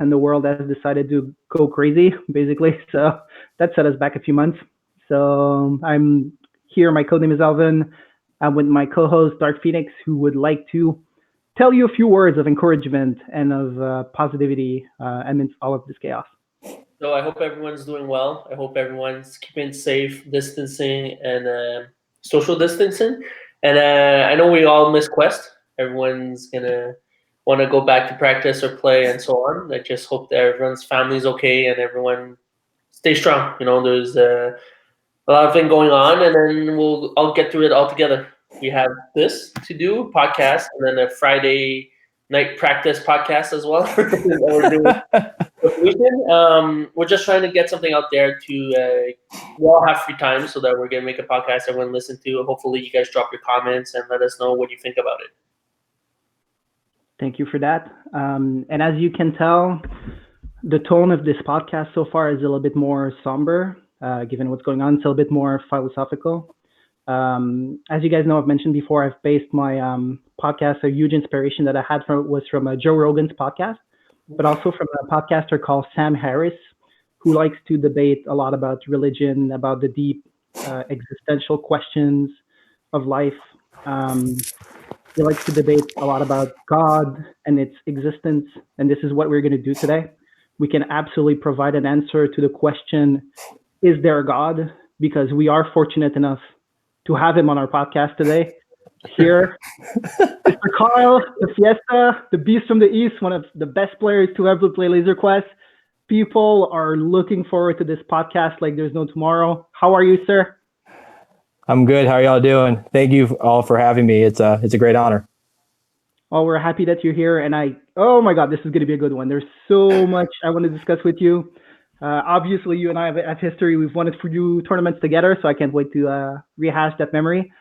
and the world has decided to go crazy, basically. So that set us back a few months. So I'm here. My codename is Elven. I'm with my co-host Dark-Fenix, who would like to tell you a few words of encouragement and of positivity amidst all of this chaos. So I hope everyone's doing well. I hope everyone's keeping safe, distancing, and social distancing. And I know we all miss Quest. Everyone's gonna want to go back to practice or play and so on. I just hope that everyone's family's okay and everyone stay strong. There's a lot of things going on, and then we'll all get through it all together. We have this to do, podcast, and then a Friday night practice podcast as well. We're doing we're just trying to get something out there to we all have free time so that we're gonna make a podcast everyone listen to. Hopefully you guys drop your comments and let us know what you think about it. Thank you for that. And as you can tell, the tone of this podcast so far is a little bit more somber, given what's going on. It's a little bit more philosophical. As you guys know, I've mentioned before, I've based my podcast, a huge inspiration that I had was from Joe Rogan's podcast, but also from a podcaster called Sam Harris, who likes to debate a lot about religion, about the deep existential questions of life. He likes to debate a lot about God and its existence, and this is what we're going to do today. We can absolutely provide an answer to the question, is there a God? Because we are fortunate enough to have him on our podcast today. Here, Mr. Kyle, the Fiesta, the Beast from the East, one of the best players to ever play Laser Quest. People are looking forward to this podcast like there's no tomorrow. How are you, sir? I'm good. How are y'all doing? Thank you all for having me. It's a great honor. Well, we're happy that you're here, and oh my God, this is going to be a good one. There's so much I want to discuss with you. Obviously, you and I have history. We've won a few tournaments together, so I can't wait to rehash that memory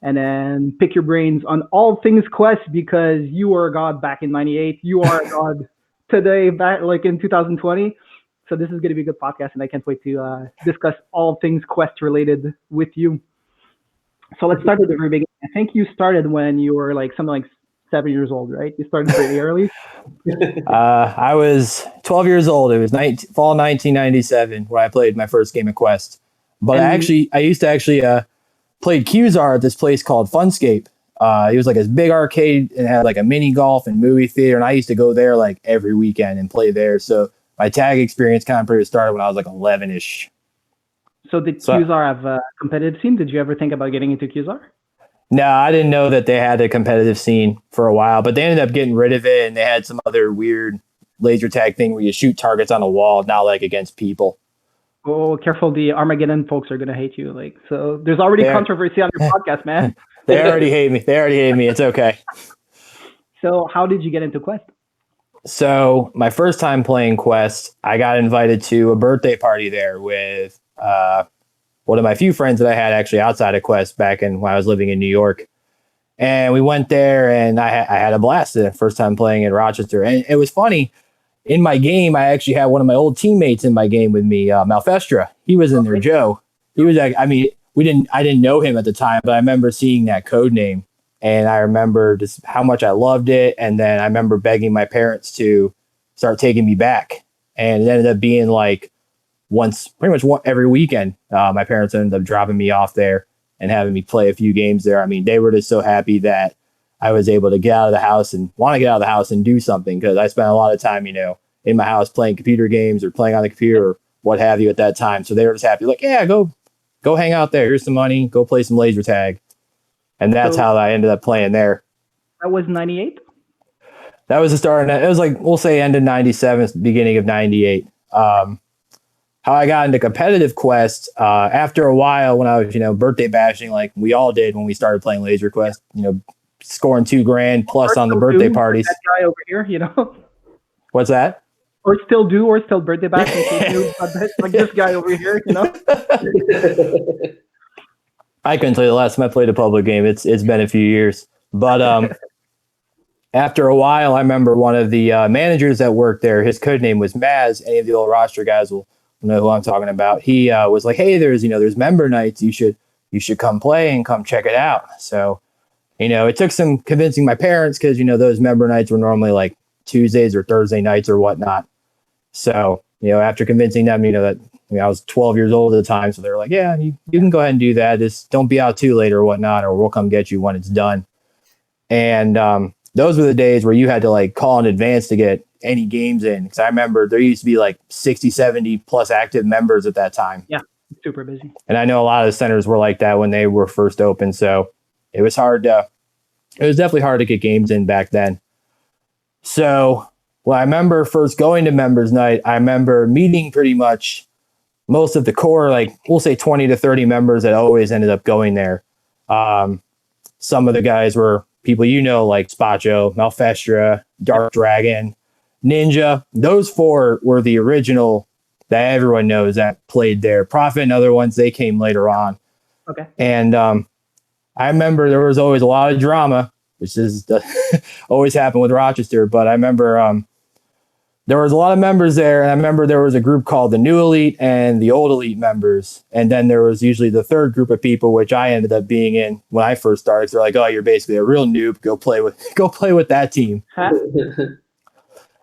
and then pick your brains on all things Quest, because you were a god back in '98. You are a god today, back like in 2020. So this is going to be a good podcast, and I can't wait to discuss all things Quest related with you. So let's start at the very beginning. I think you started when you were like something like 7 years old, right? You started pretty early. I was 12 years old. It was fall 1997 where I played my first game of Quest. But I used to actually played Qzar at this place called Funscape. It was like this big arcade and had like a mini golf and movie theater. And I used to go there like every weekend and play there. So my tag experience kind of pretty started when I was like 11-ish. So did Qzar have a competitive scene? Did you ever think about getting into Qzar? No, I didn't know that they had a competitive scene for a while, but they ended up getting rid of it, and they had some other weird laser tag thing where you shoot targets on a wall, not like against people. Oh, careful! The Armageddon folks are gonna hate you. So there's already controversy on your podcast, man. They already hate me. It's okay. So how did you get into Quest? So my first time playing Quest, I got invited to a birthday party there with one of my few friends that I had actually outside of Quest back when I was living in New York. And we went there, and I had a blast the first time playing in Rochester. And it was funny. In my game, I actually had one of my old teammates in my game with me, Malfestra. He was in there, Joe. He was like, I didn't know him at the time, but I remember seeing that code name. And I remember just how much I loved it. And then I remember begging my parents to start taking me back. And it ended up being like pretty much every weekend. My parents ended up dropping me off there and having me play a few games there. I mean, they were just so happy that I was able to get out of the house and want to get out of the house and do something, because I spent a lot of time, in my house playing computer games or playing on the computer or what have you at that time. So they were just happy, like, yeah, go hang out there. Here's some money. Go play some laser tag. And that's how I ended up playing there. That was 98? That was the start. It was like, we'll say end of 97, beginning of 98. How I got into competitive Quest, after a while when I was, birthday bashing like we all did when we started playing Laser Quest, scoring $2,000 plus on the birthday parties. That guy over here, What's that? Or still birthday bashing. Like this guy over here, I couldn't tell you the last time I played a public game. It's been a few years. But after a while, I remember one of the managers that worked there, his code name was Maz. Any of the old roster guys will know who I'm talking about. He was like, hey, there's member nights. You should come play and come check it out. So, it took some convincing my parents, because, those member nights were normally like Tuesdays or Thursday nights or whatnot. So, after convincing them, that I was 12 years old at the time. So they're like, yeah, you can go ahead and do that. Just don't be out too late or whatnot, or we'll come get you when it's done. And those were the days where you had to like call in advance to get any games in. Because I remember there used to be like 60, 70 plus active members at that time. Yeah, super busy. And I know a lot of the centers were like that when they were first open. So it was definitely hard to get games in back then. So I remember first going to members night, I remember meeting pretty much most of the core, like we'll say 20 to 30 members that always ended up going there. Some of the guys were people like Spacho, Malfestra, Dark Dragon, Ninja. Those four were the original that everyone knows that played there. Prophet and other ones, they came later on. Okay. And I remember there was always a lot of drama, which is always happened with Rochester. But I remember there was a lot of members there, and I remember there was a group called the New Elite and the Old Elite members, and then there was usually the third group of people, which I ended up being in when I first started. They're like, "Oh, you're basically a real noob. Go play with that team." Huh?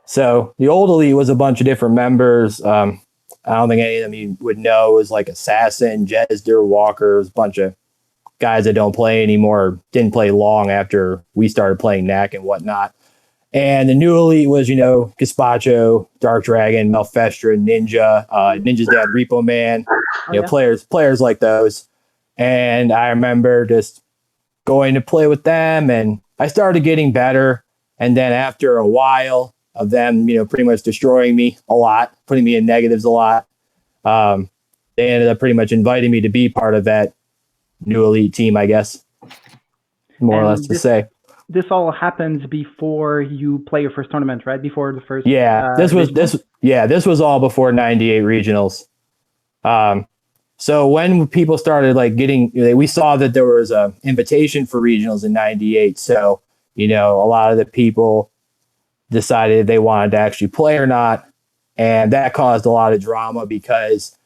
So the Old Elite was a bunch of different members. I don't think any of them you would know. It was like Assassin, Jezder, Walker. It was a bunch of guys that don't play anymore, didn't play long after we started playing NAC and whatnot. And the New Elite was, Gazpacho, Dark Dragon, Malfestra, Ninja, Ninja's dad, Repo Man, players like those. And I remember just going to play with them, and I started getting better. And then after a while of them, pretty much destroying me a lot, putting me in negatives a lot, they ended up pretty much inviting me to be part of that New Elite team, I guess, more or less to say. This all happens before you play your first tournament, right? Before the first. Yeah, this was all before 98 regionals. So when people started like getting, we saw that there was a invitation for regionals in 98. So, a lot of the people decided they wanted to actually play or not. And that caused a lot of drama because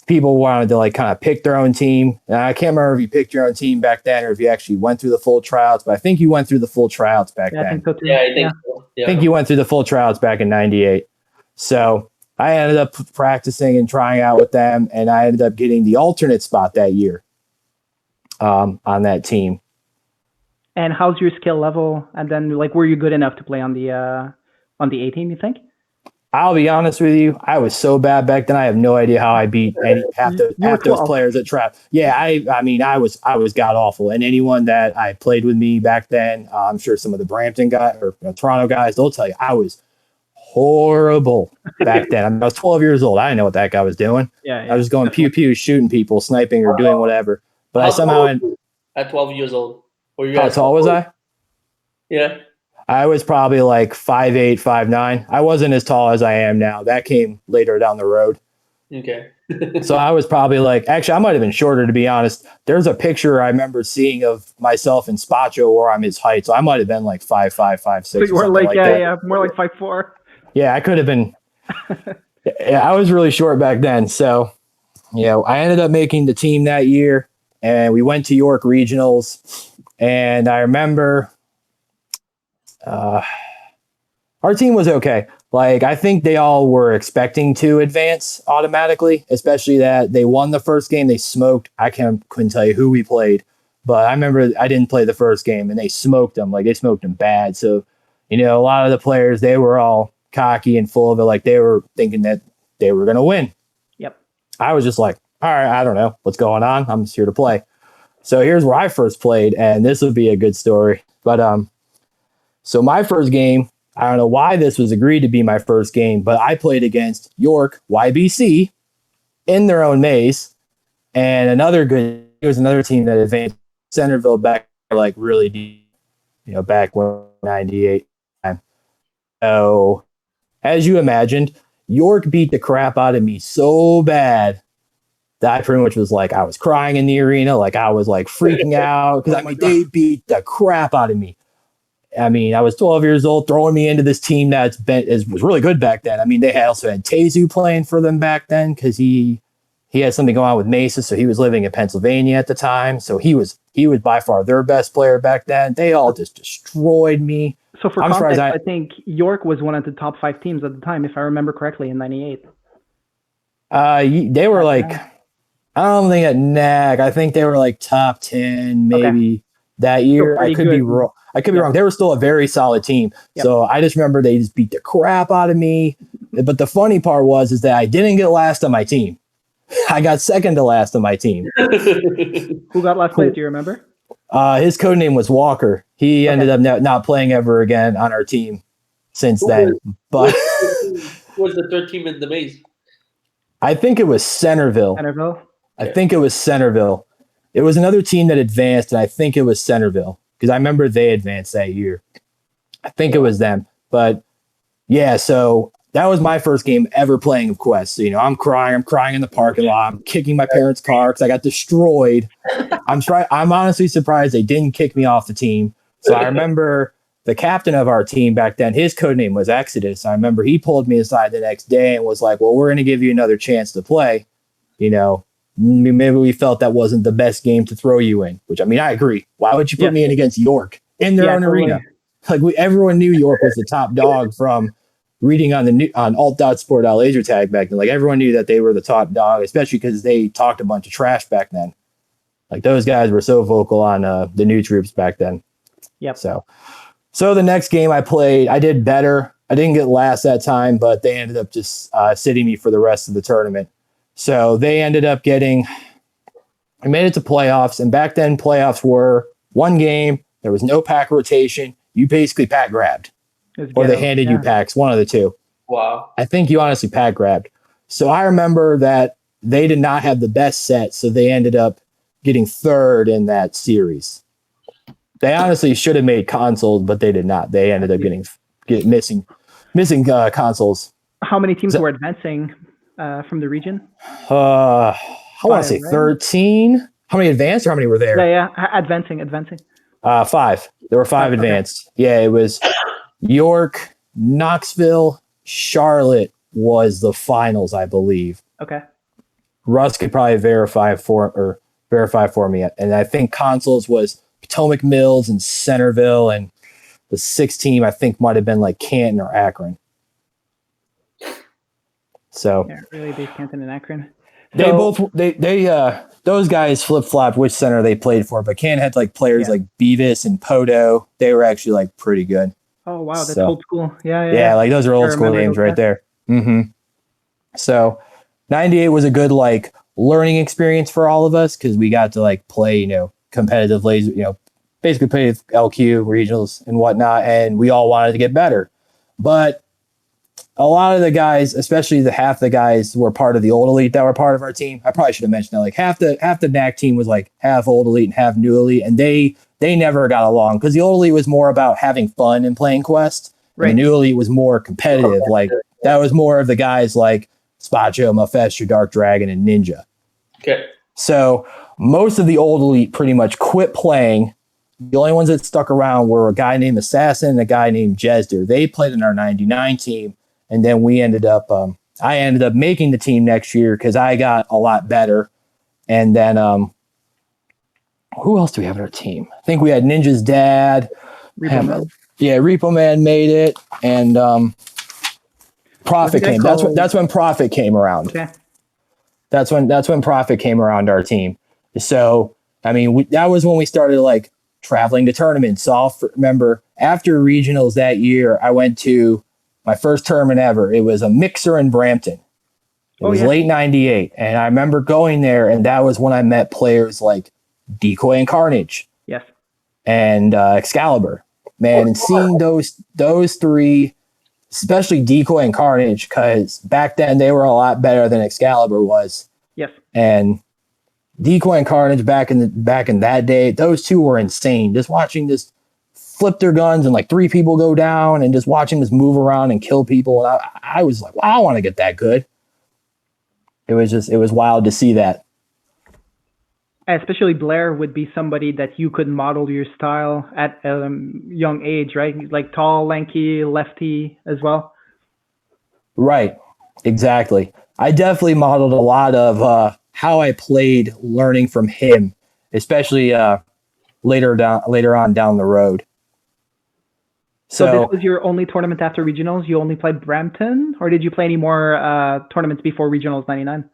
people wanted to like kind of pick their own team. And I can't remember if you picked your own team back then or if you actually went through the full tryouts, but I think you went through the full tryouts back then. I think so too. Yeah, I think so. Yeah. I think you went through the full tryouts back in 98. So I ended up practicing and trying out with them, and I ended up getting the alternate spot that year on that team. And how's your skill level? And then, were you good enough to play on the A team, you think? I'll be honest with you. I was so bad back then. I have no idea how I beat half those players at trap. Yeah, I mean, I was god awful. And anyone that I played with me back then, I'm sure some of the Brampton guys or Toronto guys, they'll tell you I was horrible back then. I mean, I was 12 years old. I didn't know what that guy was doing. Yeah. I was going pew pew, shooting people, sniping, or doing whatever. But I somehow at 12 years old. How tall was I? Yeah. I was probably like 5'8", 5'9". I wasn't as tall as I am now. That came later down the road. Okay. So I was probably actually, I might have been shorter, to be honest. There's a picture I remember seeing of myself in Spacho where I'm his height. So I might have been like 5'5", 5'6". So you were more like 5'4". Yeah, I could have been. Yeah, I was really short back then. So, I ended up making the team that year, and we went to York Regionals. And I remember our team was okay. I think they all were expecting to advance automatically, especially that they won the first game. They smoked. I couldn't tell you who we played, but I remember I didn't play the first game, and they smoked them. They smoked them bad. So, a lot of the players, they were all cocky and full of it. They were thinking that they were going to win. Yep. I was just like, all right, I don't know what's going on. I'm just here to play. So here's where I first played, and this would be a good story. But so my first game, I don't know why this was agreed to be my first game, but I played against York YBC in their own maze, and it was another team that advanced Centerville back really deep, back when 98. So as you imagined, York beat the crap out of me so bad that I pretty much was I was crying in the arena. I was freaking out because they beat the crap out of me. I mean, I was 12 years old, throwing me into this team was really good back then. I mean, they also had Tezu playing for them back then because he had something going on with Mesa, so he was living in Pennsylvania at the time. So he was by far their best player back then. They all just destroyed me. So for I'm surprised context, I think York was one of the top 5 teams at the time, if I remember correctly, in '98. They were like, I don't think at NAC. I think they were like top 10 maybe that year. I could be wrong. I could be wrong. They were still a very solid team. Yep. So I just remember they just beat the crap out of me. But the funny part is that I didn't get last on my team. I got second to last on my team. Who got last place? Do you remember? His code name was Walker. He ended up not playing ever again on our team since then. But who was the third team in the maze? I think it was Centerville. I think it was Centerville. It was another team that advanced, and I think it was Centerville because I remember they advanced that year. I think it was them. But yeah, so that was my first game ever playing of Quest. So, I'm crying in the parking lot. I'm kicking my parents' car because I got destroyed. I'm honestly surprised they didn't kick me off the team. So I remember the captain of our team back then, his code name was Exodus. I remember he pulled me aside the next day and was like, well, we're going to give you another chance to play. Maybe we felt that wasn't the best game to throw you in, which, I agree. Why would you put me in against York in their own arena? Like everyone knew York was the top dog from reading on alt.sport.lasertag back then. Like everyone knew that they were the top dog, especially because they talked a bunch of trash back then. Like those guys were so vocal on the new troops back then. Yep. So the next game I played, I did better. I didn't get last that time, but they ended up just sitting me for the rest of the tournament. So they ended up I made it to playoffs. And back then playoffs were one game. There was no pack rotation. You basically pack grabbed or they handed you packs, one of the two. Wow. I think you honestly pack grabbed. So I remember that they did not have the best set. So they ended up getting third in that series. They honestly should have made consoles, but they did not. They ended up missing consoles. How many teams were advancing from the region? I want to say 13. How many advanced or how many were there? Yeah, advancing. 5. There were 5 advanced. Okay. Yeah, it was York, Knoxville, Charlotte was the finals, I believe. Okay. Russ could probably verify for me. And I think consoles was Potomac Mills and Centerville, and the 6th team I think might have been like Canton or Akron. So really base Canton and Akron. Those guys flip-flopped which center they played for, but Canton had like players like Beavis and Poto. They were actually like pretty good. Oh wow, that's old school. Yeah, like those are old school names right there. Mm-hmm. So 98 was a good like learning experience for all of us because we got to like play, competitive laser, basically play with LQ regionals and whatnot, and we all wanted to get better. But a lot of the guys, especially half the guys were part of the old elite that were part of our team. I probably should have mentioned that. Like half the NAC team was like half old elite and half new elite, and they never got along because the old elite was more about having fun and playing Quest. Right. And the new elite was more competitive. Like that was more of the guys like Spacho, Mephisto, Dark Dragon, and Ninja. Okay. So most of the old elite pretty much quit playing. The only ones that stuck around were a guy named Assassin and a guy named Jesder. They played in our 99 team. And then I ended up making the team next year because I got a lot better. And then who else do we have on our team? I think we had Ninja's dad. Repo Man made it. And Prophet came. That's when Prophet came around. Okay. That's when Prophet came around our team. So, that was when we started like traveling to tournaments. So I'll remember after regionals that year, I went to my first tournament ever. It was a mixer in Brampton. It was late 98. And I remember going there, and that was when I met players like Decoy and Carnage. Yes. And Excalibur. Man, and seeing those three, especially Decoy and Carnage, because back then they were a lot better than Excalibur was. Yes. And Decoy and Carnage back in that day, those two were insane. Just watching this flip their guns and like 3 people go down and just watching this move around and kill people. And I was like, wow, I want to get that good. It was wild to see that. Especially Blair would be somebody that you could model your style at a young age, right? Like tall, lanky, lefty as well. Right. Exactly. I definitely modeled a lot of how I played learning from him, especially later on down the road. So this So was your only tournament after regionals? You only played Brampton, or did you play any more tournaments before regionals '99?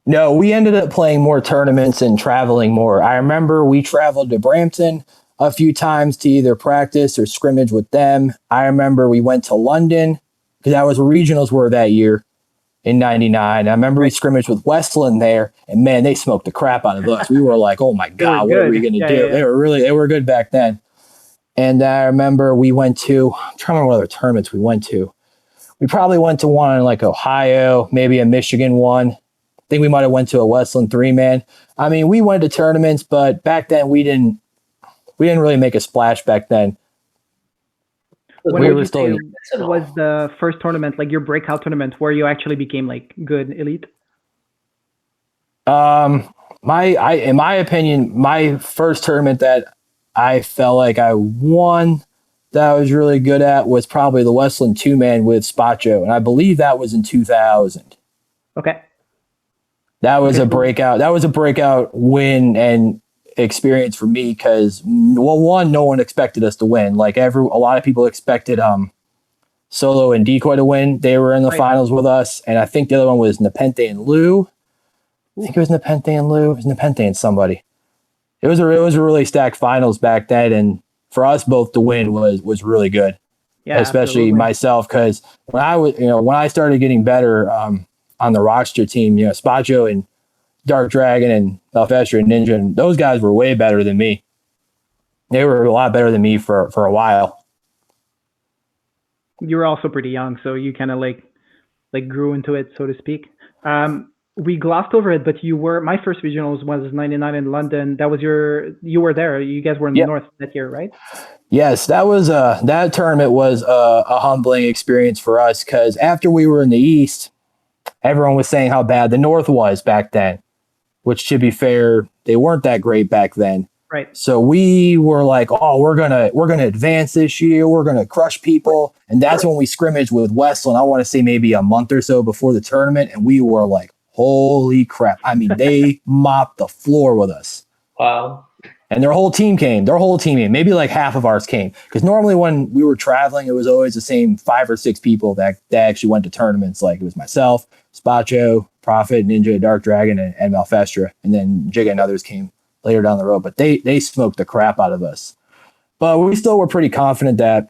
no, we ended up playing more tournaments and traveling more. I remember we traveled to Brampton a few times to either practice or scrimmage with them. I remember we went to London because that was where regionals were that year in '99. I remember we scrimmaged with Westland there, and man, they smoked the crap out of us. We were like, "Oh my They were god, what are we good. going to Yeah, do?" yeah, yeah. They were good back then. And I remember we went to, I'm trying to remember what other tournaments we went to. We probably went to one in like Ohio, maybe a Michigan one. I think we might have went to a Westland 3-man. I mean, we went to tournaments, but back then we didn't really make a splash back then. When We would were you still say was the first tournament, like your breakout tournament, where you actually became like good elite? in my opinion, my first tournament that I felt like I won that I was really good at was probably the Westland 2-man with Spacho, and I believe that was in 2000. Okay. That was Okay, a breakout. That was a breakout win and experience for me because, well, one, no one expected us to win. Like a lot of people expected Solo and Decoy to win. They were in the finals with us, and I think the other one was Nepenthe and Lou. I think it was Nepenthe and Lou. It was Nepenthe and somebody. It was a really stacked finals back then, and for us both to win was really good. Yeah, especially absolutely. myself, because when I started getting better on the Rochester team, Spacho and Dark Dragon and Malfestra and Ninja, and those guys were way better than me. They were a lot better than me for a while. You were also pretty young, so you kind of like grew into it, so to speak. We glossed over it, but my first regionals was '99 in London. You were there. You guys were in the north that year, right? Yes, that tournament was a humbling experience for us because after we were in the East, everyone was saying how bad the North was back then, which, to be fair, they weren't that great back then. Right. So we were like, "Oh, we're gonna advance this year. We're gonna crush people." And that's when we scrimmaged with Westland. I want to say maybe a month or so before the tournament, and we were like, "Holy crap!" I mean, they mopped the floor with us. Wow. And their whole team came. Maybe like half of ours came. Because normally when we were traveling, it was always the same 5 or 6 people that actually went to tournaments. Like it was myself, Spacho, Prophet, Ninja, Dark Dragon, and Malfestra. And then Jigga and others came later down the road. But they smoked the crap out of us. But we still were pretty confident that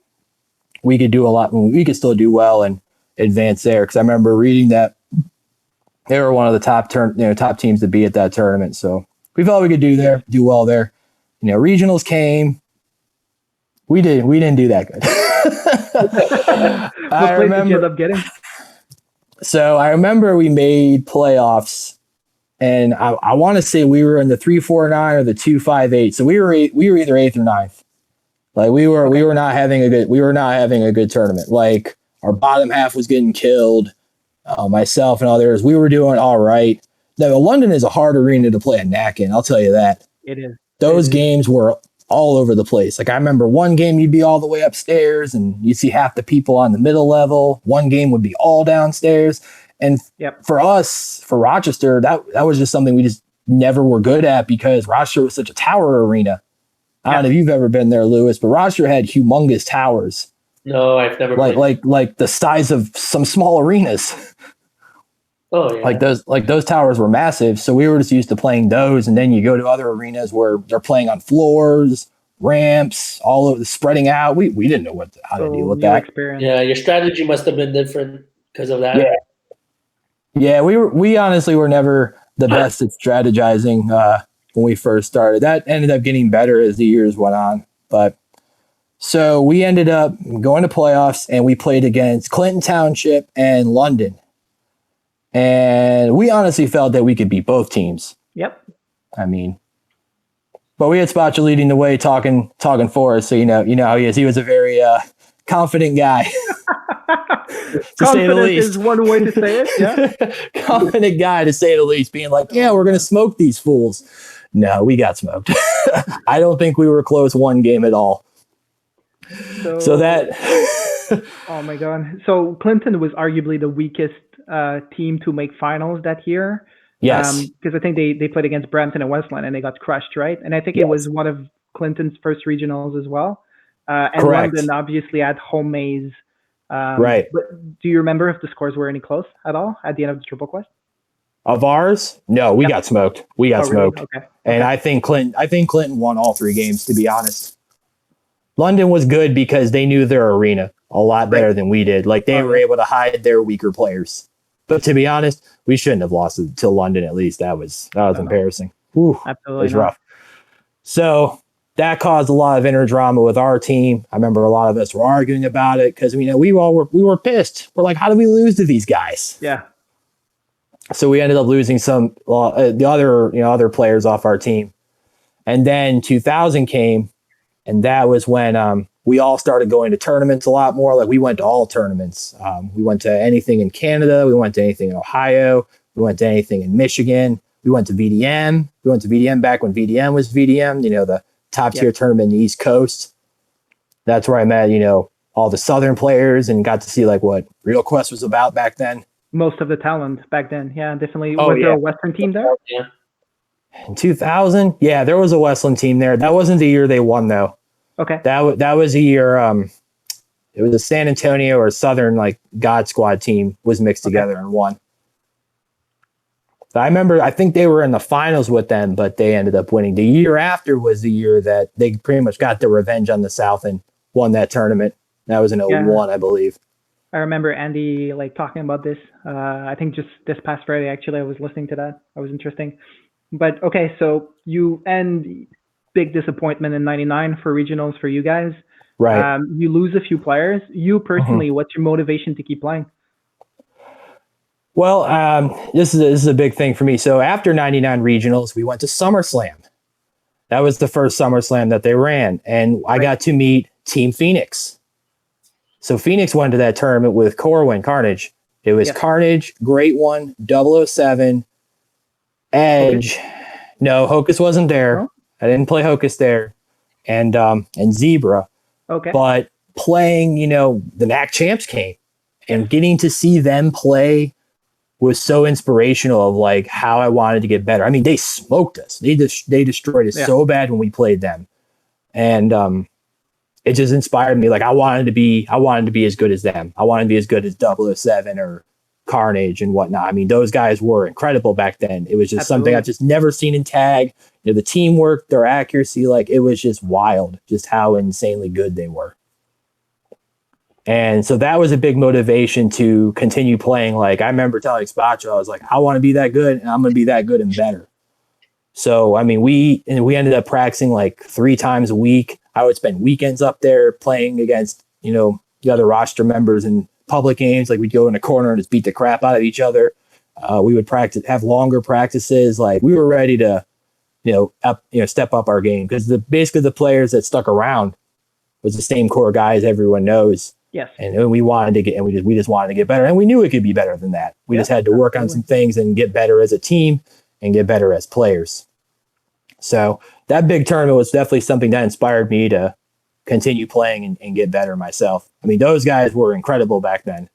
we could do a lot. We could still do well and advance there. Because I remember reading that they were one of the top teams to be at that tournament. So we felt we could do well there. Regionals came. We didn't do that good. What place did you end up getting? So I remember we made playoffs, and I want to say we were in the 3-4-9 or the 2-5-8. So we were either 8th or 9th. Like we were not having a good tournament. Like our bottom half was getting killed. Myself and others, we were doing all right. Now London is a hard arena to play a knack in. I'll tell you that. It is. Those games were all over the place. Like I remember one game you'd be all the way upstairs and you'd see half the people on the middle level. One game would be all downstairs. And for us, for Rochester, that was just something we just never were good at because Rochester was such a tower arena. I don't know if you've ever been there, Lewis, but Rochester had humongous towers. No, I've never been. Like the size of some small arenas. Oh yeah. Like those towers were massive, so we were just used to playing those, and then you go to other arenas where they're playing on floors, ramps, all over spreading out. We didn't know how to deal with that. Experience. Yeah, your strategy must have been different because of that. Yeah. We honestly were never the best at strategizing when we first started. That ended up getting better as the years went on, but. So we ended up going to playoffs, and we played against Clinton Township and London. And we honestly felt that we could beat both teams. Yep. I mean, but we had Spacha leading the way, talking for us. So you know how he is. He was a very confident guy, to say the least. Is one way to say it. Yeah. Confident guy, to say the least, being like, "Yeah, we're gonna smoke these fools." No, we got smoked. I don't think we were close one game at all. So that. Oh my God! So Clinton was arguably the weakest team to make finals that year. Yes. Because I think they played against Brampton and Westland and they got crushed, right? And I think it was one of Clinton's first regionals as well. And Correct. London obviously had home maze. Right. But do you remember if the scores were any close at all at the end of the Triple Quest? Of ours? No, we got smoked. We got Oh, really? smoked. Okay. And I think Clinton won all 3 games, to be honest. London was good because they knew their arena a lot better than we did. Like, they were able to hide their weaker players. But to be honest, we shouldn't have lost it to London, at least. That was embarrassing. Whew, Absolutely. It was rough. So that caused a lot of inner drama with our team. I remember a lot of us were arguing about it because we were pissed. We're like, how did we lose to these guys? Yeah. So we ended up losing some the other players off our team, and then 2000 came, and that was when we all started going to tournaments a lot more. Like, we went to all tournaments. We went to anything in Canada. We went to anything in Ohio. We went to anything in Michigan. We went to VDM. We went to VDM back when VDM was VDM. The top tier tournament in the East Coast. That's where I met all the Southern players and got to see like what Real Quest was about back then. Most of the talent back then. Yeah, definitely. Oh, Was there a Western team there? Yeah. In 2000, yeah, there was a Westland team there. That wasn't the year they won, though. Okay. That was a year. It was a San Antonio or Southern like God Squad team was mixed together and won. I remember. I think they were in the finals with them, but they ended up winning. The year after was the year that they pretty much got their revenge on the South and won that tournament. That was in 01, I believe. I remember Andy like talking about this. I think just this past Friday, actually, I was listening to that. That was interesting. But okay, so you end big disappointment in '99 for regionals for you guys. Right. You lose a few players. You personally, what's your motivation to keep playing? Well, this is a big thing for me. So after '99 regionals, we went to SummerSlam. That was the first SummerSlam that they ran, and I got to meet Team Phoenix. So Phoenix went to that tournament with Corwin Carnage. It was Carnage, Great One, 007, Edge. Okay. No, Hocus wasn't there. Oh. I didn't play Hocus there, and Zebra. Okay. But playing, the NAC champs came, and getting to see them play was so inspirational of like how I wanted to get better. I mean, they smoked us. They destroyed us so bad when we played them, and it just inspired me. Like I wanted to be as good as them. I wanted to be as good as 007 or Carnage and whatnot. I mean, those guys were incredible back then. It was just something I've just never seen in tag. The teamwork, their accuracy, like it was just wild, just how insanely good they were. And so that was a big motivation to continue playing. Like I remember telling Spacho, I was like, I want to be that good, and I'm going to be that good and better. So, I mean, we ended up practicing like 3 times a week. I would spend weekends up there playing against, the other roster members in public games. Like we'd go in a corner and just beat the crap out of each other. We would have longer practices. Like we were ready to, step up our game because basically the players that stuck around was the same core guys everyone knows. Yes. And we wanted to get, and we just wanted to get better, and we knew it could be better than that. We just had to work on some things and get better as a team and get better as players. So that big tournament was definitely something that inspired me to continue playing and get better myself. I mean, those guys were incredible back then.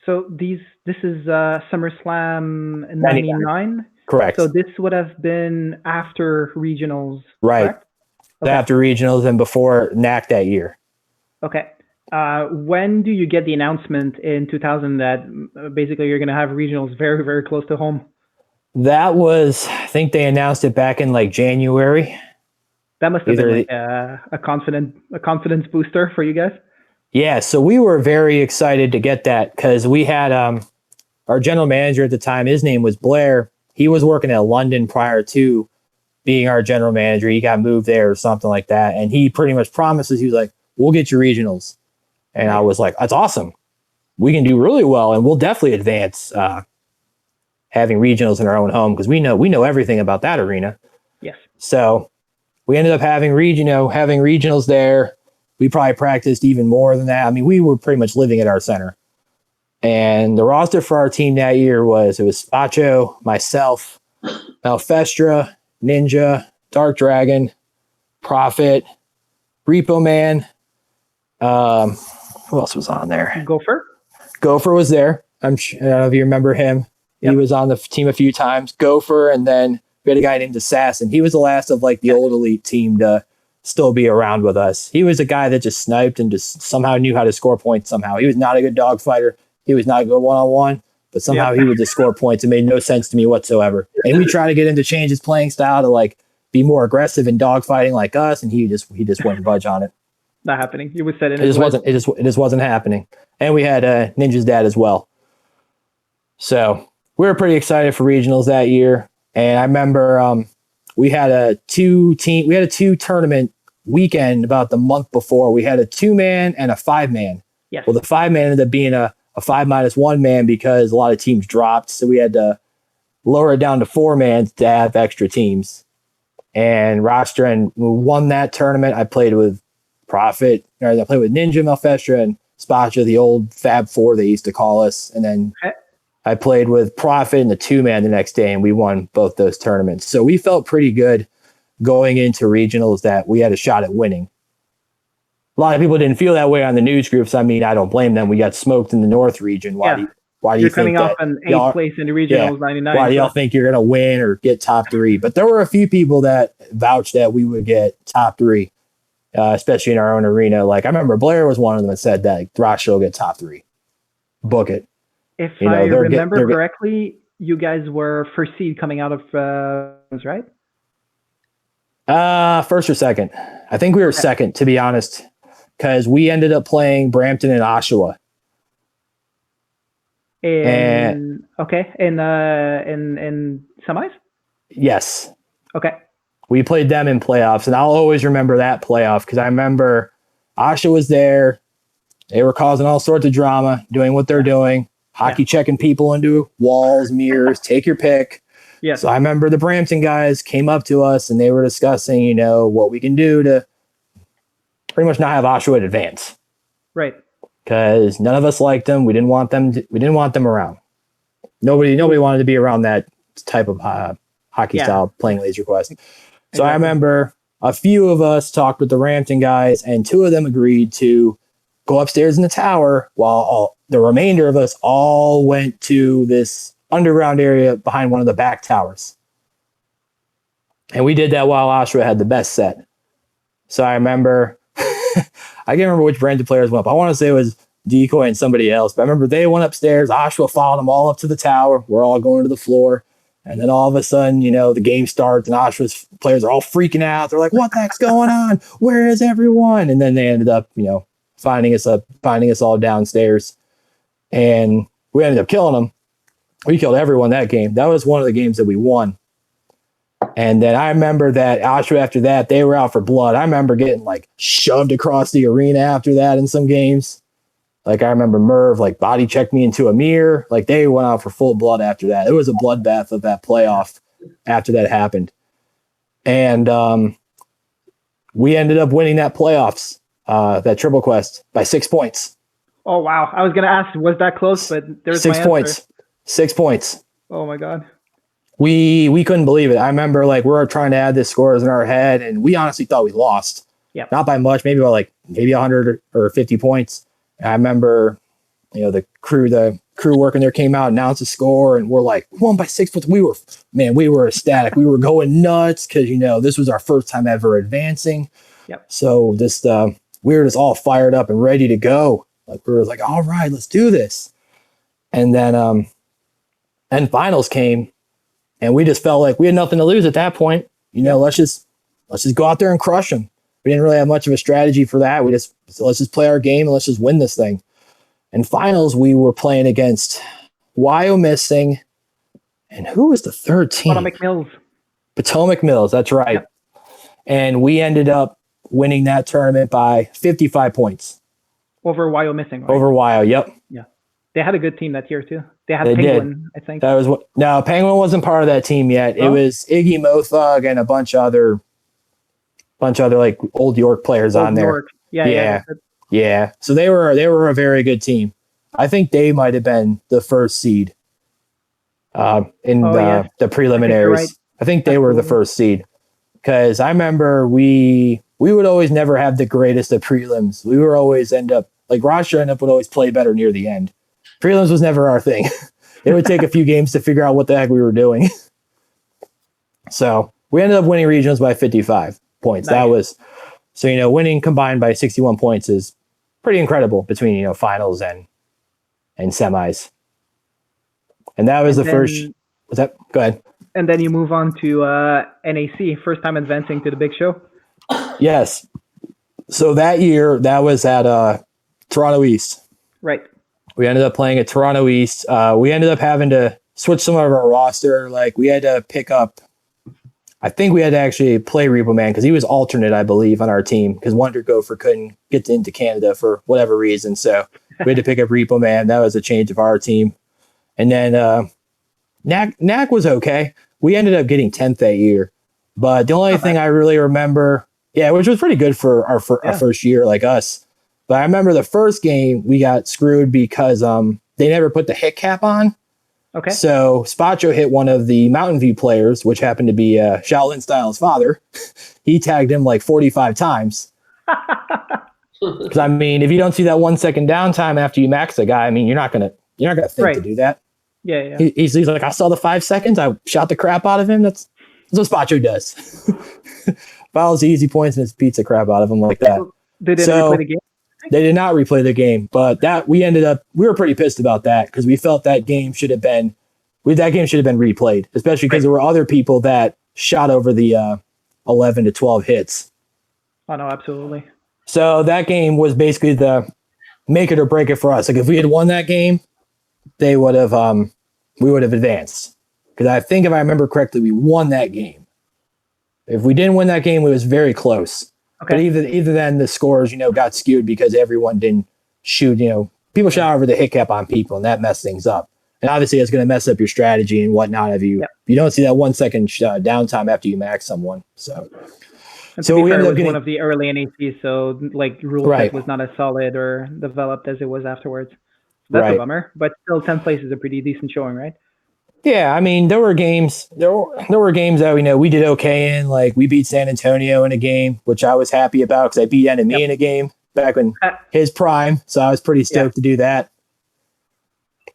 So this is SummerSlam in '99? Correct. So this would have been after regionals, right? Correct? Okay. After regionals and before NAC that year. Okay. When do you get the announcement in 2000 that basically you're going to have regionals very, very close to home? That was, I think they announced it back in like January. That must have been like a confidence booster for you guys. Yeah, so we were very excited to get that because we had our general manager at the time. His name was Blair. He was working at London prior to being our general manager. He got moved there or something like that, and he pretty much promises, he was like, "We'll get you regionals." And I was like, "That's awesome. We can do really well, and we'll definitely advance having regionals in our own home because we know everything about that arena." Yes. So we ended up having regionals there. We probably practiced even more than that. I mean, we were pretty much living at our center. And the roster for our team that year was Spacho, myself, Malfestra, Ninja, Dark Dragon, Prophet, Repo Man. Who else was on there? Gopher was there. I don't know if you remember him. Yep. He was on the team a few times. Gopher, and then we had a guy named Assassin. He was the last of like the old elite team to still be around with us. He was a guy that just sniped and just somehow knew how to score points somehow. He was not a good dog fighter. He was not a good one-on-one, but somehow he would just score points. It made no sense to me whatsoever. And we try to get him to change his playing style to like be more aggressive in dog fighting like us, and he just wouldn't budge on it. Not happening. He was set in. It just wasn't happening. And we had Ninja's dad as well. So we were pretty excited for regionals that year. And I remember we had a two tournament weekend about the month before. We had a 2-man and a 5-man. Yes. Well, the 5-man ended up being a 5-1 man because a lot of teams dropped. So we had to lower it down to 4-man to have extra teams. And Rochester and won that tournament. I played with Prophet, or I played with Ninja, Malfestra, and Spacha, the old Fab Four they used to call us. And then I played with Prophet and the 2-man the next day, and we won both those tournaments. So we felt pretty good going into regionals that we had a shot at winning. A lot of people didn't feel that way on the news groups. I mean, I don't blame them. We got smoked in the North region. Why do you You're think coming off an 8th place in the regionals, 99. Why do y'all think you're going to win or get top 3? But there were a few people that vouched that we would get top 3. Especially in our own arena. Like I remember Blair was one of them that said that Rochester will get top 3. Book it. If I remember correctly, you guys were first seed coming out of right? First or second. I think we were second, to be honest, because we ended up playing Brampton and Oshawa. In semis? Yes. Okay. We played them in playoffs, and I'll always remember that playoff because I remember Asha was there. They were causing all sorts of drama, doing what they're doing, hockey checking people into walls, mirrors, take your pick. Yeah. So I remember the Brampton guys came up to us, and they were discussing, what we can do to pretty much not have Oshawa advance. Right. Because none of us liked them. We didn't want them around. Nobody wanted to be around that type of hockey style playing Laser Quest. So I remember a few of us talked with the Rampton guys, and 2 of them agreed to go upstairs in the tower while the remainder of us all went to this underground area behind one of the back towers. And we did that while Oshawa had the best set. So I remember, I can't remember which Brampton players went up. I want to say it was Decoy and somebody else, but I remember they went upstairs. Oshawa followed them all up to the tower. We're all going to the floor. And then all of a sudden, the game starts and Oshawa's players are all freaking out. They're like, what the heck's going on? Where is everyone? And then they ended up, finding us all downstairs. And we ended up killing them. We killed everyone that game. That was one of the games that we won. And then I remember that Oshawa, after that, they were out for blood. I remember getting shoved across the arena after that in some games. I remember Merv body checked me into a mirror. They went out for full blood after that. It was a bloodbath of that playoff after that happened. And we ended up winning that playoffs, that Triple Quest, by 6 points. Oh, wow. I was going to ask, was that close? But there's 6 points. 6 points. Oh, my God. We couldn't believe it. I remember we were trying to add the scores in our head, and we honestly thought we lost. Yeah. Not by much, maybe by maybe 100 or 50 points. I remember, the crew working there came out, announced the score, and we're like, we won by 6 points. We were ecstatic. We were going nuts because, this was our first time ever advancing. Yep. So we were just all fired up and ready to go. We were like, all right, let's do this. And then, finals came, and we just felt like we had nothing to lose at that point. Let's just go out there and crush them. We didn't really have much of a strategy for that. Let's just play our game and let's just win this thing. And finals, we were playing against Wyomissing, and who was the third team? Potomac Mills, that's right. Yep. And we ended up winning that tournament by 55 points. Over Wyomissing, right? Over Wyo, yep. Yeah. They had a good team that year, too. They had Penguin, I think. No, Penguin wasn't part of that team yet. Oh. It was Iggy Mothug and a bunch of other old York players on there. Yeah. So they were a very good team. I think they might have been the first seed in the preliminaries. Right. I think they were the first seed because I remember we would always never have the greatest of prelims. We were always Rochester would always play better near the end. Prelims was never our thing. It would take a few games to figure out what the heck we were doing. So we ended up winning regionals by 55 points. Nice. So, winning combined by 61 points is pretty incredible between, finals and semis. And that was first. Was that? Go ahead. And then you move on to NAC, first time advancing to the big show. Yes. So that year, that was at Toronto East. Right. We ended up playing at Toronto East. We ended up having to switch some of our roster. Like, we had to pick up, I think we had to actually play Repo Man because he was alternate, I believe, on our team because Wonder Gopher couldn't get into Canada for whatever reason. So we had to pick up Repo Man. That was a change of our team. And then NAC was okay. We ended up getting 10th that year. But the only thing I really remember, which was pretty good for our first year, like us. But I remember the first game we got screwed because they never put the hit cap on. Okay. So Spacho hit one of the Mountain View players, which happened to be Shaolin Style's father. He tagged him like 45 times. Because I mean, if you don't see that 1 second downtime after you max the guy, I mean, you're not gonna think to do that. Yeah. He's like, I saw the 5 seconds. I shot the crap out of him. That's what Spacho does. Fouls the easy points and his beats the crap out of him like that. They didn't replay the game? They did not replay the game, but we were pretty pissed about that because we felt that game should have been replayed, especially because there were other people that shot over the 11 to 12 hits. Oh no, absolutely. So that game was basically the make it or break it for us. Like if we had won that game, we would have advanced. Because I think if I remember correctly, we won that game. If we didn't win that game, it was very close. Okay. But either then the scores, got skewed because everyone didn't shoot, people shot over the hit cap on people and that messed things up. And obviously it's going to mess up your strategy and whatnot if you don't see that 1 second downtime after you max someone. So we ended up getting one of the early NACs, so like rule set was not as solid or developed as it was afterwards. That's a bummer, but still 10th place is a pretty decent showing, right? Yeah, I mean, there were games that we did okay in. Like we beat San Antonio in a game, which I was happy about because I beat Enemy in a game back when his prime. So I was pretty stoked to do that.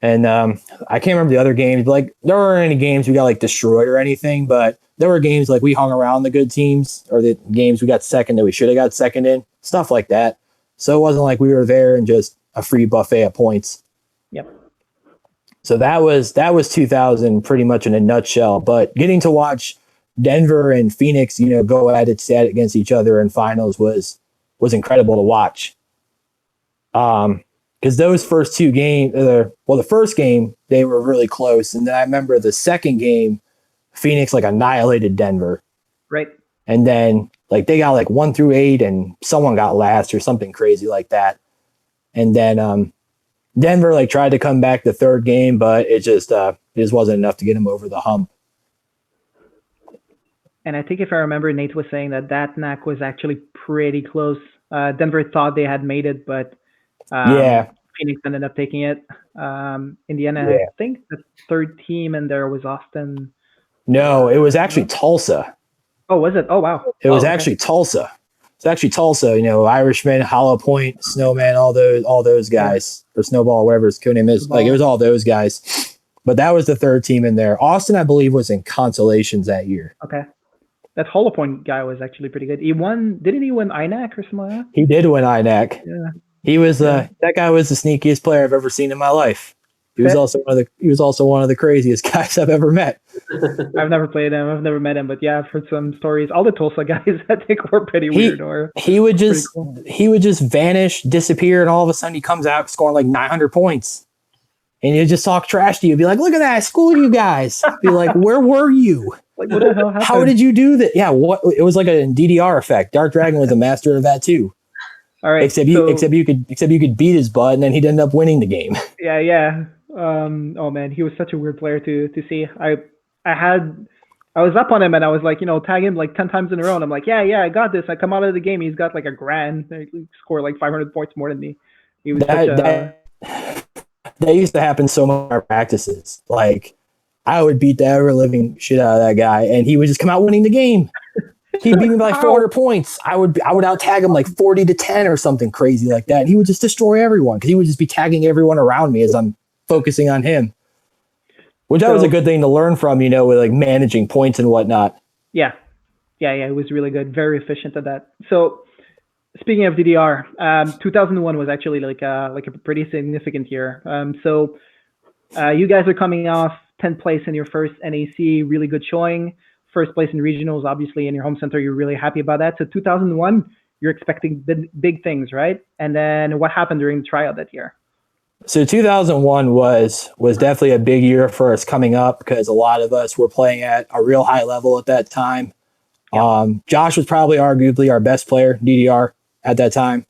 And I can't remember the other games. But, like there weren't any games we got like destroyed or anything, but there were games like we hung around the good teams or the games we got second that we should have got second in, stuff like that. So it wasn't like we were there and just a free buffet of points. Yep. So that was 2000 pretty much in a nutshell. But getting to watch Denver and Phoenix, go at it against each other in finals was incredible to watch. Because those first two games, the first game they were really close, and then I remember the second game, Phoenix like annihilated Denver. Right. And then like they got like 1 through 8, and someone got last or something crazy like that. And then Denver like tried to come back the third game, but it just wasn't enough to get him over the hump. And I think if I remember, Nate was saying that NAC was actually pretty close. Denver thought they had made it, but Phoenix ended up taking it. In the end, I think the third team in there was Austin. No, it was actually Tulsa. Oh, was it? Oh, wow. It was actually Tulsa. It's actually Tulsa, Irishman, Hollow Point, Snowman, all those guys, or Snowball, whatever his co-name is. Like it was all those guys. But that was the third team in there. Austin, I believe, was in consolations that year. Okay. That Hollow Point guy was actually pretty good. Didn't he win INAC or something like that? He did win INAC. Yeah. He was that guy was the sneakiest player I've ever seen in my life. He was also one of the craziest guys I've ever met. I've never played him. I've never met him, but I've heard some stories. All the Tulsa guys, I think, were pretty weird. He would just vanish, disappear, and all of a sudden he comes out scoring like 900 points, and he'd just talk trash to you. Be like, "Look at that, I schooled you guys." Be like, "Where were you? Like, what the hell happened? How did you do that?" Yeah, what? It was like a DDR effect. Dark Dragon was a master of that too. All right, except you could beat his butt, and then he'd end up winning the game. Yeah. Oh man, he was such a weird player to see. I was up on him and I was like, tag him like 10 times in a row, and I'm like, yeah, I got this. I come out of the game, he's got like a grand, he scored like 500 points more than me. He was that used to happen so much in our practices. Like I would beat the ever living shit out of that guy, and he would just come out winning the game. He beat me by like 400 points. I would out tag him like 40 to 10 or something crazy like that. And he would just destroy everyone because he would just be tagging everyone around me as I'm focusing on him. Which that was a good thing to learn from, with like managing points and whatnot. Yeah, it was really good. Very efficient at that. So speaking of DDR, 2001 was actually like a pretty significant year. So you guys are coming off 10th place in your first NAC, really good showing. First place in regionals, obviously in your home center, you're really happy about that. So 2001, you're expecting big things, right? And then what happened during the tryout that year? So 2001 was definitely a big year for us coming up because a lot of us were playing at a real high level at that time. Yep. Josh was probably arguably our best player, DDR, at that time.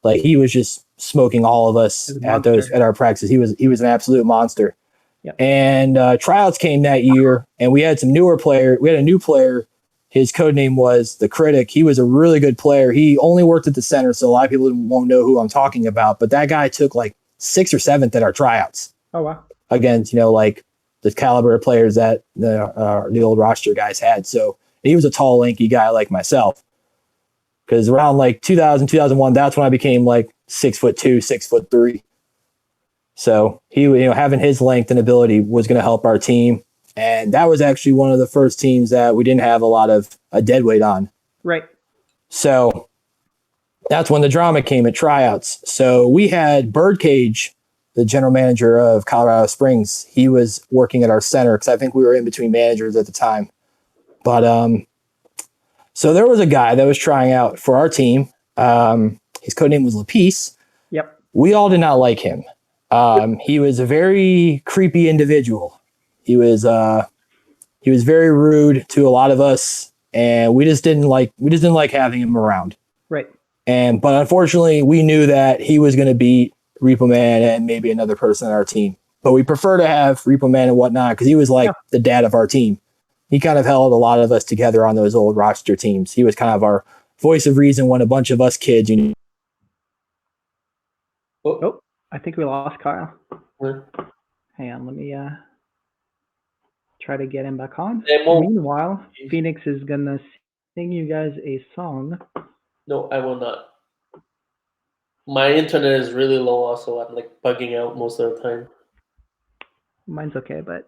Like he was just smoking all of us at our practices. He was an absolute monster. Yep. And tryouts came that year, and we had some newer player. We had a new player. His code name was the Critic. He was a really good player. He only worked at the center, so a lot of people won't know who I'm talking about. But that guy took like 6th or 7th at our tryouts. Oh wow! Against like the caliber of players that the old Rochester guys had. So he was a tall, lanky guy like myself. Because around like 2000, 2001, that's when I became like 6'2", 6'3". So he, having his length and ability was going to help our team. And that was actually one of the first teams that we didn't have a lot of a dead weight on. Right. So that's when the drama came at tryouts. So we had Birdcage, the general manager of Colorado Springs. He was working at our center because I think we were in between managers at the time. But so there was a guy that was trying out for our team. His codename was Lapice. Yep. We all did not like him. He was a very creepy individual. He was very rude to a lot of us, and we just didn't like having him around. Right. But unfortunately, we knew that he was going to beat Repo Man and maybe another person on our team. But we prefer to have Repo Man and whatnot because he was like the dad of our team. He kind of held a lot of us together on those old Rochester teams. He was kind of our voice of reason when a bunch of us kids, Oh, I think we lost Kyle. Where? Hang on, let me try to get him back on. Demo. Meanwhile, Phoenix is gonna sing you guys a song. No, I will not. My internet is really low also. I'm like bugging out most of the time. Mine's okay, but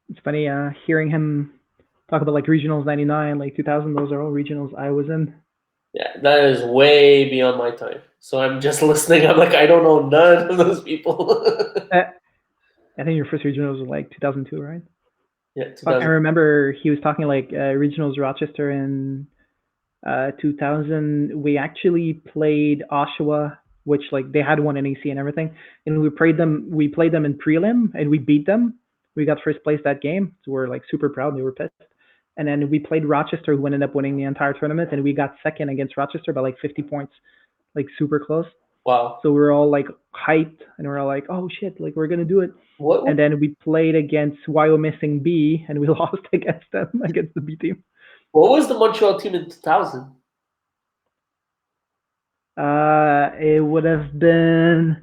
it's funny hearing him talk about like regionals 99, like 2000. Those are all regionals I was in. Yeah, that is way beyond my time. So I'm just listening. I'm like, I don't know none of those people. I think your first regionals was like 2002, right? Yeah, 2000. I remember he was talking like regionals Rochester in 2000. We actually played Oshawa, which like they had one in AC and everything, and we played them in prelim and we beat them. We got first place that game, so we're like super proud. They were pissed. And then we played Rochester, who ended up winning the entire tournament, and we got second against Rochester by like 50 points, like super close. Wow. So we were all like hyped, and we were all like, oh shit, like we're gonna do it. What? And then we played against Wyomissing B, and we lost against them, against the B team. What was the Montreal team in 2000? It would have been,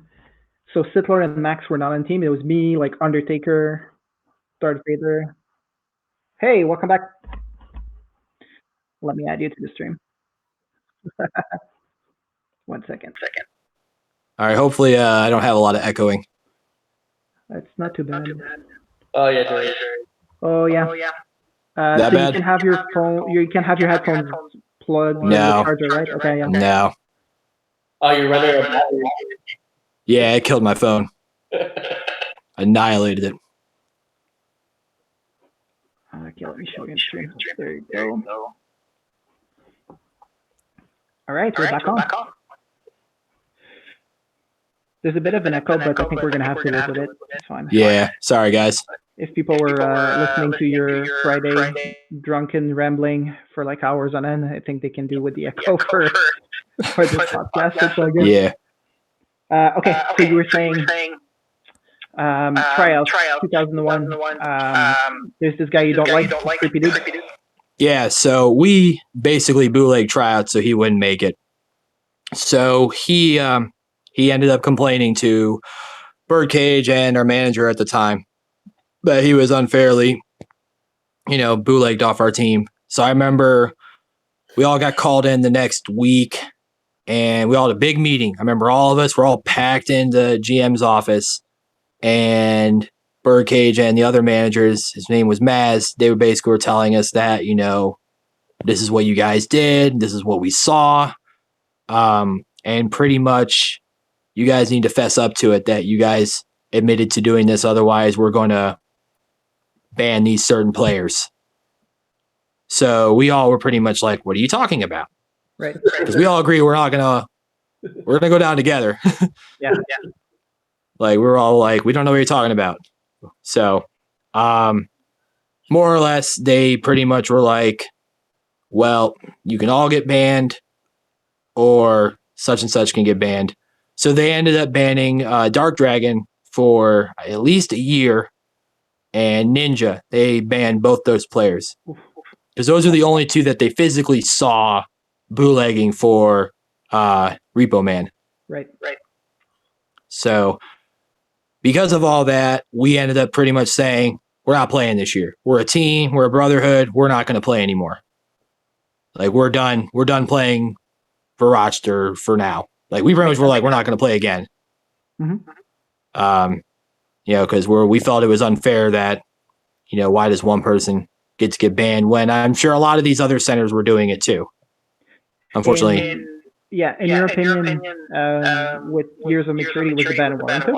so Sittler and Max were not on team. It was me, like Undertaker, Darth Vader. Hey, welcome back. Let me add you to the stream. 1 second. All right. Hopefully, I don't have a lot of echoing. That's not too bad. Oh yeah. Oh yeah. That so bad? You can have your phone. You can have your headphones plugged in the charger, right? Okay. Yeah. No. Oh, you're running out of battery. Yeah, it killed my phone. Annihilated it. Okay, let me show you the stream. There you go. All right, we're back on. There's a bit of an echo, but I think we're gonna have to live with it. It's fine. Yeah, sorry guys. If people were listening to your Friday drunken rambling for like hours on end, I think they can do with the echo for this podcast. It's all good. Yeah. Okay, so you were saying tryouts 2001. There's this guy you don't like, creepy dude. Yeah, so we basically bootleg tryouts so he wouldn't make it. So he ended up complaining to Birdcage and our manager at the time that he was unfairly, bootlegged off our team. So I remember we all got called in the next week and we all had a big meeting. I remember all of us were all packed into GM's office, and Birdcage and the other managers, his name was Maz, they were telling us that, this is what you guys did, this is what we saw, and pretty much you guys need to fess up to it that you guys admitted to doing this, otherwise we're going to ban these certain players. So we all were pretty much like, what are you talking about? Right. Because we all agree we're gonna go down together. Yeah. Like we're all like, we don't know what you're talking about. So more or less they pretty much were like, well, you can all get banned or such and such can get banned. So they ended up banning Dark Dragon for at least a year, and Ninja, they banned both those players. Because those are the only two that they physically saw bootlegging for Repo Man. Right. So because of all that, we ended up pretty much saying, we're not playing this year. We're a team. We're a brotherhood. We're not going to play anymore. Like, we're done. We're done playing for Rochester for now. Like, we pretty much were like, we're not going to play again. Mm-hmm. Because we felt it was unfair that, why does one person get banned when I'm sure a lot of these other centers were doing it too. Unfortunately. In your opinion, with years of maturity, was the ban warranted?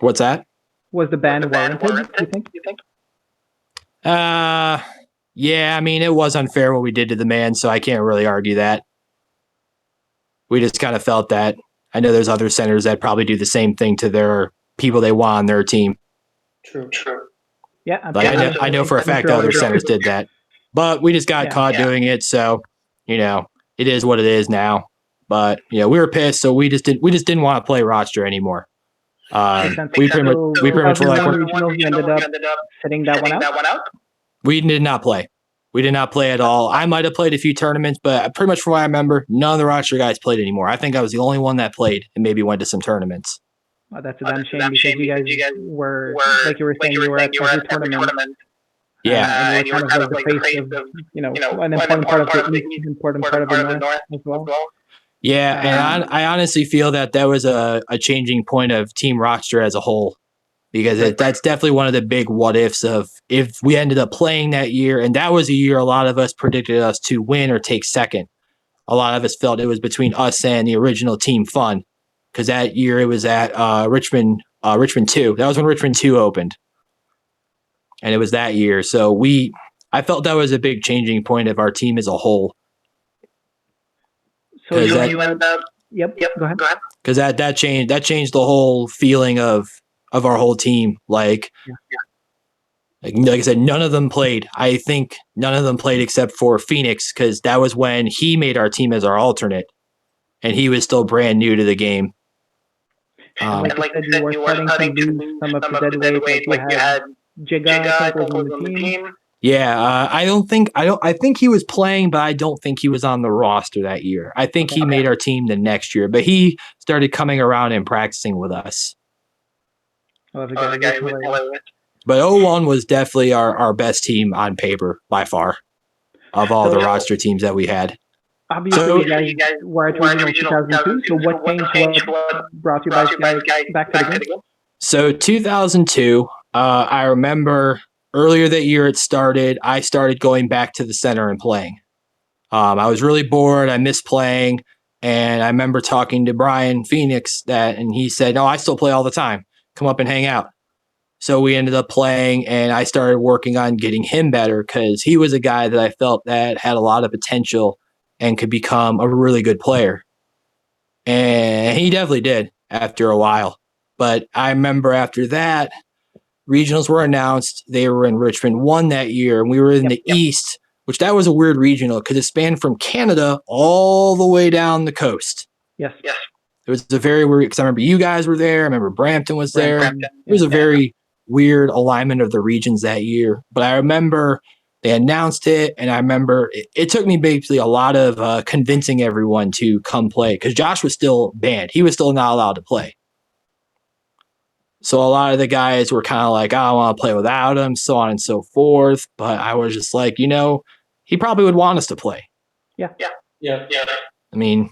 What's that? Was the ban warranted, you think? Yeah, I mean, it was unfair what we did to the man, so I can't really argue that. We just kind of felt that. I know there's other centers that probably do the same thing to their people they want on their team. True. Yeah, like I know for a fact other centers did that, but we just got caught doing it. So, it is what it is now. But we were pissed, so we just didn't want to play Rochester anymore. We pretty much were like, regionals, you ended up sitting that one out. We did not play. We did not play at all. I might have played a few tournaments, but pretty much from what I remember, none of the Rochester guys played anymore. I think I was the only one that played and maybe went to some tournaments. Oh, that's a damn shame because you guys were, like you were saying, you were at every tournament. Yeah. And you were kind of like the face of, an important part of the East, important part of the North as well. Yeah, and I honestly feel that was a changing point of Team Rochester as a whole, because that's definitely one of the big what ifs of if we ended up playing that year, and that was a year a lot of us predicted us to win or take second. A lot of us felt it was between us and the original Team Fun, because that year it was at Richmond 2. That was when Richmond 2 opened, and it was that year. So I felt that was a big changing point of our team as a whole. So you ended up. Yep. Go ahead. Because that changed the whole feeling of our whole team. Like I said, none of them played. I think none of them played except for Phoenix, because that was when he made our team as our alternate, and he was still brand new to the game. Like you said, you were starting to lose some of the dead weight. Like you had Jigga, I think, was on the team. Yeah, I think he was playing, but I don't think he was on the roster that year. I think he made our team the next year, but he started coming around and practicing with us. But 01 was definitely our best team on paper by far of all the roster teams that we had. Obviously, you guys were at regional 2002, so what changed? What brought you guys back to the game? So 2002, I remember earlier that year I started going back to the center and playing. I was really bored. I missed playing. And I remember talking to Brian Phoenix and he said, no, I still play all the time. Come up and hang out. So we ended up playing, and I started working on getting him better, because he was a guy that I felt that had a lot of potential and could become a really good player. And he definitely did after a while. But I remember after that, regionals were announced. They were in Richmond 1 that year, and we were in the East, which that was a weird regional because it spanned from Canada all the way down the coast. Yes. It was a very weird, because I remember you guys were there. I remember Brampton was there. It was a very weird alignment of the regions that year. But I remember they announced it, and I remember it took me basically a lot of convincing everyone to come play, because Josh was still banned. He was still not allowed to play. So a lot of the guys were kind of like, I want to play without him, so on and so forth. But I was just like, he probably would want us to play. Yeah. I mean,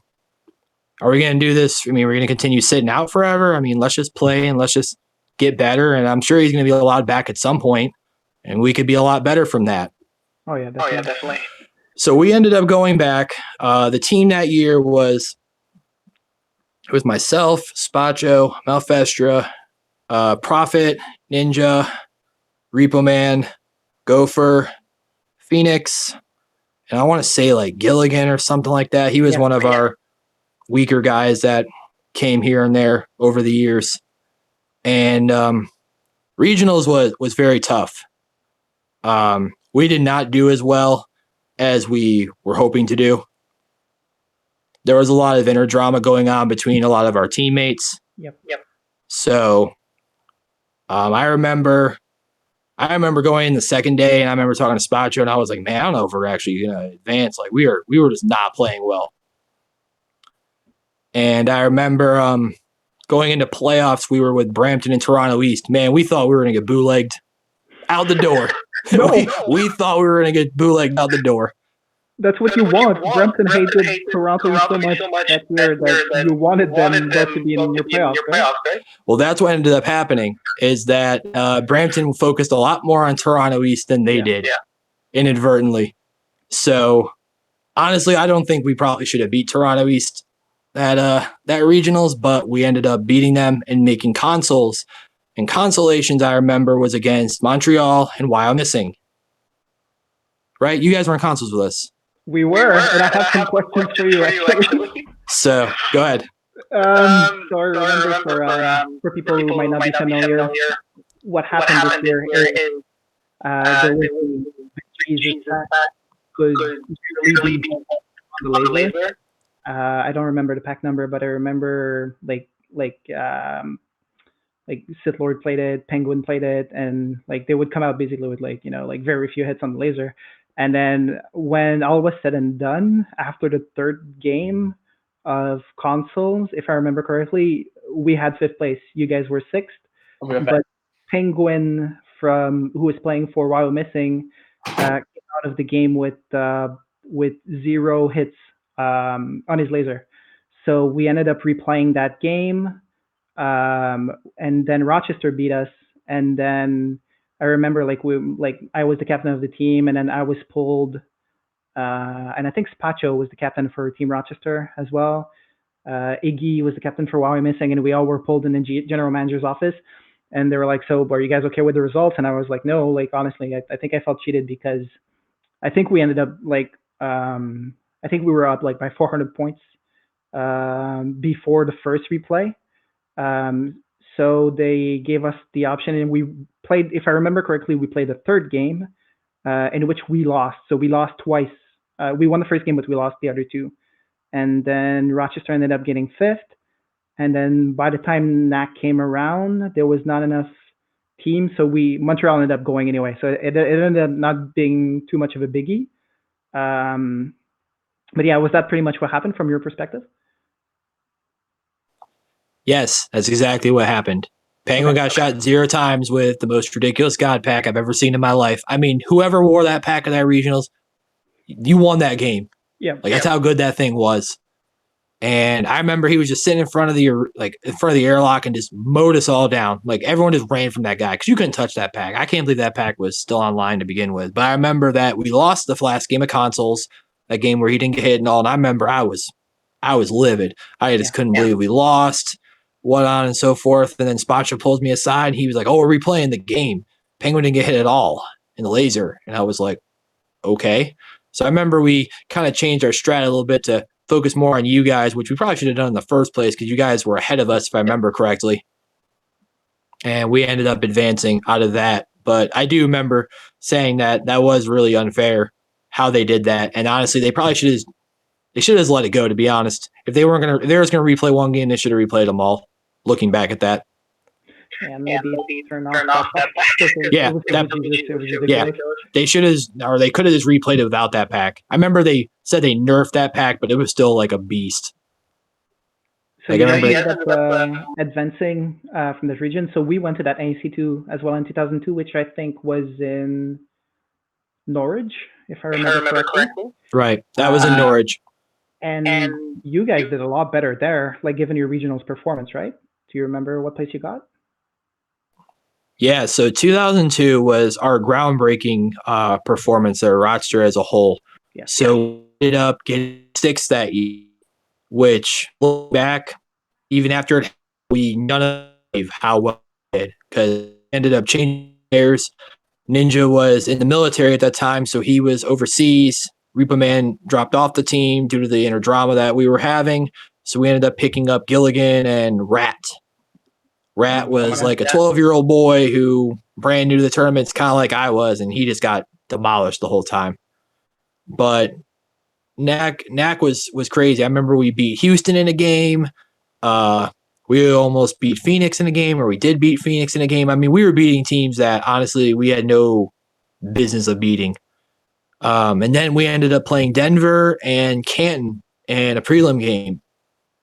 are we going to do this? I mean, we're going to continue sitting out forever? I mean, let's just play and let's just get better. And I'm sure he's going to be allowed back at some point, and we could be a lot better from that. Oh yeah, definitely. So we ended up going back. The team that year was myself, Spacho, Malfestra, Prophet, Ninja, Repo Man, Gopher, Phoenix, and I want to say like Gilligan or something like that. He was one of our weaker guys that came here and there over the years. And regionals was very tough. We did not do as well as we were hoping to do. There was a lot of inner drama going on between a lot of our teammates. Yep. So I remember going in the second day, and I remember talking to Spacho, and I was like, man, I don't know if we're actually going to advance. Like we were just not playing well. And I remember going into playoffs, we were with Brampton and Toronto East. Man, we thought we were going to get bootlegged out the door. we thought we were going to get bootlegged out the door. That's what you want. Brampton hated Toronto so much that year that you wanted them both to be in your playoffs, right? Well, that's what ended up happening, is that Brampton focused a lot more on Toronto East than they did, inadvertently. So, honestly, I don't think we probably should have beat Toronto East that regionals, but we ended up beating them and making consoles. And consolations, I remember, was against Montreal and Wyomissing. Right? You guys were in consoles with us. We were, and I have some questions for you, actually. So, go ahead. So I remember for people who might not be familiar, what happened this year is there was victories that could really be on the laser. I don't remember the pack number, but I remember like Sith Lord played it, Penguin played it, and like they would come out basically with like very few hits on the laser. And then when all was said and done, after the third game of consoles, if I remember correctly, we had 5th place. You guys were 6th. But Penguin, who was playing for Wyomissing, came out of the game with 0 hits on his laser. So we ended up replaying that game, and then Rochester beat us, and then I remember I was the captain of the team, and then I was pulled, and I think Spacho was the captain for Team Rochester as well. Iggy was the captain for Wyomissing, and we all were pulled in the general manager's office, and they were like, "So, are you guys okay with the results?" And I was like, "No, like honestly, I think I felt cheated because I think we ended up I think we were up like by 400 points before the first replay." So they gave us the option, and we played, if I remember correctly, we played the third game in which we lost. So we lost twice. We won the first game, but we lost the other 2. And then Rochester ended up getting 5th. And then by the time NAC came around, there was not enough teams. So Montreal ended up going anyway. So it ended up not being too much of a biggie. But yeah, was that pretty much what happened from your perspective? Yes, that's exactly what happened. Penguin got shot 0 times with the most ridiculous God pack I've ever seen in my life. I mean, whoever wore that pack at that regionals, you won that game. Yeah, that's how good that thing was. And I remember he was just sitting in front of the airlock and just mowed us all down. Like everyone just ran from that guy because you couldn't touch that pack. I can't believe that pack was still online to begin with. But I remember that we lost the last game of consoles, that game where he didn't get hit and all. And I remember I was livid. I just couldn't believe we lost. What on and so forth. And then Spacho pulls me aside. And he was like, "Oh, we're replaying the game. Penguin didn't get hit at all in the laser." And I was like, okay. So I remember we kind of changed our strat a little bit to focus more on you guys, which we probably should have done in the first place because you guys were ahead of us, if I remember correctly. And we ended up advancing out of that. But I do remember saying that was really unfair how they did that. And honestly, they probably should have just let it go, to be honest. If they were going to replay one game, they should have replayed them all. Looking back at that. Yeah, maybe turn off that pack. They should have, or they could have just replayed it without that pack. I remember they said they nerfed that pack, but it was still like a beast. So you ended up advancing from this region. So we went to that NEC2 as well in 2002, which I think was in Norwich, if I remember correctly. Right, that was in Norwich. And you guys did a lot better there, like given your regionals performance, right? Do you remember what place you got? Yeah, so 2002 was our groundbreaking performance at Rochester as a whole. Yes. So we ended up getting 6th that year, which look back, even after it, we none of us how well we did because ended up changing players. Ninja was in the military at that time, so he was overseas. Repo Man dropped off the team due to the inner drama that we were having. So we ended up picking up Gilligan and Rat. Rat was like a 12-year-old boy who brand new to the tournaments, kind of like I was, and he just got demolished the whole time. But Knack was crazy. I remember we beat Houston in a game. We almost beat Phoenix in a game, or we did beat Phoenix in a game. I mean, we were beating teams that honestly we had no business of beating. And then we ended up playing Denver and Canton in a prelim game.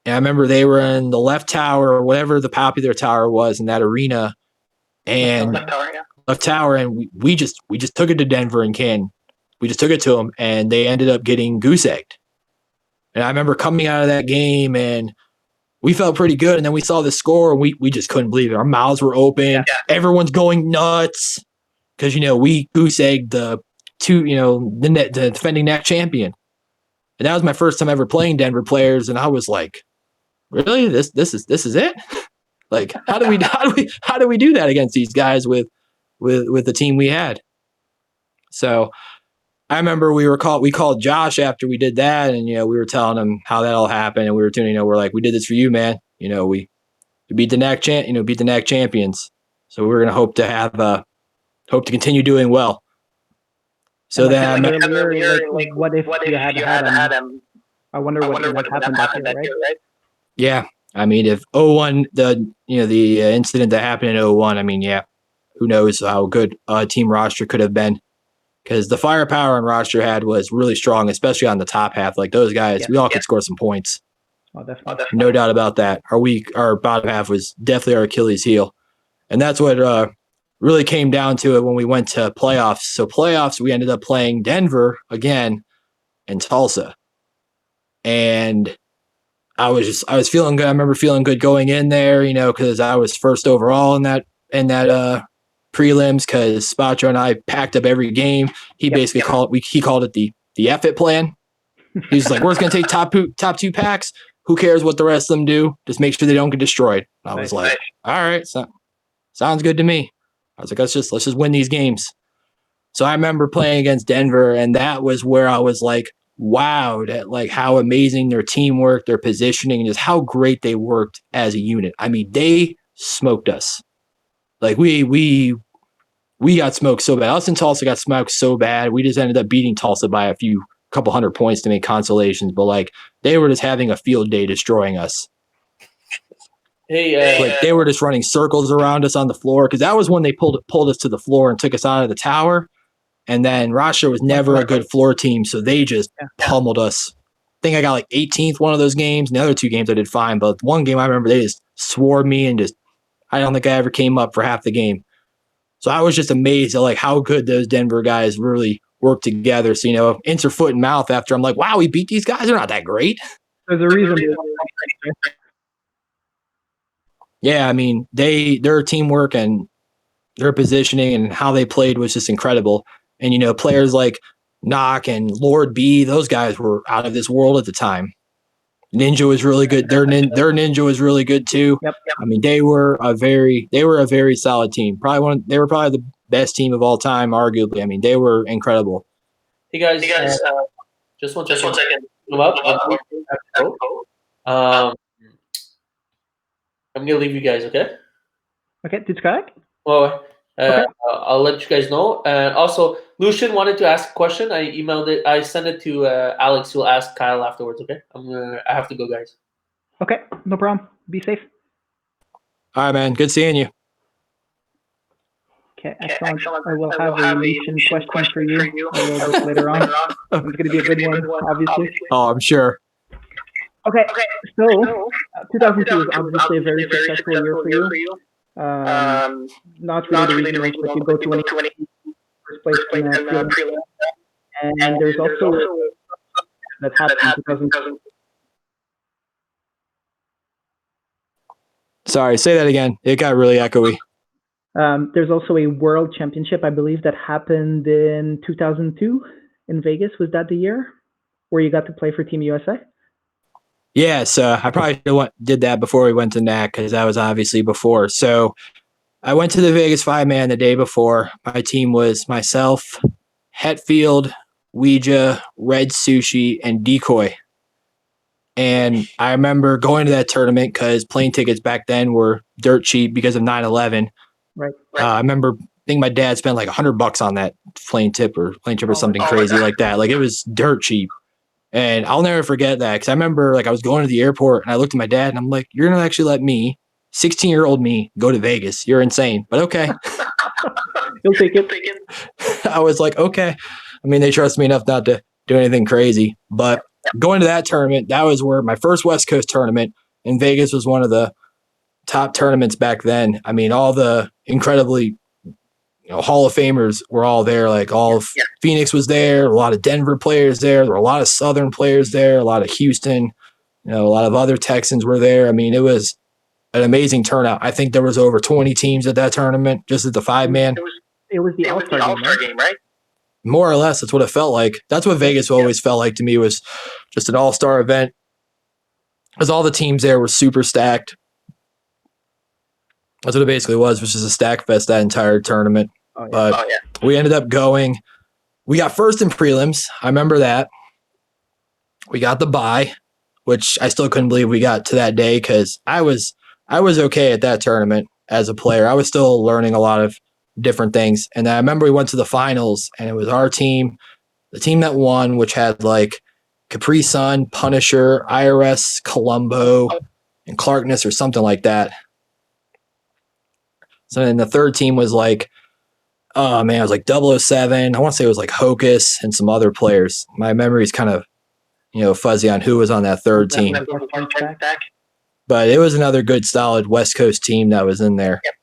And I remember they were in the left tower or whatever the popular tower was in that arena. And left tower, and we just took it to Denver and Canton. We just took it to them, and they ended up getting goose egged. And I remember coming out of that game, and we felt pretty good. And then we saw the score, and we just couldn't believe it. Our mouths were open. Yeah. Everyone's going nuts because we goose egged the defending NAC champion. And that was my first time ever playing Denver players, and I was like, really? This is it? Like, how do we do that against these guys with the team we had? So I remember we called Josh after we did that, and we were telling him how that all happened, and we were tuning. We're like, we did this for you, man. We beat the NAC beat the NAC champions. So we're gonna hope to continue doing well. So then, what if you had had him? I wonder what would have happened that year, right? Yeah, I mean, if 01, the incident that happened in 01, I mean, yeah, who knows how good Team Rochester could have been. Because the firepower on Rochester had was really strong, especially on the top half. Like those guys, we all could score some points. Oh, definitely. No doubt about that. Our bottom half was definitely our Achilles heel. And that's what really came down to it when we went to playoffs. So playoffs, we ended up playing Denver again and Tulsa. And I was feeling good. I remember feeling good going in there, because I was first overall in that prelims, because Spacho and I packed up every game. He basically called it the F-it plan. He was like, we're just going to take top two packs. Who cares what the rest of them do? Just make sure they don't get destroyed. I was like, all right, sounds good to me. I was like, let's just win these games. So I remember playing against Denver, and that was where I was like wowed at like how amazing their teamwork, their positioning, and just how great they worked as a unit. I mean, they smoked us. Like we got smoked so bad. Us and Tulsa got smoked so bad. We just ended up beating Tulsa by a couple hundred points to make consolations, but like they were just having a field day destroying us. Hey, like they were just running circles around us on the floor, because that was when they pulled us to the floor and took us out of the tower. And then Rochester was never a good floor team, so they just pummeled us. I think I got like 18th one of those games. And the other two games I did fine, but one game I remember they just swore me and I don't think I ever came up for half the game. So I was just amazed at like how good those Denver guys really worked together. So insert foot and mouth after I'm like, wow, we beat these guys. They're not that great. There's a reason. Yeah, I mean their teamwork and their positioning and how they played was just incredible. And players like Knock and Lord B, those guys were out of this world at the time. Ninja was really good. Their Ninja was really good too. Yep. I mean, they were a very solid team. They were probably the best team of all time, arguably. I mean, they were incredible. Hey guys, just one second. Come up. I'm gonna leave you guys. Okay. Okay, did Skype? Well, I'll let you guys know. And also, Lucian wanted to ask a question. I emailed it. I sent it to Alex, who'll ask Kyle afterwards. Okay. I have to go, guys. Okay, no problem. Be safe. All right, man. Good seeing you. Okay, excellent. I will have a Lucian question for you a little bit later on. It's going to be a good one, obviously. Oh, I'm sure. Okay, so 2002 was obviously a very successful year for you. Not really the regionals, but you go to any first place in the prelim. And there's also that happened in 2002 Sorry, say that again. It got really echoey. There's also a World Championship, I believe, that happened in 2002 in Vegas. Was that the year where you got to play for Team USA? Yes, I probably did that before we went to NAC because that was obviously before. So I went to the Vegas 5-man the day before. My team was myself, Hetfield, Ouija, Red Sushi, and Decoy. And I remember going to that tournament because plane tickets back then were dirt cheap because of 9/11. Right. I remember, I think my dad spent like $100 on that plane trip or something crazy like that. Like it was dirt cheap. And I'll never forget that because I remember like I was going to the airport and I looked at my dad and I'm like, you're going to actually let me, 16-year-old me, go to Vegas? You're insane. But okay. You'll take it. I was like, okay. I mean, they trust me enough not to do anything crazy. But going to that tournament, that was where my first West Coast tournament, and Vegas was one of the top tournaments back then. I mean, all the incredibly Hall of Famers were all there. Like all of Phoenix was there, a lot of Denver players there were a lot of Southern players there, a lot of Houston, a lot of other Texans were there. I mean, it was an amazing turnout. I think there was over 20 teams at that tournament, just at the 5-man. It was the All-Star game, right? More or less, that's what it felt like. That's what Vegas always felt like to me, was just an all-star event. Because all the teams there were super stacked. That's what it basically was just a stack fest that entire tournament. But we ended up going. We got first in prelims. I remember that. We got the bye, which I still couldn't believe we got to that day because I was okay at that tournament as a player. I was still learning a lot of different things. And I remember we went to the finals, and it was our team, the team that won, which had like Capri Sun, Punisher, IRS, Colombo, and Clarkness or something like that. So then the third team was like, oh man, it was like 007. I want to say it was like Hocus and some other players. My memory is kind of, fuzzy on who was on that third team. But it was another good, solid West Coast team that was in there. Yep.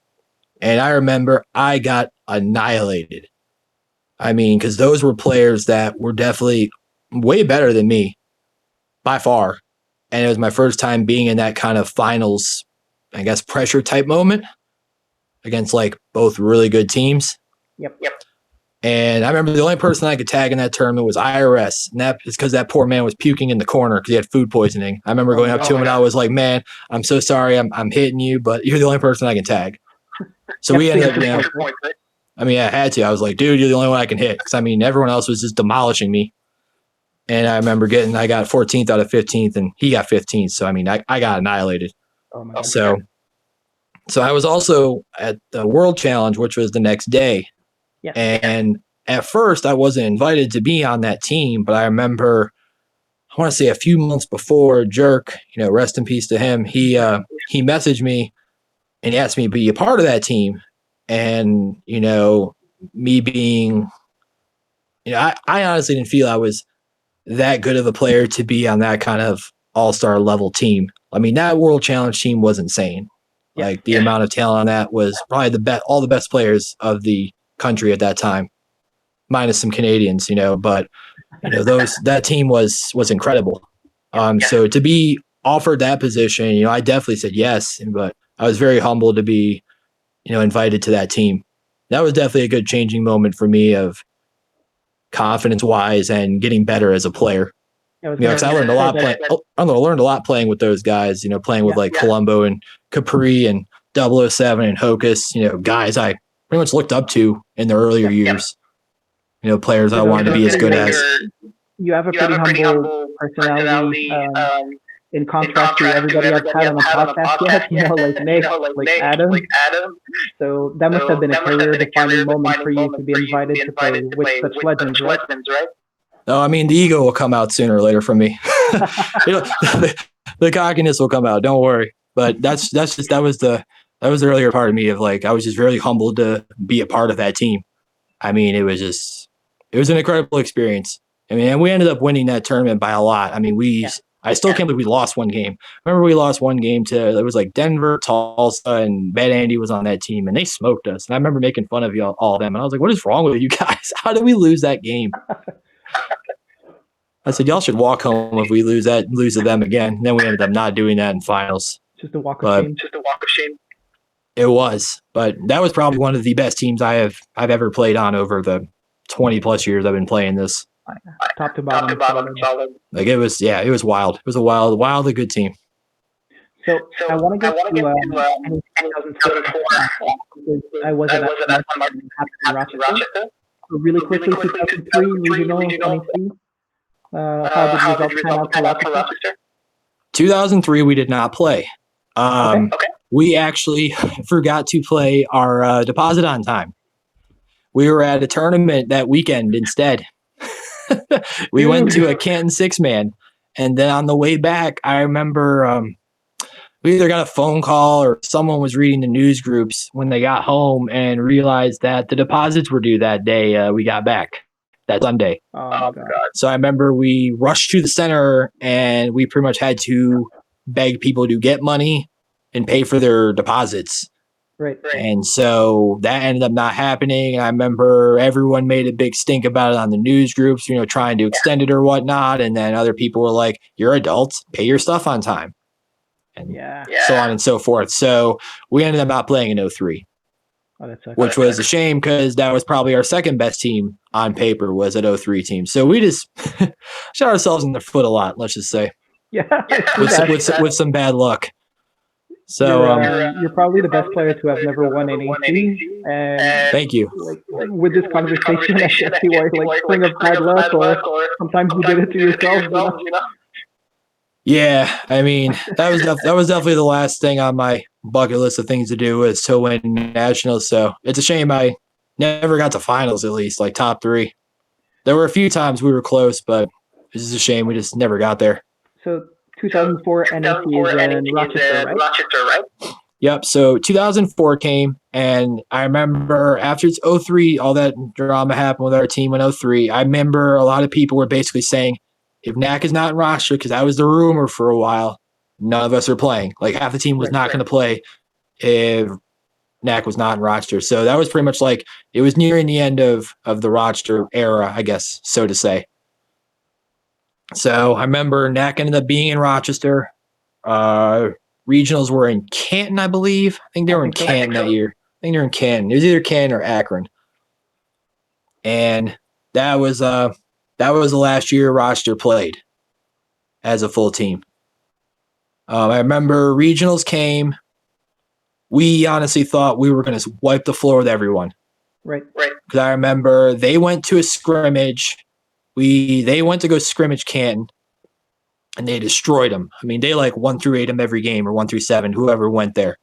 And I remember I got annihilated. I mean, because those were players that were definitely way better than me by far. And it was my first time being in that kind of finals, I guess, pressure type moment against like both really good teams. Yep. And I remember the only person I could tag in that tournament was IRS. And that is because that poor man was puking in the corner because he had food poisoning. I remember going up to him and I was like, man, I'm so sorry. I'm hitting you, but you're the only person I can tag. So we ended up, I had to. I was like, dude, you're the only one I can hit. Because, everyone else was just demolishing me. And I remember I got 14th out of 15th, and he got 15th. So, I got annihilated. Oh my God. So I was also at the World Challenge, which was the next day. Yeah. And at first, I wasn't invited to be on that team. But I remember, I want to say a few months before, Jerk, rest in peace to him, he messaged me. And he asked me to be a part of that team. And, me being, I honestly didn't feel I was that good of a player to be on that kind of all-star level team. That World Challenge team was insane. The amount of talent on that was probably all the best players of the country at that time, minus some Canadians, but, that team was incredible. So to be offered that position, I definitely said yes, but I was very humbled to be, invited to that team. That was definitely a good changing moment for me of confidence-wise and getting better as a player. Because I learned a lot learned a lot playing with those guys. Playing with Colombo and Capri and 007 and Hocus. Guys I pretty much looked up to in the earlier years. Players I wanted to be as good as. You have a pretty humble personality. In contrast to everybody I've had on the podcast yet, like Nick, like Adam. So that must have been a career-defining moment for you to be invited to play with such legends, right? No, the ego will come out sooner or later from me. The cockiness will come out. Don't worry. But that was the earlier part of me of like I was just very humbled to be a part of that team. It was an incredible experience. And we ended up winning that tournament by a lot. I still can't believe we lost one game. Remember we lost one game to, it was like Denver, Tulsa, and Bad Andy was on that team, and they smoked us. And I remember making fun of all of them. And I was like, what is wrong with you guys? How did we lose that game? I said, y'all should walk home if we lose to them again. And then we ended up not doing that in finals. Just a walk of But- shame. It was, but that was probably one of the best teams I've ever played on over the 20 plus years I've been playing this. Top to bottom. Solid. Like it was wild. It was a wildly good team. So I want to get to 2004. Because I was at that happened in Rochester. So really quickly, 2003 regional 23. How did results pan out for Rochester? 2003, we did not play. Okay. We actually forgot to play our deposit on time. We were at a tournament that weekend instead. We went to a Canton 6-man, and then on the way back, I remember we either got a phone call or someone was reading the news groups when they got home and realized that the deposits were due that day. We got back that Sunday. Oh my God. So I remember we rushed to the center and we pretty much had to beg people to get money and pay for their deposits. Right. And so that ended up not happening. And I remember everyone made a big stink about it on the news groups, trying to extend it or whatnot. And then other people were like, you're adults, pay your stuff on time. And so on and so forth. So we ended up not playing in 03. Oh, that sucks. Which was a shame because that was probably our second best team on paper was an 03 team. So we just shot ourselves in the foot a lot, let's just say, Yeah. with some bad luck. So you're probably the best player to have never won an AC. And thank you. with this conversation, I can see why string of bad luck, or sometimes you did it to yourself. Yeah, I mean that was definitely the last thing on my bucket list of things to do was to win nationals. So it's a shame I never got to finals, at least like top 3. There were a few times we were close, but it's just a shame we just never got there. So 2004 NAC is in Rochester, right? Yep. So 2004 came, and I remember after 03, all that drama happened with our team in 03. I remember a lot of people were basically saying, if NAC is not in Rochester, because that was the rumor for a while, none of us are playing. Like half the team was not going to play if NAC was not in Rochester. So that was pretty much like it was nearing the end of the Rochester era, I guess, so to say. So I remember NAC ended up being in Rochester. Regionals were in Canton, I believe. I think they were in Canton that year. I think they were in Canton. It was either Canton or Akron. And that was the last year Rochester played as a full team. I remember regionals came. We honestly thought we were going to wipe the floor with everyone. Right. Because I remember they went to a scrimmage. They went to go scrimmage Canton, and they destroyed them. I mean, they 1-8 them every game, or 1-7, whoever went there.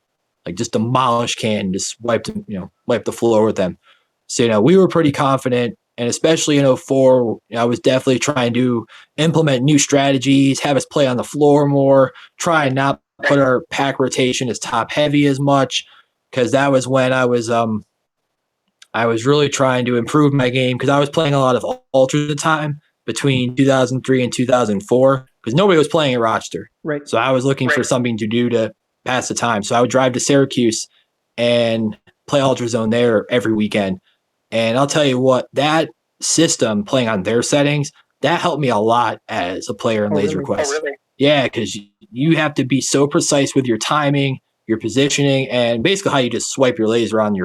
Just demolished Canton, just wiped the floor with them. So, we were pretty confident. And especially in 04, I was definitely trying to implement new strategies, have us play on the floor more, try and not put our pack rotation as top heavy as much, because that was when I was really trying to improve my game, because I was playing a lot of ultras at the time between 2003 and 2004, because nobody was playing at Rochester. Right. So I was looking for something to do to pass the time. So I would drive to Syracuse and play Ultra Zone there every weekend. And I'll tell you what, that system, playing on their settings, that helped me a lot as a player in Laser Quest. Oh, really? Yeah, because you have to be so precise with your timing, your positioning, and basically how you just swipe your laser on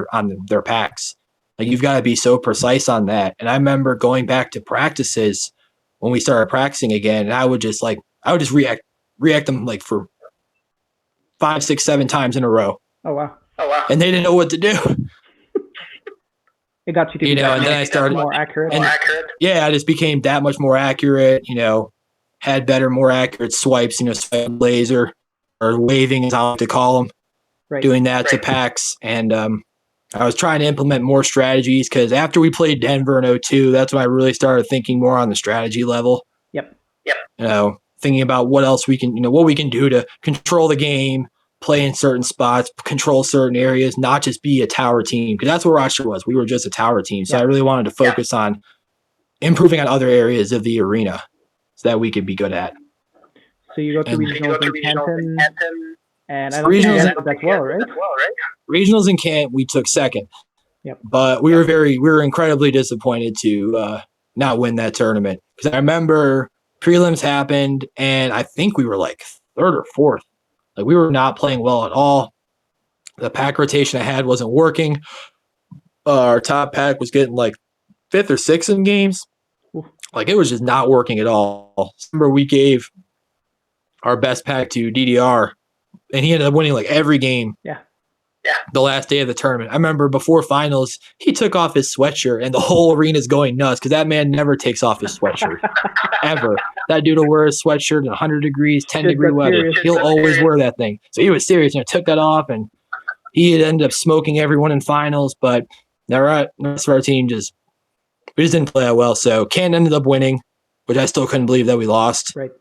their packs. You've got to be so precise on that. And I remember going back to practices when we started practicing again, and I would just react them for 5, 6, 7 times in a row. Oh wow. And they didn't know what to do. It got you to and then I started more accurate. Yeah, I just became that much more accurate, had better, more accurate swipes, swipe laser or waving as I like to call them, doing that to packs. And I was trying to implement more strategies, because after we played Denver in 02, that's when I really started thinking more on the strategy level. Yep. Thinking about what else we can, what we can do to control the game, play in certain spots, control certain areas, not just be a tower team, because that's what Rochester was. We were just a tower team. So I really wanted to focus on improving on other areas of the arena so that we could be good at. So you go to regionals in Canton, and I don't think you entered that well, right? Regionals in Canton, we took second. Yep. But we were incredibly disappointed to not win that tournament, because I remember prelims happened, and I think we were 3rd or 4th. Like we were not playing well at all. The pack rotation I had wasn't working. Our top pack was getting like 5th or 6th in games. Like it was just not working at all. Remember we gave our best pack to DDR and he ended up winning like every game. Yeah. The last day of the tournament. I remember before finals, he took off his sweatshirt and the whole arena's going nuts because that man never takes off his sweatshirt. Ever. That dude will wear his sweatshirt in 100 degrees, 10-degree weather. Serious. He'll always wear that thing. So he was serious, took that off and he had ended up smoking everyone in finals, but the rest of our team we just didn't play that well. So Ken ended up winning, which I still couldn't believe that we lost. Right.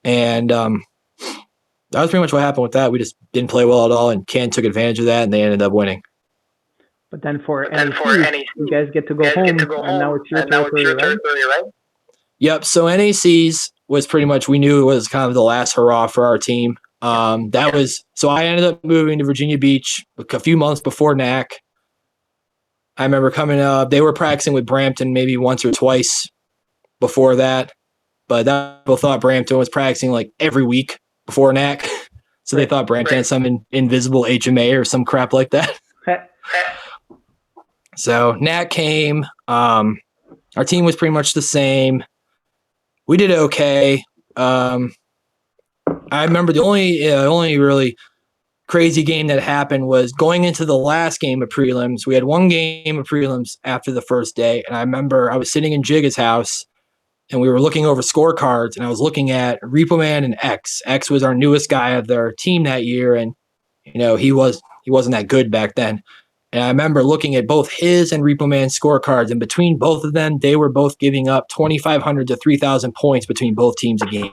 And that was pretty much what happened with that. We just didn't play well at all, and Ken took advantage of that, and they ended up winning. But then for NAC, you guys get to go home, and now it's your territory, right? Yep. So NAC's was pretty much, we knew it was kind of the last hurrah for our team. So I ended up moving to Virginia Beach a few months before NAC. I remember coming up, they were practicing with Brampton maybe once or twice before that, but people thought Brampton was practicing like every week before NAC. So they thought Brampton had some invisible HMA or some crap like that. So NAC came. Our team was pretty much the same. We did okay. I remember the only really crazy game that happened was going into the last game of prelims. We had one game of prelims after the first day, and I remember I was sitting in Jigga's house, and we were looking over scorecards, and I was looking at Repo Man and X. X was our newest guy of their team that year, and he wasn't that good back then. And I remember looking at both his and Repo Man's scorecards, and between both of them, they were both giving up 2,500 to 3,000 points between both teams a game.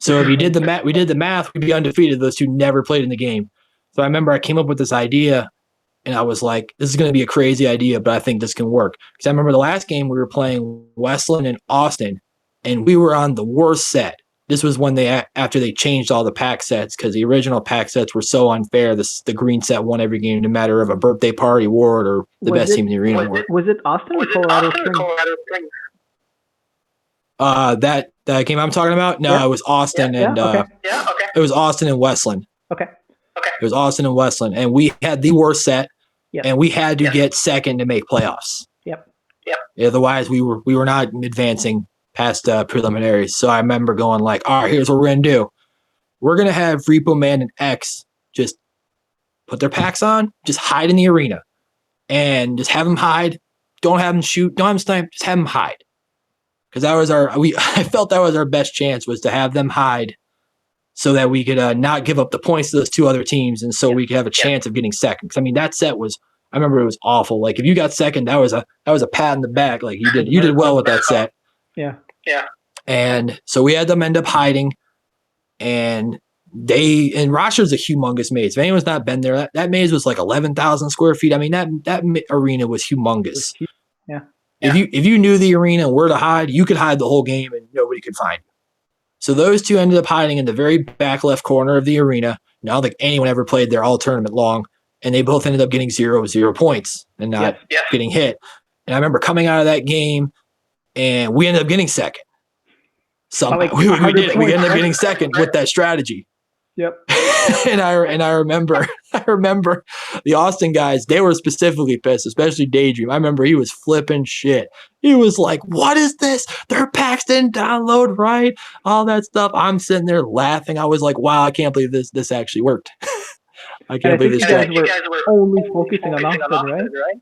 So if we did the math, we'd be undefeated. Those two never played in the game. So I remember I came up with this idea, and I was like, this is going to be a crazy idea, but I think this can work. Because I remember the last game we were playing Westland and Austin, and we were on the worst set. This was when after they changed all the pack sets, because the original pack sets were so unfair. The green set won every game, no matter if a birthday party award or the best team in the arena award. Was it Austin or Colorado Springs? That game I'm talking about? No, it was Austin and it was Austin and Westland. Okay. It was Austin and Westland, and we had the worst set, and we had to get second to make playoffs. Yep. Otherwise, we were not advancing past preliminaries. So I remember going like, all right, here's what we're gonna do. We're gonna have Repo Man and X just put their packs on, just hide in the arena, and just have them hide. Don't have them shoot. Don't have them snipe. Just have them hide. Because I felt that was our best chance, was to have them hide, so that we could not give up the points to those two other teams, and so we could have a chance of getting second. Because I mean, that set was, I remember it was awful. Like if you got second, that was a pat in the back. Like you did well with that set. Yeah. And so we had them end up hiding, and Rochester's a humongous maze. If anyone's not been there, that maze was like 11,000 square feet. I mean, that arena was humongous. Yeah. If you knew the arena and where to hide, you could hide the whole game and nobody could find you. So those two ended up hiding in the very back left corner of the arena. I don't think anyone ever played there all tournament long, and they both ended up getting 0 points and not getting hit. And I remember coming out of that game, and we ended up getting second. Somehow we did. We ended up getting second with that strategy. Yep. and I remember the Austin guys, they were specifically pissed, especially Daydream. I remember he was flipping shit. He was like, what is this? Their packs didn't download right. All that stuff. I'm sitting there laughing. I was like, wow, I can't believe this actually worked. I can't believe this. You guys were only focusing on Austin, right?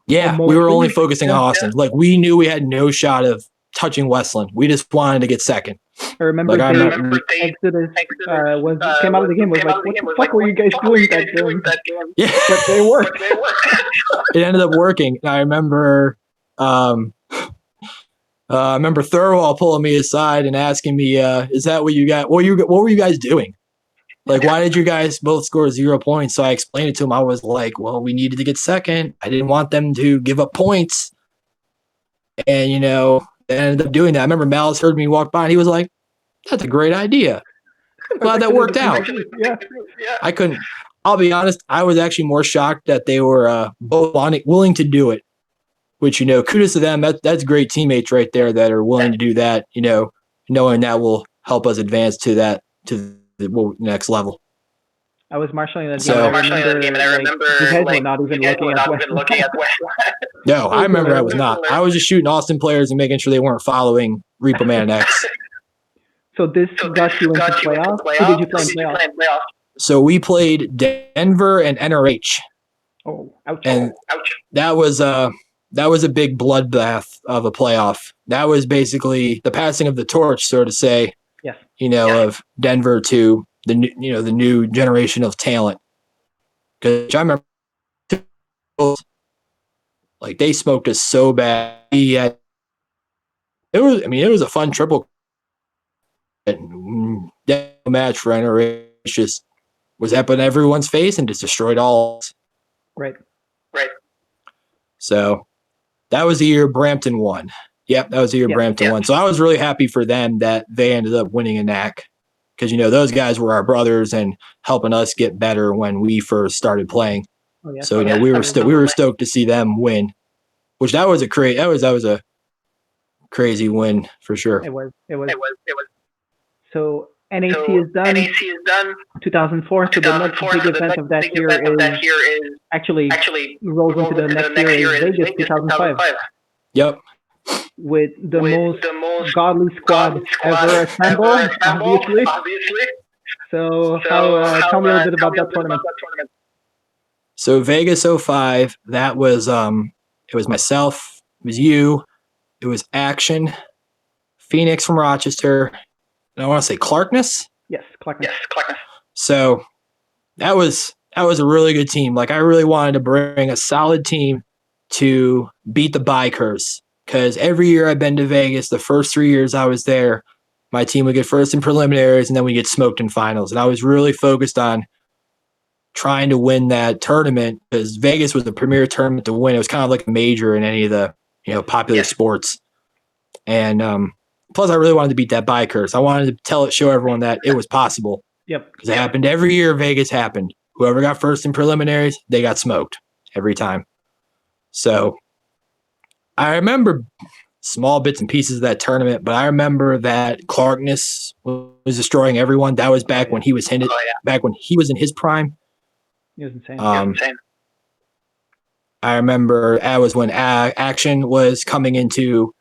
Yeah, we were only focusing on Austin. Like we knew we had no shot of touching Westland. We just wanted to get second. I remember Exodus when he came out of the game was like, what the fuck were you guys doing that game? Yeah. But they worked. It ended up working. I remember Thurwall pulling me aside and asking me, is that what you got? What were you guys doing? Like, why did you guys both score 0 points? So I explained it to him. I was like, well, we needed to get second. I didn't want them to give up points. And, they ended up doing that. I remember Malice heard me walk by, and he was like, that's a great idea. I'm glad that worked out. Yeah. I couldn't. I'll be honest, I was actually more shocked that they were both willing to do it, which, kudos to them. That's great teammates right there that are willing to do that, knowing that will help us advance to that to the next level. I was marshalling that So- game, and I remember you guys were not even looking at West. No, I remember I was not. I was just shooting Austin players and making sure they weren't following Repo Man X. So this got you into playoffs? Who did you play in playoffs? So we played Denver and NRH. Oh, ouch. And that was a big bloodbath of a playoff. That was basically the passing of the torch, so to say. Yes. Of Denver to the new generation of talent. Because I remember, like, they smoked us so bad. It was a fun triple match for NRH. Just was up in everyone's face and just destroyed all. Right. So that was the year Brampton won. Yep, that was the year Brampton won. So I was really happy for them that they ended up winning a NAC because, those guys were our brothers and helping us get better when we first started playing. Oh, yeah. So we were stoked to see them win, which that was a crazy win for sure. It was. So NAC is done. 2004. So the next big event of that year is actually rolls into the next year is Vegas 2005. Yep. With the most godly squad ever assembled, obviously. So tell me a little bit about that tournament. So Vegas 05, that was it was myself, it was you, it was Action, Phoenix from Rochester, and I want to say Clarkness. Yes, Clarkness. So that was a really good team. Like, I really wanted to bring a solid team to beat the bye curse. Because every year I've been to Vegas, the first 3 years I was there, my team would get first in preliminaries and then we get smoked in finals. And I was really focused on trying to win that tournament because Vegas was the premier tournament to win. It was kind of like a major in any of the popular sports. And plus, I really wanted to beat that bye curse. I wanted to show everyone that it was possible. Yep. Because it happened every year. Vegas happened. Whoever got first in preliminaries, they got smoked every time. So I remember small bits and pieces of that tournament, but I remember that Clarkness was destroying everyone. That was back when he was back when he was in his prime. He was insane. I remember that was when Action was coming into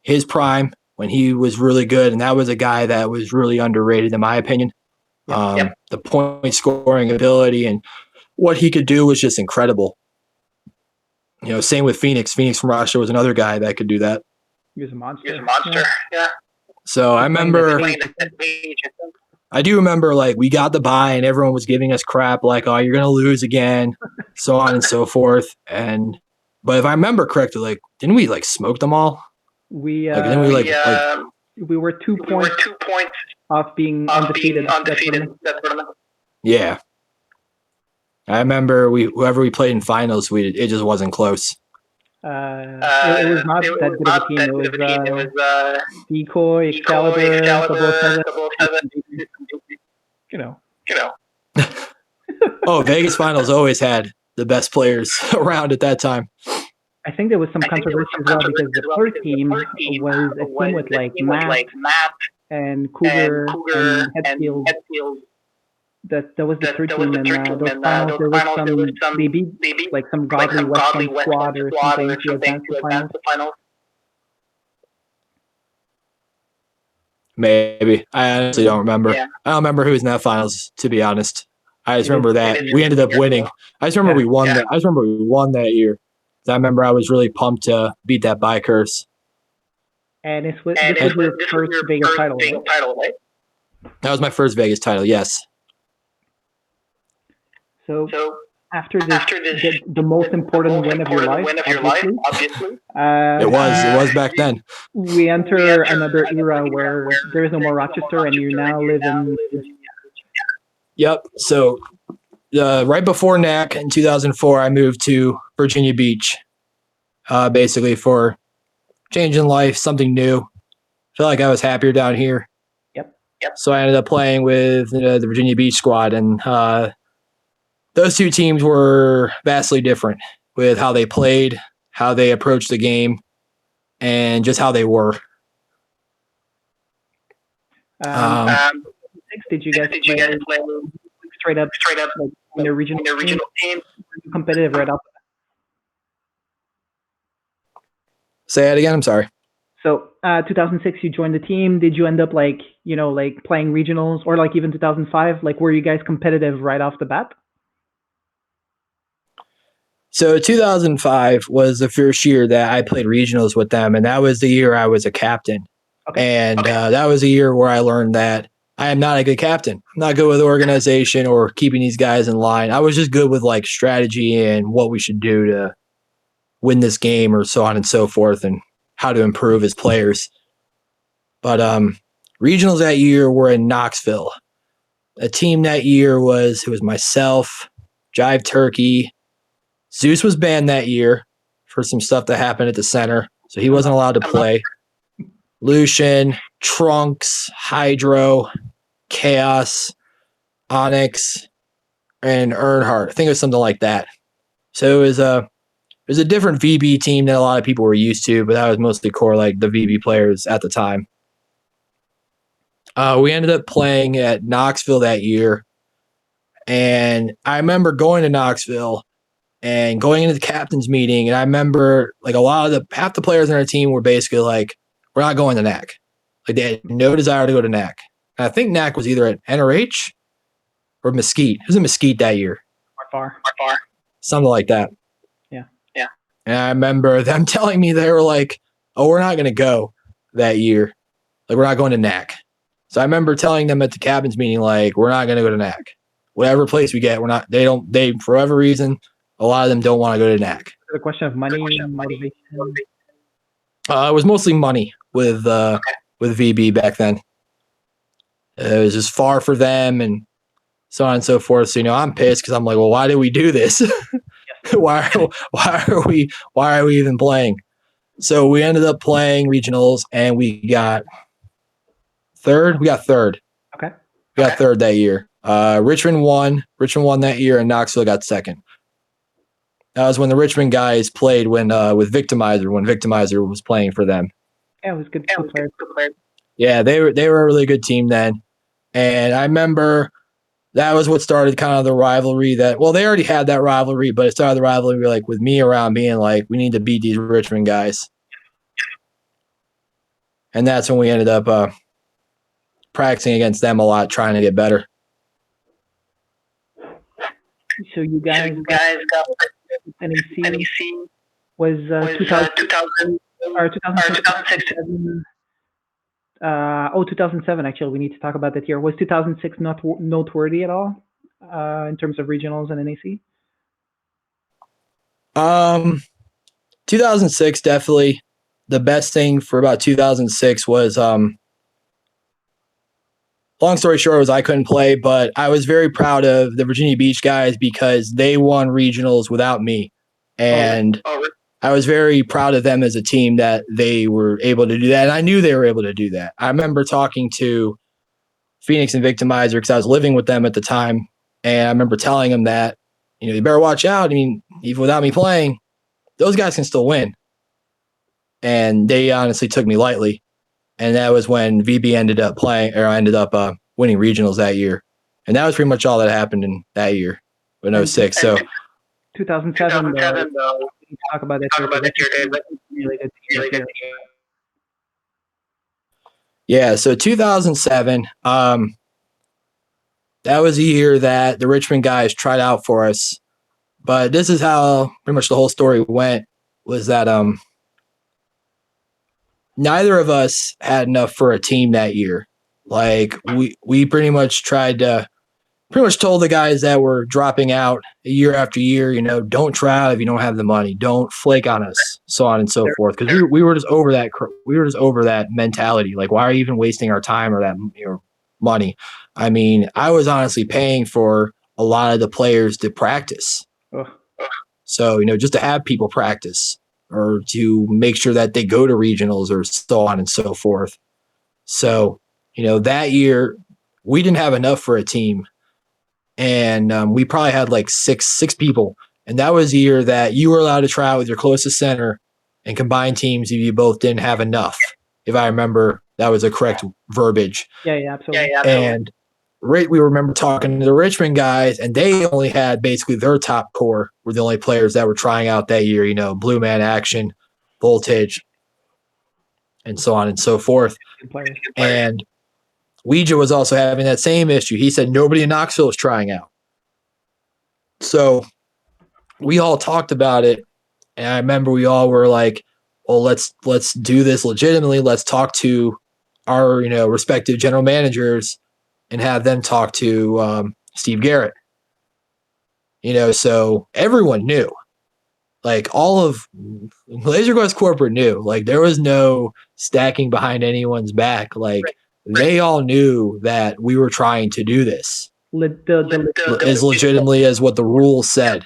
his prime when he was really good, and that was a guy that was really underrated in my opinion. The point scoring ability and what he could do was just incredible. Same with Phoenix. Phoenix from Rochester was another guy that could do that. He was a monster. Yeah. So I remember, I do remember, like, we got the bye and everyone was giving us crap, like, oh, you're going to lose again, so on and so forth. But if I remember correctly, like, didn't we, like, smoke them all? We were 2 points off being undefeated. That tournament. Yeah. I remember whoever we played in finals, it just wasn't close. It was not that good of a team. It was Decoy, Excalibur, Double 7. Oh, Vegas finals always had the best players around at that time. I think there was some controversy as well because the first team was a team with like Matt and Cougar and Hetfield. That was the third team, and those finals there was some they beat like some godly Western squad or something to advance the finals. Maybe. I honestly don't remember. I don't remember who was in that finals, to be honest. I just remember that we ended up winning. I just remember we won that. I just remember we won that year. I remember I was really pumped to beat that bye curse. And this was your first Vegas title, right? That was my first Vegas title, yes. So after this, the most important win of your life, obviously. It was back then. We enter another era where there is no more Rochester, and you now live in Virginia. Yep. So right before NAC in 2004, I moved to Virginia Beach, basically for change in life, something new. I felt like I was happier down here. Yep. So I ended up playing with the Virginia Beach squad, and those two teams were vastly different with how they played, how they approached the game, and just how they were. Did you guys play straight up like in the regional team? Were you competitive right off? Say that again. I'm sorry. So 2006, you joined the team. Did you end up like playing regionals, or like even 2005? Like, were you guys competitive right off the bat? So 2005 was the first year that I played regionals with them, and that was the year I was a captain. And that was a year where I learned that I am not a good captain. I'm not good with organization or keeping these guys in line. I was just good with like strategy and what we should do to win this game, or so on and so forth, and how to improve as players. But regionals that year were in Knoxville. A team that year was myself, Jive Turkey. Zeus was banned that year for some stuff that happened at the center, so he wasn't allowed to play. Lucian, Trunks, Hydro, Chaos, Onyx, and Earnhardt. I think it was something like that. So it was a different VB team that a lot of people were used to, but that was mostly core like the VB players at the time. We ended up playing at Knoxville that year, and I remember going to Knoxville and going into the captain's meeting, and I remember like half the players on our team were basically like, we're not going to NAC. Like, they had no desire to go to NAC. And I think NAC was either at NRH or Mesquite. It was in Mesquite that year. Far. Something like that. Yeah. And I remember them telling me they were like, oh, we're not going to go that year. Like, we're not going to NAC. So I remember telling them at the captain's meeting, like, we're not going to go to NAC. Whatever place we get, they for whatever reason, a lot of them don't want to go to NAC. The question of money, motivation. It was mostly money with VB back then. It was just far for them and so on and so forth. So, I'm pissed because I'm like, well, why did we do this? why are we even playing? So we ended up playing regionals and we got third. We got third. Okay. We got third that year. Richmond won that year, and Knoxville got second. That was when the Richmond guys played with Victimizer, when Victimizer was playing for them. Yeah, it was good player. Yeah, they were a really good team then. And I remember that was what started kind of the rivalry they already had that rivalry, but it started the rivalry like with me around being like, we need to beat these Richmond guys. And that's when we ended up practicing against them a lot, trying to get better. So you guys got NEC was 2000 or 2006. 2007 actually. We need to talk about that year. Was 2006 not noteworthy at all in terms of regionals and NEC? 2006 definitely. The best thing for about 2006 was long story short was I couldn't play, but I was very proud of the Virginia Beach guys because they won regionals without me. And I was very proud of them as a team that they were able to do that. And I knew they were able to do that. I remember talking to Phoenix and Victimizer because I was living with them at the time. And I remember telling them that, you better watch out. I mean, even without me playing, those guys can still win. And they honestly took me lightly. And that was when VB ended up winning regionals that year. And that was pretty much all that happened in that year, in 06. So 2007, though, we talk about that year. Really good year. Yeah, so 2007, that was a year that the Richmond guys tried out for us. But this is how pretty much the whole story went, was that neither of us had enough for a team that year. Like, we pretty much told the guys that were dropping out year after year, don't try out if you don't have the money. Don't flake on us, so on and so forth. Because we were just over that. We were just over that mentality. Like, why are you even wasting our time or that money? I mean, I was honestly paying for a lot of the players to practice. So, just to have people practice or to make sure that they go to regionals or so on and so forth. So, that year we didn't have enough for a team. And we probably had like six people. And that was the year that you were allowed to try out with your closest center and combine teams if you both didn't have enough. If I remember, that was a correct verbiage. Yeah, absolutely. And we remember talking to the Richmond guys, and they only had basically their top core were the only players that were trying out that year, Blue Man Action, Voltage, and so on and so forth. And Ouija was also having that same issue. He said nobody in Knoxville is trying out. So we all talked about it, and I remember we all were like, well, let's do this legitimately. Let's talk to our, respective general managers and have them talk to Steve Garrett. So everyone knew. Like all of Laser Quest Corporate knew. Like there was no stacking behind anyone's back. Like they all knew that we were trying to do this as legitimately as what the rules said.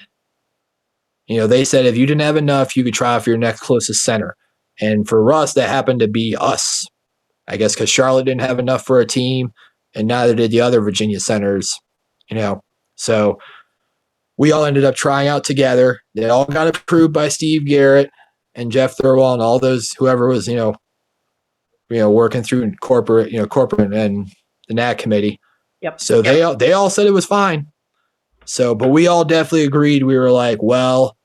They said if you didn't have enough, you could try for your next closest center. And for us, that happened to be us. I guess because Charlotte didn't have enough for a team, and neither did the other Virginia centers. So we all ended up trying out together. They all got approved by Steve Garrett and Jeff Thurwell and all those whoever was working through corporate and the NAC committee. Yep. So they all said it was fine. So, but we all definitely agreed. We were like, well,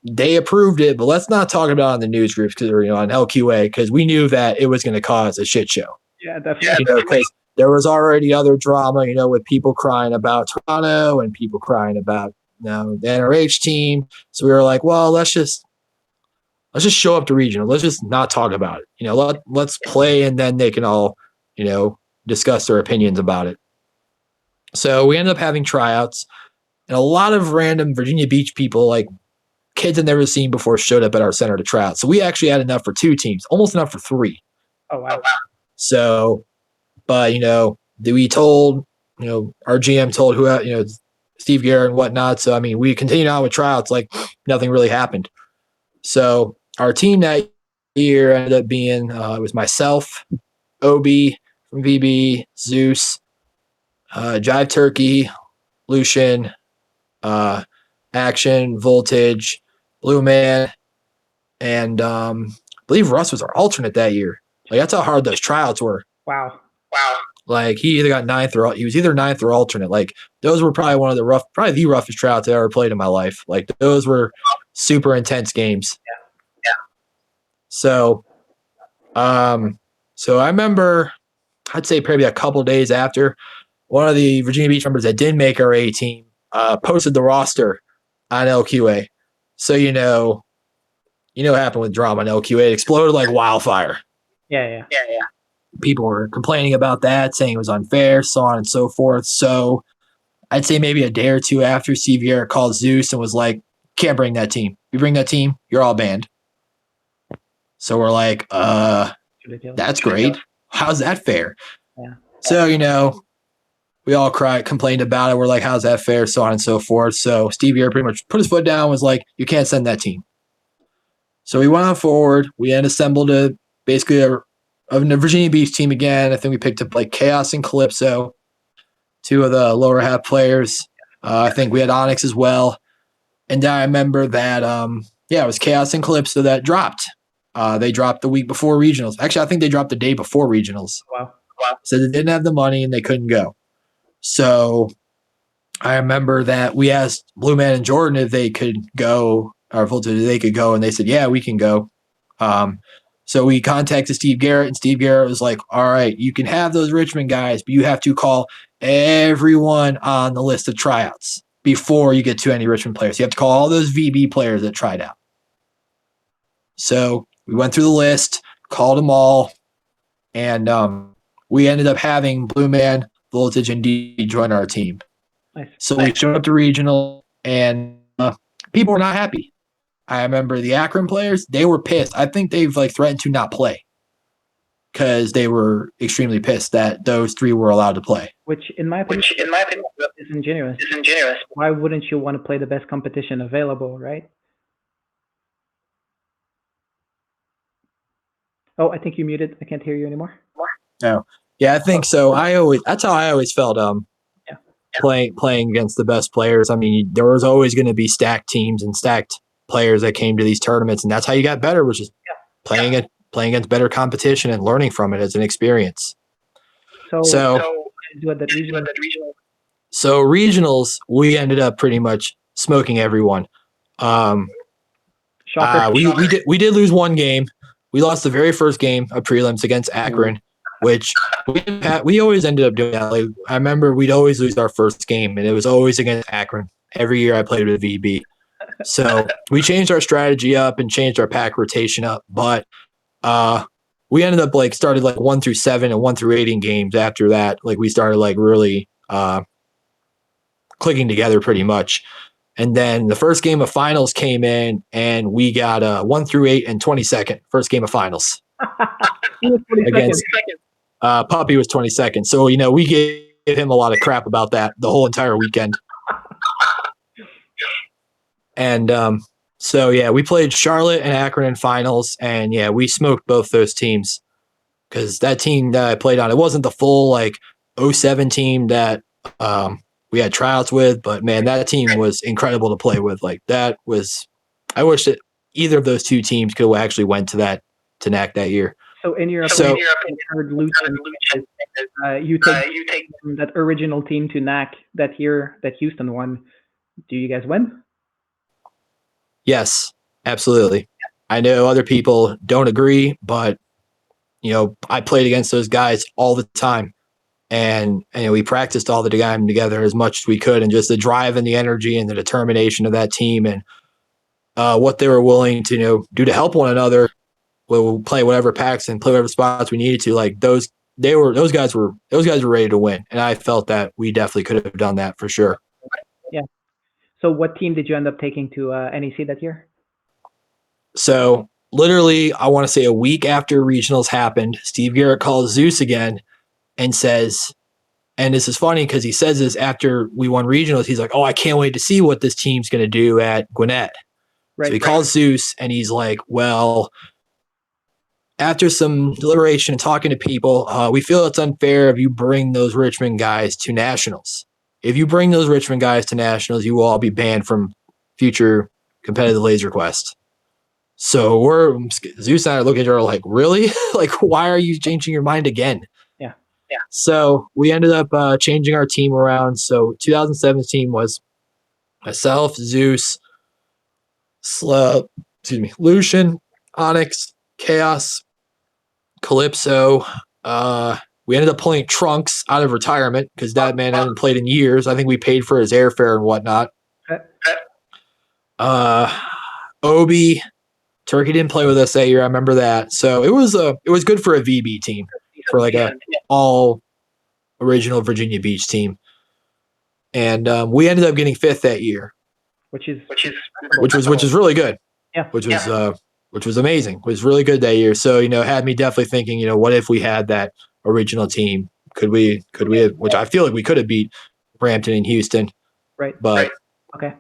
they approved it, but let's not talk about it on the news groups because on LQA because we knew that it was going to cause a shit show. Yeah, definitely. Because there was already other drama, with people crying about Toronto and people crying about the NRH team. So we were like, well, let's just show up to regional. Let's just not talk about it. Let's play and then they can all, discuss their opinions about it. So we ended up having tryouts and a lot of random Virginia Beach people, like kids I'd never seen before, showed up at our center to try out. So we actually had enough for 2 teams, almost enough for 3. Oh, wow. So, but, we told, our GM told who, Steve Garrett and whatnot. So, I mean, we continued on with tryouts like nothing really happened. So our team that year ended up being, it was myself, OB from VB, Zeus, Jive Turkey, Lucian, Action, Voltage, Blue Man, and I believe Russ was our alternate that year. Like that's how hard those tryouts were. Wow. Like he either got he was either 9th or alternate. Like those were probably probably the roughest tryouts I ever played in my life. Like those were super intense games. Yeah. So, so I remember, I'd say probably a couple days after, one of the Virginia Beach members that didn't make our A team posted the roster on LQA. So what happened with drama on LQA? It exploded like wildfire. Yeah. People were complaining about that, saying it was unfair, so on and so forth. So I'd say maybe a day or two after, Steve Garrett called Zeus and was like, can't bring that team. You bring that team, you're all banned. So we're like, that's great. How's that fair? Yeah. So, we all complained about it. We're like, how's that fair? So on and so forth. So Steve Garrett pretty much put his foot down, was like, you can't send that team. So we went on forward. We then assembled a Virginia Beach team again. I think we picked up like Chaos and Calypso, 2 of the lower half players. I think we had Onyx as well. And I remember that, it was Chaos and Calypso that dropped. They dropped the week before regionals. Actually, I think they dropped the day before regionals. Wow. So they didn't have the money and they couldn't go. So I remember that we asked Blue Man and Jordan if they could go, or Voltage if they could go, and they said, yeah, we can go. So we contacted Steve Garrett, and Steve Garrett was like, all right, you can have those Richmond guys, but you have to call everyone on the list of tryouts before you get to any Richmond players. You have to call all those VB players that tried out. So we went through the list, called them all, and we ended up having Blue Man, Voltage, and D join our team. Nice. So we showed up to regional, and people were not happy. I remember the Akron players, they were pissed. I think they've threatened to not play because they were extremely pissed that those 3 were allowed to play. Which in my opinion is ingenuous. Why wouldn't you want to play the best competition available, right? Oh, I think you muted. I can't hear you anymore. No. Yeah, I think so. That's how I always felt. Playing against the best players. I mean, there was always going to be stacked teams and stacked players that came to these tournaments, and that's how you got better, which is playing against better competition and learning from it as an experience. So do at that regional? So regionals, we ended up pretty much smoking everyone. Shocker. We did lose one game. We lost the very first game of prelims against Akron, which we always ended up doing that. Like, I remember we'd always lose our first game, and it was always against Akron. Every year I played with VB. So we changed our strategy up and changed our pack rotation up, but we ended up started 1 through 7 and 1 through 8 in games. After that, we started really clicking together pretty much. And then the first game of finals came in, and we got 1 through 8 and 22nd. First game of finals against Puppy was 22nd. So we gave him a lot of crap about that the whole entire weekend. And so yeah, we played Charlotte and Akron in finals, and yeah, we smoked both those teams because that team that I played on, it wasn't the full 07 team that we had tryouts with, but man, that team was incredible to play with. I wish that either of those two teams could have actually went to NAC that year. So in your opinion, you take that original team to NAC that year that Houston won. Do you guys win? Yes, absolutely. I know other people don't agree, but I played against those guys all the time. And we practiced all the time together as much as we could, and just the drive and the energy and the determination of that team, and what they were willing to do to help one another. We'll play whatever packs and play whatever spots we needed to. Those guys were ready to win, and I felt that we definitely could have done that for sure. Yeah. So what team did you end up taking to NEC that year? So literally, I want to say a week after regionals happened, Steve Garrett calls Zeus again and says, and this is funny because he says this after we won regionals, he's like, "Oh, I can't wait to see what this team's going to do at Gwinnett." Right, so he calls Zeus and he's like, "Well, after some deliberation and talking to people, we feel it's unfair if you bring those Richmond guys to nationals. If you bring those Richmond guys to nationals, you will all be banned from future competitive Laser Quest." So Zeus and I are looking at her like, really? Why are you changing your mind again? Yeah. So we ended up changing our team around. So 2017 was myself, Zeus, Lucian, Onyx, Chaos, Calypso. We ended up pulling Trunks out of retirement because that man hadn't played in years. I think we paid for his airfare and whatnot. Obi, Turkey didn't play with us that year. I remember that. So it was good for a VB team, for a all original Virginia Beach team. And we ended up getting 5th that year, which was really good. Yeah. Which was amazing. It was really good that year. So, it had me definitely thinking, what if we had that original team? Could we have, which I feel like we could have beat Brampton and Houston. Right. But okay.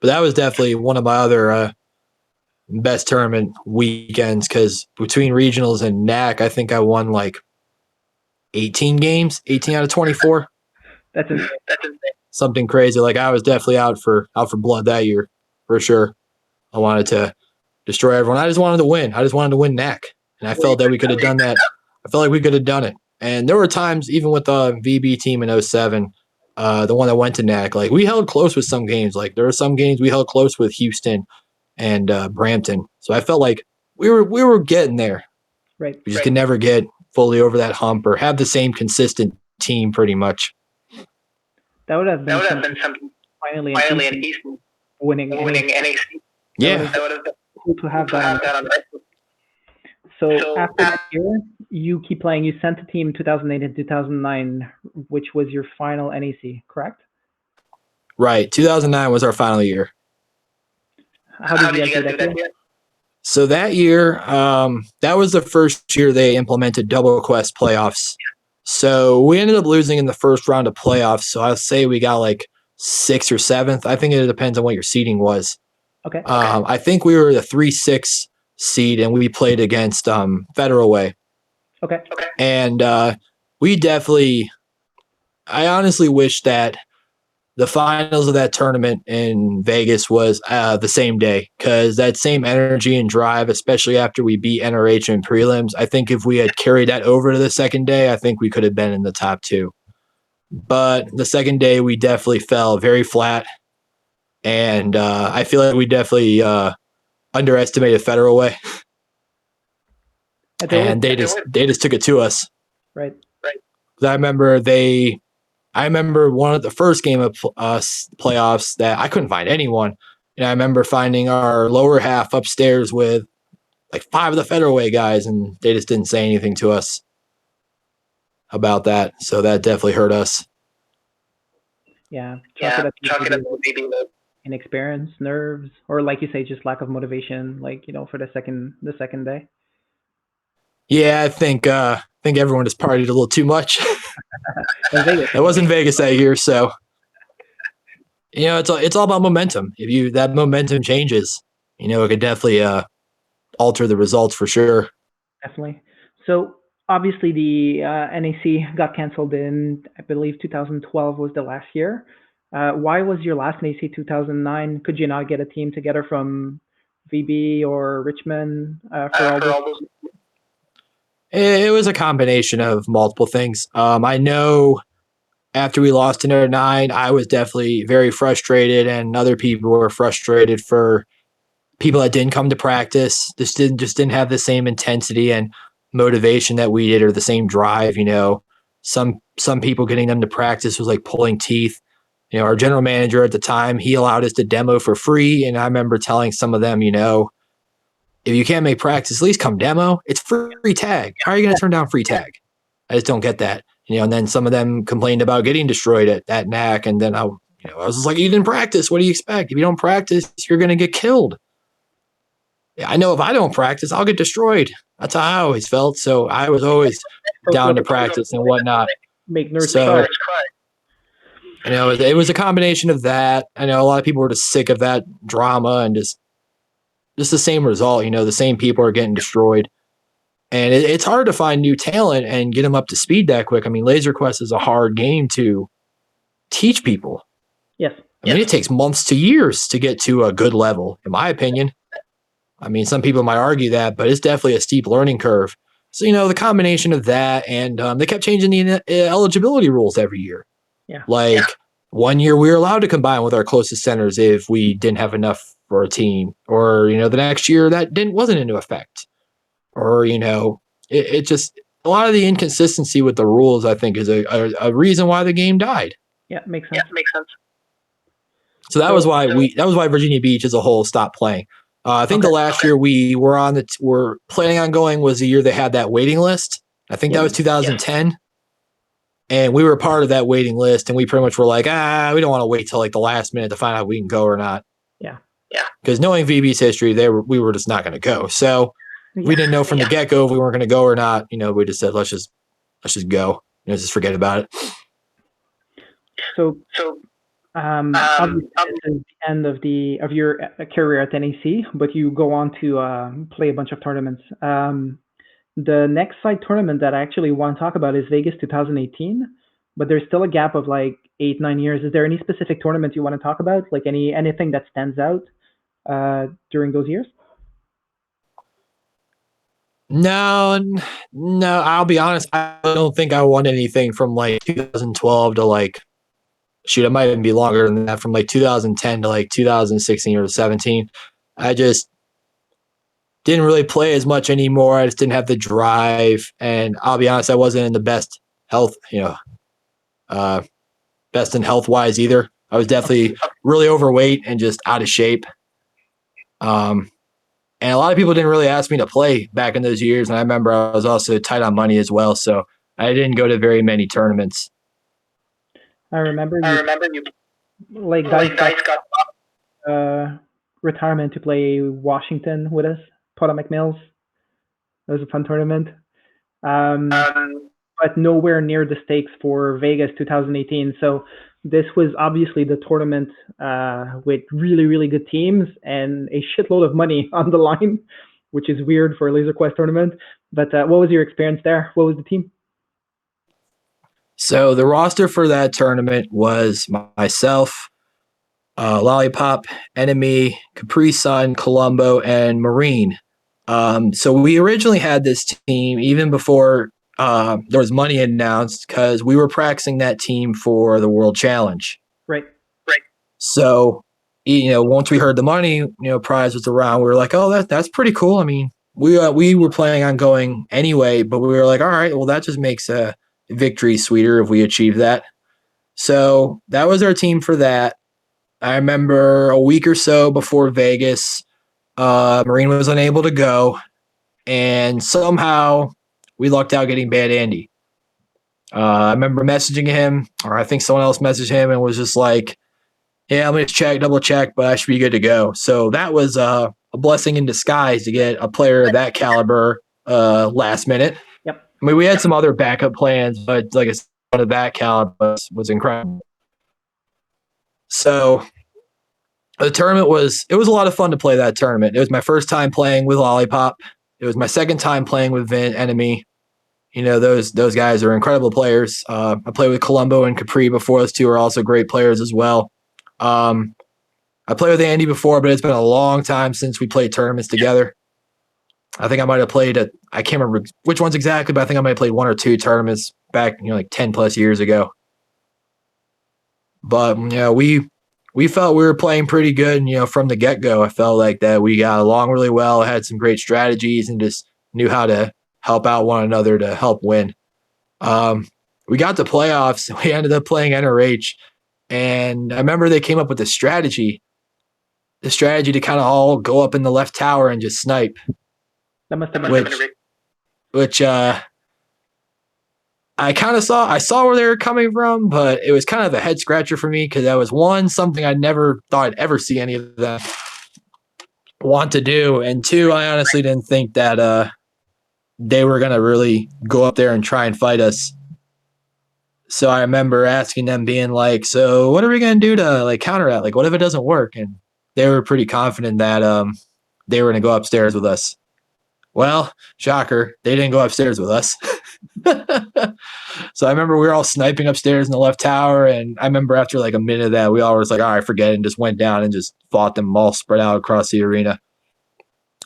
But that was definitely one of my other best tournament weekends because between regionals and NAC, I think I won 18 games, 18 out of 24. That's insane. Something crazy. I was definitely out for blood that year for sure. I wanted to destroy everyone. I just wanted to win. I just wanted to win NAC, and I felt that we could have done that. I felt like we could have done it. And there were times, even with the VB team in 07, the one that went to NAC, we held close with some games. There were some games we held close with Houston and Brampton. So I felt like we were getting there. Right. We just could never get fully over that hump or have the same consistent team pretty much. That would have been something finally in Houston winning NAC. Yeah. That would have been cool to have that on record. So after that year, you keep playing. You sent the team 2008 and 2009, which was your final NEC, correct? Right. 2009 was our final year. How did you guys do that year? So that year, that was the first year they implemented double quest playoffs. So we ended up losing in the first round of playoffs. So I'll say we got 6th or 7th. I think it depends on what your seeding was. Okay. I think we were the 3-6 seed, and we played against Federal Way. Okay. And we definitely, I honestly wish that the finals of that tournament in Vegas was the same day, because that same energy and drive, especially after we beat NRH in prelims, I think if we had carried that over to the second day, I think we could have been in the top two. But the second day, we definitely fell very flat, and I feel like we definitely underestimated Federal Way, and they just took it to us. Right. I remember one of the first game of playoffs that I couldn't find anyone. And I remember finding our lower half upstairs with like 5 of the Federal Way guys, and they just didn't say anything to us about that. So that definitely hurt us. Yeah. Chalk it up maybe inexperience, nerves, or like you say, just lack of motivation, like, for the second day. Yeah, I think everyone just partied a little too much. It wasn't Vegas that year, so it's all about momentum. If that momentum changes, it could definitely alter the results for sure. Definitely. So obviously the NAC got canceled in, I believe 2012 was the last year. Why was your last NAC 2009? Could you not get a team together from VB or Richmond for all those? It was a combination of multiple things. I know after we lost in 09, I was definitely very frustrated, and other people were frustrated for people that didn't come to practice. Just didn't have the same intensity and motivation that we did, or the same drive. Some people getting them to practice was like pulling teeth. Our general manager at the time, he allowed us to demo for free, and I remember telling some of them, if you can't make practice, at least come demo. It's free tag. How are you going to turn down free tag? I just don't get that. And then some of them complained about getting destroyed at NAC. And then I was just like, you didn't practice. What do you expect? If you don't practice, you're going to get killed. Yeah, I know if I don't practice, I'll get destroyed. That's how I always felt. So I was always down to practice and whatnot. Make nerds cry. It was a combination of that. I know a lot of people were just sick of that drama and just the same result. The same people are getting destroyed. And it's hard to find new talent and get them up to speed that quick. I mean, Laser Quest is a hard game to teach people. Yes. I mean, it takes months to years to get to a good level, in my opinion. I mean, some people might argue that, but it's definitely a steep learning curve. So, the combination of that, and they kept changing the eligibility rules every year. Yeah. One year we were allowed to combine with our closest centers if we didn't have enough for a team, or, the next year that wasn't into effect. Or, it just, a lot of the inconsistency with the rules, I think, is a reason why the game died. Yeah, makes sense. So that was why Virginia Beach as a whole stopped playing. I think the last year we were planning on going was the year they had that waiting list. I think that was 2010. And we were part of that waiting list, and we pretty much were like, we don't want to wait till like the last minute to find out if we can go or not. Yeah. Because knowing VB's history, we were just not going to go. So we didn't know from the get-go if we weren't going to go or not. We just said, let's just go. Just forget about it. So obviously this is the end of your career at NAC, but you go on to play a bunch of tournaments. The next side tournament that I actually want to talk about is Vegas 2018, but there's still a gap of like 8-9 years. Is there any specific tournament you want to talk about? Like anything that stands out during those years? No, I'll be honest. I don't think I won anything from like 2012 to like, shoot, it might even be longer than that, from like 2010 to like 2016 or 17. I just didn't really play as much anymore. I just didn't have the drive. And I'll be honest, I wasn't in the best health, best in health wise either. I was definitely really overweight and just out of shape. And a lot of people didn't really ask me to play back in those years. And I remember I was also tight on money as well. So I didn't go to very many tournaments. I remember you like guys got retirement to play Washington with us, Potomac Mills. It was a fun tournament. But nowhere near the stakes for Vegas 2018. So this was obviously the tournament with really, really good teams and a shitload of money on the line, which is weird for a Laser Quest tournament. But what was your experience there? What was the team? So the roster for that tournament was myself, Lollipop, Enemy, Capri Sun, Colombo, and Marine. So we originally had this team even before there was money announced because we were practicing that team for the World Challenge. Right. So, once we heard the money, prize was around, we were like, oh, that's pretty cool. I mean, we were planning on going anyway, but we were like, all right, well, that just makes a victory sweeter if we achieve that. So that was our team for that. I remember a week or so before Vegas, Marine was unable to go, and somehow we lucked out getting Bad Andy. I remember messaging him, or I think someone else messaged him and was just like, yeah, I'm going to double check, but I should be good to go. So that was a blessing in disguise to get a player of that caliber last minute. Yep. I mean, we had some other backup plans, but like I said, one of that caliber was incredible. So the tournament it was a lot of fun to play that tournament. It was my first time playing with Lollipop. It was my second time playing with Enemy. Those guys are incredible players. I played with Colombo and Capri before. Those two are also great players as well. I played with Andy before, but it's been a long time since we played tournaments together. I think I might have played I can't remember which ones exactly, but I think I might have played one or two tournaments back, like 10 plus years ago. But, we felt we were playing pretty good, from the get-go. I felt like that we got along really well, had some great strategies, and just knew how to help out one another to help win. We got to playoffs. We ended up playing NRH, and I remember they came up with the strategy to kind of all go up in the left tower and just snipe. That must have been which I kind of saw where they were coming from, but it was kind of a head scratcher for me because that was something I never thought I'd ever see any of them want to do, and two, I honestly didn't think that they were gonna really go up there and try and fight us. So I remember asking them, being like, "So what are we gonna do to like counter that? Like, what if it doesn't work?" And they were pretty confident that they were gonna go upstairs with us. Well, shocker, they didn't go upstairs with us. So I remember we were all sniping upstairs in the left tower, and I remember after like a minute of that, we all was like, all right, forget it, and just went down and just fought them all spread out across the arena.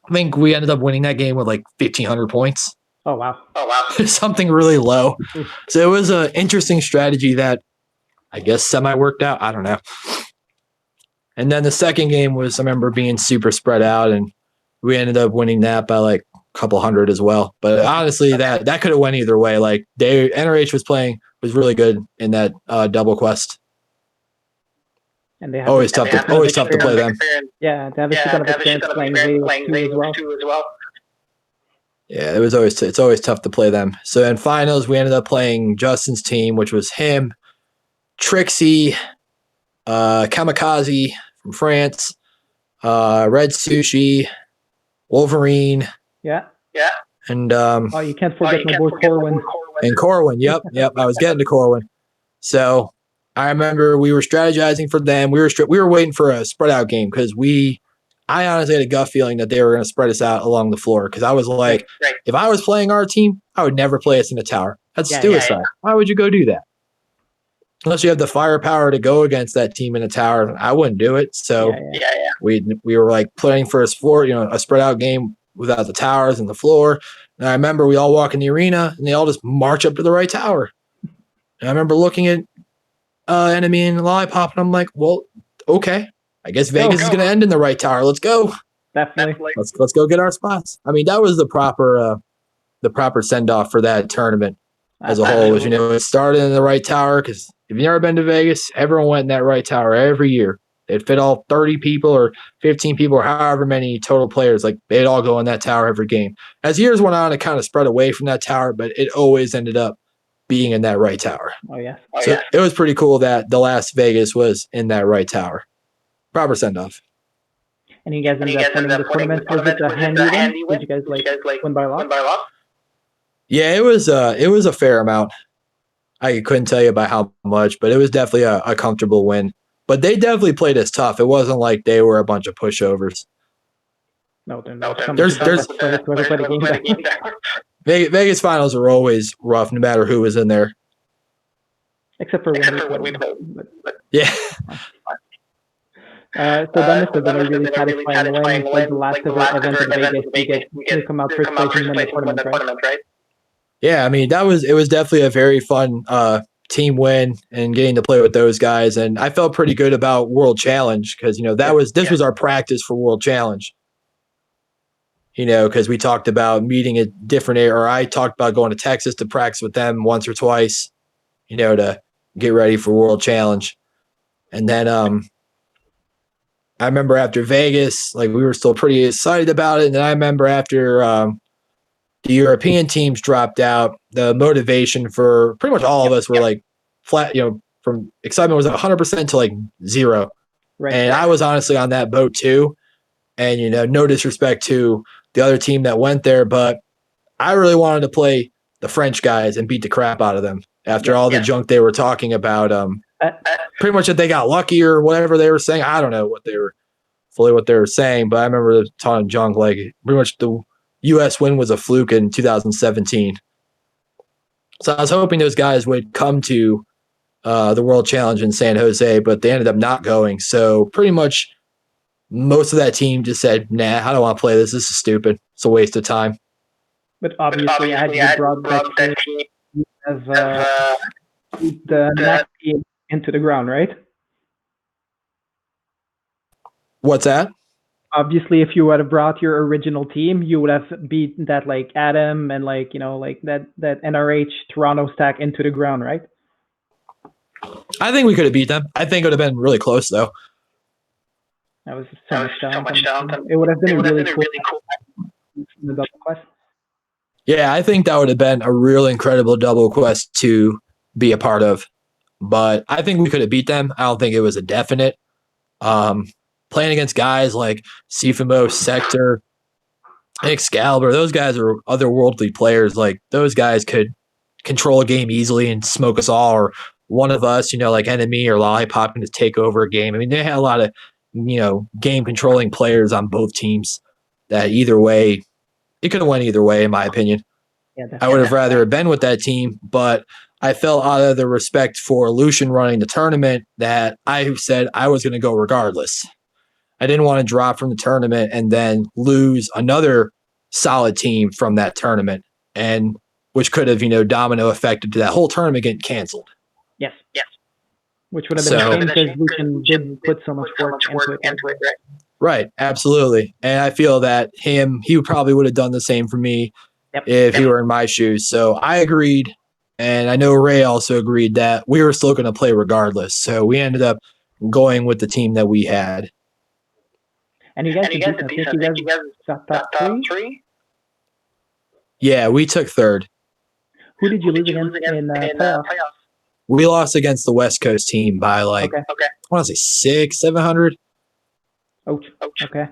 I think we ended up winning that game with like 1,500 points. Oh, wow. Something really low. So it was an interesting strategy that I guess semi-worked out. I don't know. And then the second game was, I remember being super spread out, and we ended up winning that by like couple hundred as well. But honestly, that could have went either way. Like NRH was really good in that double quest. And they have always tough to play them. Yeah, they have a ton of experience playing Vegas too as well. Yeah, it's always tough to play them. So in finals, we ended up playing Justin's team, which was him, Trixie, Kamikaze from France, Red Sushi, Wolverine. Yeah. And you can't forget my boy Corwin. And Corwin, yep. I was getting to Corwin. So I remember we were strategizing for them. We were waiting for a spread out game because I honestly had a gut feeling that they were going to spread us out along the floor because I was like, if I was playing our team, I would never play us in the tower. That's suicide. Why would you go do that? Unless you have the firepower to go against that team in the tower, I wouldn't do it. So we were like planning for a spread out game without the towers and the floor. And I remember we all walk in the arena and they all just march up to the right tower. And I remember looking at Enemy and Lollipop, and I'm like, well, okay. I guess Vegas is going to end in the right tower. Let's go. Definitely. Let's go get our spots. I mean, that was the proper send off for that tournament as a whole. Was, it started in the right tower because if you've never been to Vegas, everyone went in that right tower every year. They'd fit all 30 people or 15 people or however many total players. Like they'd all go in that tower every game. As years went on, it kind of spread away from that tower, but it always ended up being in that right tower. It was pretty cool that the last Vegas was in that right tower. Proper send off. And you guys ended up winning the tournament. Was it a handy win? Did you guys win by a lot? Yeah, it was a fair amount. I couldn't tell you by how much, but it was definitely a comfortable win. But they definitely played us tough. It wasn't like they were a bunch of pushovers. No, they're not. Vegas finals are always rough, no matter who was in there. except for when we played. Yeah. So that must have been a really satisfying win. It's like the last event in Vegas. You get to come out first place and win the tournament, right? Yeah, I mean, it was definitely a very fun team win and getting to play with those guys. And I felt pretty good about World Challenge because, this was our practice for World Challenge. Because we talked about meeting at different area, or I talked about going to Texas to practice with them once or twice, to get ready for World Challenge. And then I remember after Vegas, like we were still pretty excited about it. And then I remember after the European teams dropped out, the motivation for pretty much all of us were like flat, from excitement was 100% to like 0. Right. And I was honestly on that boat too. And, no disrespect to the other team that went there, but I really wanted to play the French guys and beat the crap out of them after all the junk they were talking about. Pretty much that they got lucky or whatever they were saying. I don't know what they were saying, but I remember talking junk, like pretty much the U.S. win was a fluke in 2017. So I was hoping those guys would come to the World Challenge in San Jose, but they ended up not going. So pretty much most of that team just said, nah, I don't want to play this. This is stupid. It's a waste of time. But obviously, as you brought that team, you have the next team into the ground, right? What's that? Obviously, if you would have brought your original team, you would have beat that like Adam and like that NRH Toronto stack into the ground, right? I think we could have beat them. I think it would have been really close though. That was so much talent. It would have been a really cool in the double quest. Yeah, I think that would have been a real incredible double quest to be a part of. But I think we could have beat them. I don't think it was a definite. Playing against guys like Sifimo, Sector, Excalibur, those guys are otherworldly players. Like those guys could control a game easily and smoke us all, or one of us, like Enemy or Lollipop, can just take over a game. I mean, they had a lot of game controlling players on both teams that either way, it could have went either way, in my opinion. Yeah, I would have rather been with that team, but I felt out of the respect for Lucian running the tournament that I said I was going to go regardless. I didn't want to drop from the tournament and then lose another solid team from that tournament, and which could have, domino affected to that whole tournament getting canceled. Yes. Which would have been a shame because Lucian did put so much work into it, right? Right, absolutely. And I feel that he probably would have done the same for me if he were in my shoes. So I agreed, and I know Ray also agreed that we were still going to play regardless. So we ended up going with the team that we had. And you guys did decent. I think you guys got top 3? Yeah, we took 3rd. Who did you lose against in playoffs? We lost against the West Coast team by I want to say 600-700. Ouch. Okay.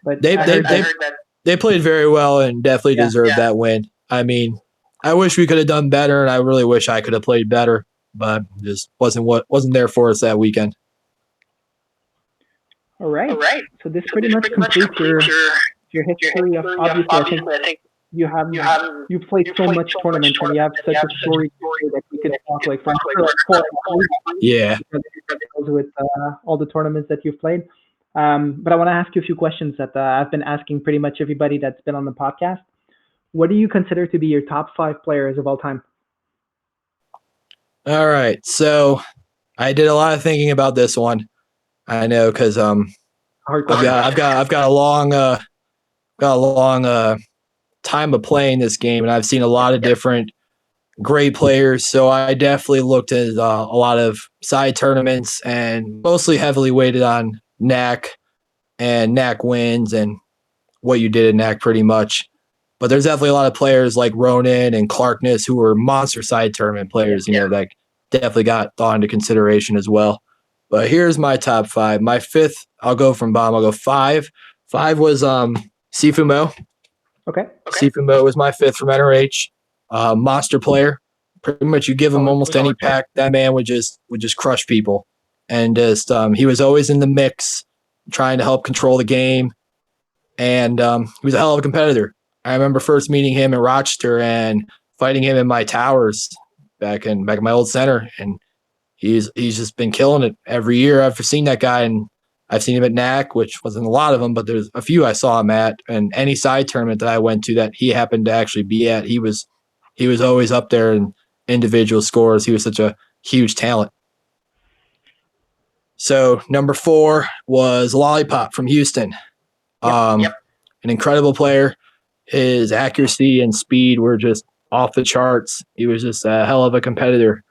But they played very well and definitely deserved that win. I mean, I wish we could have done better, and I really wish I could have played better, but just wasn't there for us that weekend. All right. So this pretty much completes your history of obviously. I think you've played so much tournaments and you have such a story that we could talk like for yeah with all the tournaments that you've played. But I want to ask you a few questions that I've been asking pretty much everybody that's been on the podcast. What do you consider to be your top 5 players of all time? All right, so I did a lot of thinking about this one. I know because I've got a long time of playing this game, and I've seen a lot of different great players. So I definitely looked at a lot of side tournaments and mostly heavily weighted on NAC and NAC wins and what you did in NAC pretty much. But there's definitely a lot of players like Ronan and Clarkness who were monster side tournament players, that definitely got thought into consideration as well. But here's my top 5. My 5th, I'll go from bottom. I'll go 5. 5 was Sifumo. Okay. Sifumo was my 5th from NRH. Monster player. Pretty much you give him almost any pack, that man would just crush people. And just he was always in the mix, trying to help control the game. And he was a hell of a competitor. I remember first meeting him in Rochester and fighting him in my towers back in my old center. And he's just been killing it every year. I've seen that guy, and I've seen him at NAC, which wasn't a lot of them, but there's a few I saw him at, and any side tournament that I went to that he happened to actually be at, he was always up there in individual scores. He was such a huge talent. So number 4 was Lollipop from Houston. An incredible player. His accuracy and speed were just off the charts. He was just a hell of a competitor.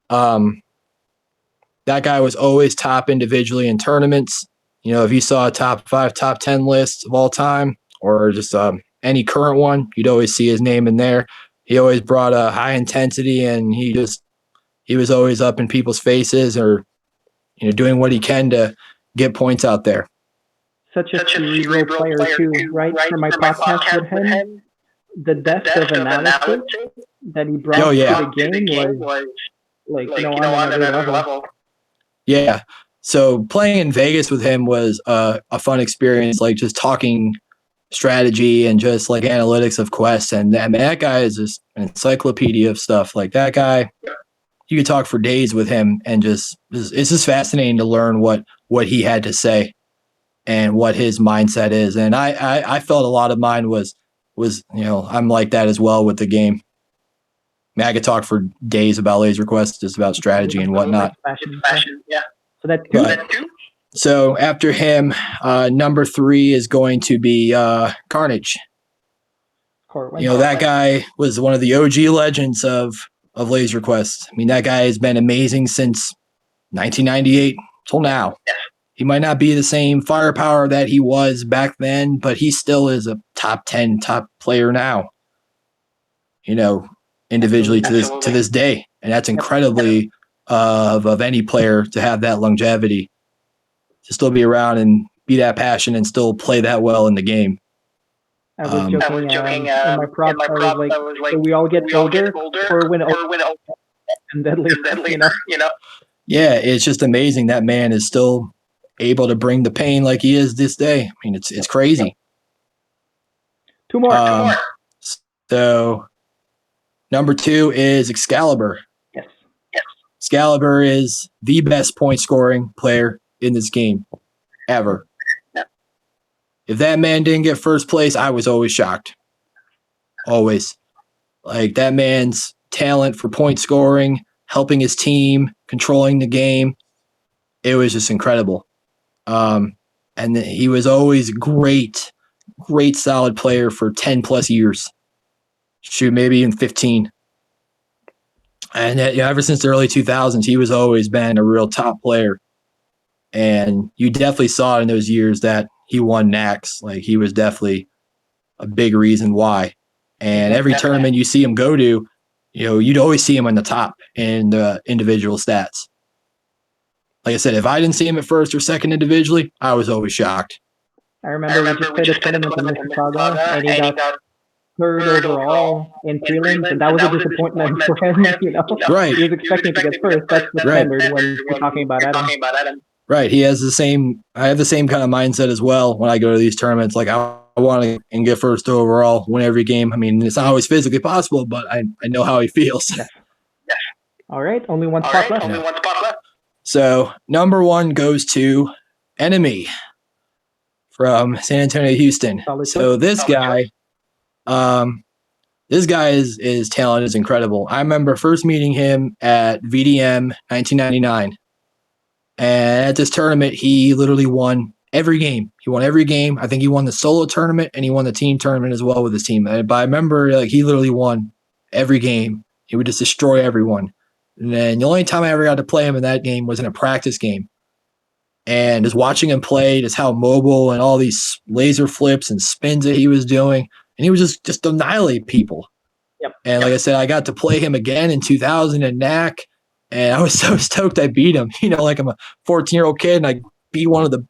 That guy was always top individually in tournaments. You know, if you saw a top 5, top 10 list of all time, or just any current one, you'd always see his name in there. He always brought a high intensity, and he was always up in people's faces, or doing what he can to get points out there. Such a cerebral player too, right? For my podcast with him, the depth of analysis that he brought to the game was like on another level. Yeah. So playing in Vegas with him was a fun experience, like just talking strategy and just like analytics of quests. And that guy is just an encyclopedia of stuff. Like that guy, you could talk for days with him, and it's just fascinating to learn what he had to say and what his mindset is. And I felt a lot of mine was I'm like that as well with the game. I mean, I could talk for days about Laser Quest, just about strategy and whatnot. Fashion, yeah. So that's two. So after him, number 3 is going to be Carnage. That guy was one of the OG legends of Laser Quest. I mean, that guy has been amazing since 1998 till now. Yeah. He might not be the same firepower that he was back then, but he still is a top 10 top player now. Individually to this day, and that's incredibly of any player to have that longevity, to still be around and be that passionate and still play that well in the game. I was joking in my prop. I was like, so we all get older or when and deadly, Yeah, it's just amazing that man is still able to bring the pain like he is this day. I mean, it's crazy. Two more. So number 2 is Excalibur. Yes. Excalibur is the best point scoring player in this game ever. Yeah. If that man didn't get first place, I was always shocked. Always. Like that man's talent for point scoring, helping his team, controlling the game, it was just incredible. And he was always great solid player for 10 plus years. Shoot, maybe even 15. And ever since the early 2000s, he was always been a real top player. And you definitely saw in those years that he won NACs. Like he was definitely a big reason why. And every tournament you see him go to, you'd always see him on the top in the individual stats. Like I said, if I didn't see him at first or second individually, I was always shocked. I remember we just played a tournament in Mississauga, and he got third overall in prelims, and that was a disappointment for him. Right. He was expecting to get first. That's the standard when you're talking about Adam. Right. I have the same kind of mindset as well when I go to these tournaments. Like I want to get first overall, win every game. I mean, it's not always physically possible, but I know how he feels. Yeah. All right. Only one spot left. So number 1 goes to Enemy from San Antonio, Houston. So this guy, his talent is incredible. I remember first meeting him at VDM 1999. And at this tournament, he literally won every game. He won every game. I think he won the solo tournament and he won the team tournament as well with his team. But I remember he literally won every game. He would just destroy everyone. And then the only time I ever got to play him in that game was in a practice game. And just watching him play, just how mobile and all these laser flips and spins that he was doing. And he was just annihilate people. Yep. And like I said, I got to play him again in 2000 at NAC. And I was so stoked I beat him. Like I'm a 14-year-old kid and I beat one of the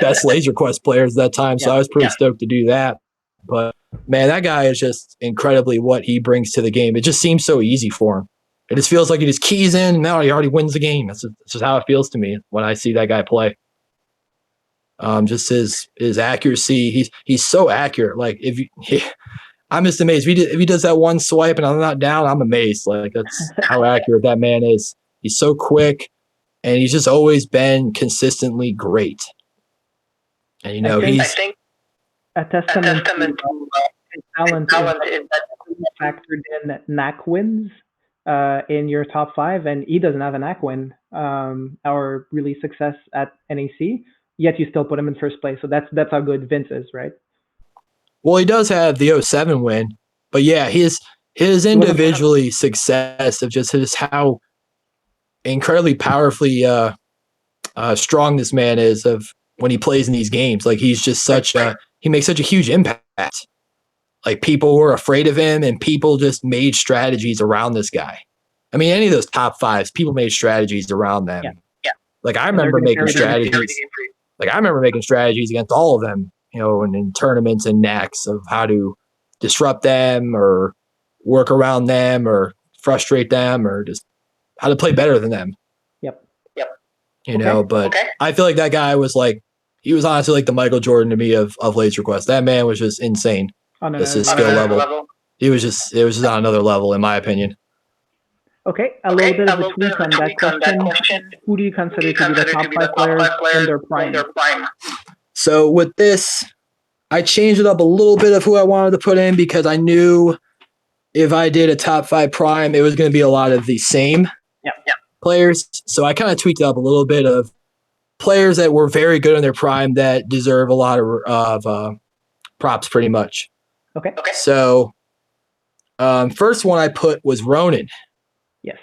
best Laser Quest players at that time. So I was pretty stoked to do that. But man, that guy is just incredibly what he brings to the game. It just seems so easy for him. It just feels like he just keys in and now he already wins the game. That's just how it feels to me when I see that guy play. Just his accuracy. He's so accurate. Like I'm just amazed. If he does that one swipe and I'm not down, I'm amazed. Like that's how accurate that man is. He's so quick, and he's just always been consistently great. And, you know, I think a testament to his talent is that he factored in knack wins in your top 5, and he doesn't have a knack win or really success at NAC, yet you still put him in first place. So that's how good Vince is, right? Well, he does have the 07 win, but yeah, his individually success of just how incredibly powerfully strong this man is of when he plays in these games. Like, he's just he makes such a huge impact. Like, people were afraid of him, and people just made strategies around this guy. I mean, any of those top 5s, people made strategies around them. Yeah. Like, I remember making strategies. Like, I remember making strategies against all of them, you know, and in tournaments and NACs of how to disrupt them or work around them or frustrate them or just how to play better than them. Yep. You know, but I feel like that guy was like, he was honestly like the Michael Jordan to me of Laser Quest. That man was just insane. This is skill level. It was just on another level, in my opinion. Okay, a little bit of a tweak on that question. Who do you consider to be the top 5 players in their prime? So with this, I changed it up a little bit of who I wanted to put in because I knew if I did a top 5 prime, it was going to be a lot of the same players. So I kind of tweaked it up a little bit of players that were very good in their prime that deserve a lot of props, pretty much. Okay. So first one I put was Ronan. Yes.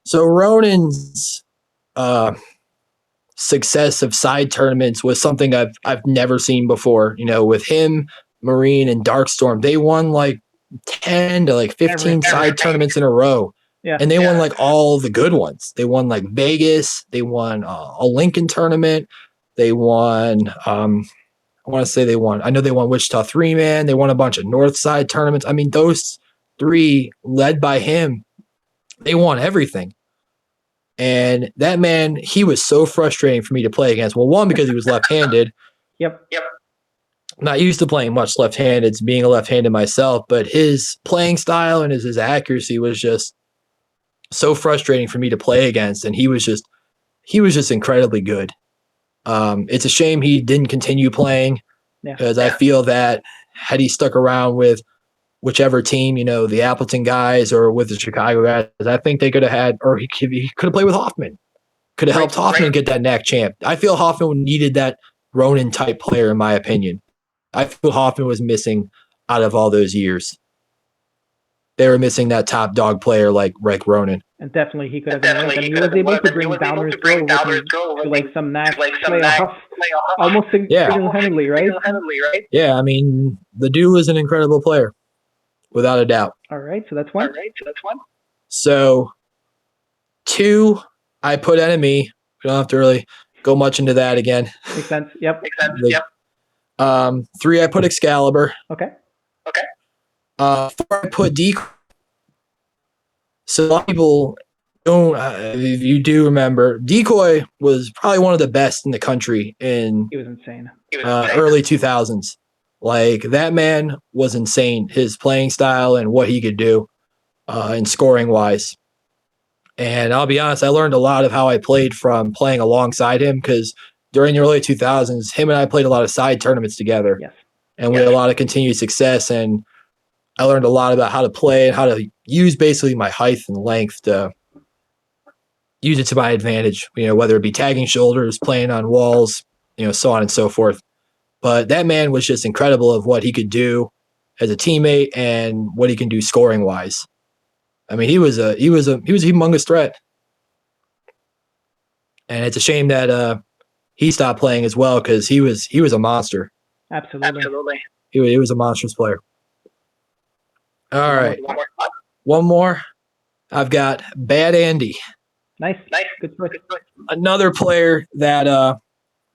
So Ronan's success of side tournaments was something I've never seen before. You know, with him, Marine, and Darkstorm, they won like 10 to like 15 side tournaments in a row. Yeah. And they won like all the good ones. They won like Vegas. They won a Lincoln tournament. They won, I know they won Wichita 3-man. They won a bunch of North Side tournaments. I mean, those 3 led by him, they won everything. And that man, he was so frustrating for me to play against. Well, one, because he was left-handed. Yep. I'm not used to playing much left-handed, being a left-handed myself, but his playing style and his accuracy was just so frustrating for me to play against. And he was just incredibly good. It's a shame he didn't continue playing because I feel that had he stuck around with whichever team, you know, the Appleton guys or with the Chicago guys, I think they could have had, or he could have played with Hoffman. Could have helped Hoffman get that NAC champ. I feel Hoffman needed that Ronan type player, in my opinion. I feel Hoffman was missing out of all those years. They were missing that top dog player like Ronan. And definitely he could have been right. And he was able to bring Downers Go to like some NAC playoff almost single-handedly, right? Yeah, I mean, the dude was an incredible player, without a doubt. All right, so that's one. So 2, I put Enemy. We don't have to really go much into that again. Makes sense. Yep. 3, I put Excalibur. Okay. 4, I put Decoy. So a lot of people don't, if you do remember, Decoy was probably one of the best in the country in He was insane. Early 2000s. Like, that man was insane. His playing style and what he could do and scoring wise. And I'll be honest, I learned a lot of how I played from playing alongside him because during the early 2000s, him and I played a lot of side tournaments together. Yes. And we had a lot of continued success. And I learned a lot about how to play and how to use basically my height and length to use it to my advantage, you know, whether it be tagging shoulders, playing on walls, you know, so on and so forth. But that man was just incredible of what he could do as a teammate and what he can do scoring wise. I mean, he was a humongous threat. And it's a shame that he stopped playing as well because he was a monster. Absolutely. He was a monstrous player. All right. One more. I've got Bad Andy. Nice. Good choice. Another player that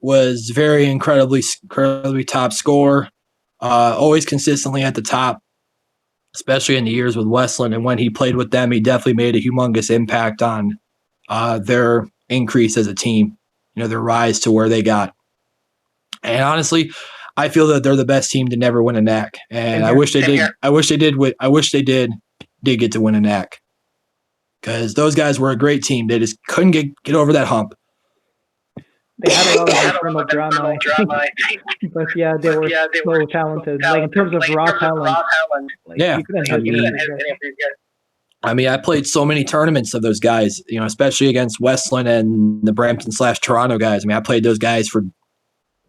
was very incredibly top scorer, always consistently at the top, especially in the years with Westland. And when he played with them, he definitely made a humongous impact on their increase as a team, you know, their rise to where they got. And honestly, I feel that they're the best team to never win a NAC. And I wish they did. I wish they did get to win a NAC. because those guys were a great team. They just couldn't get over that hump. They had a lot of internal drama, I think. But yeah, they were so talented. Like in terms of raw talent, like, Yeah, you couldn't have any of these guys. I mean, I played so many tournaments of those guys, especially against Westland and the Brampton/Toronto guys. I mean, I played those guys for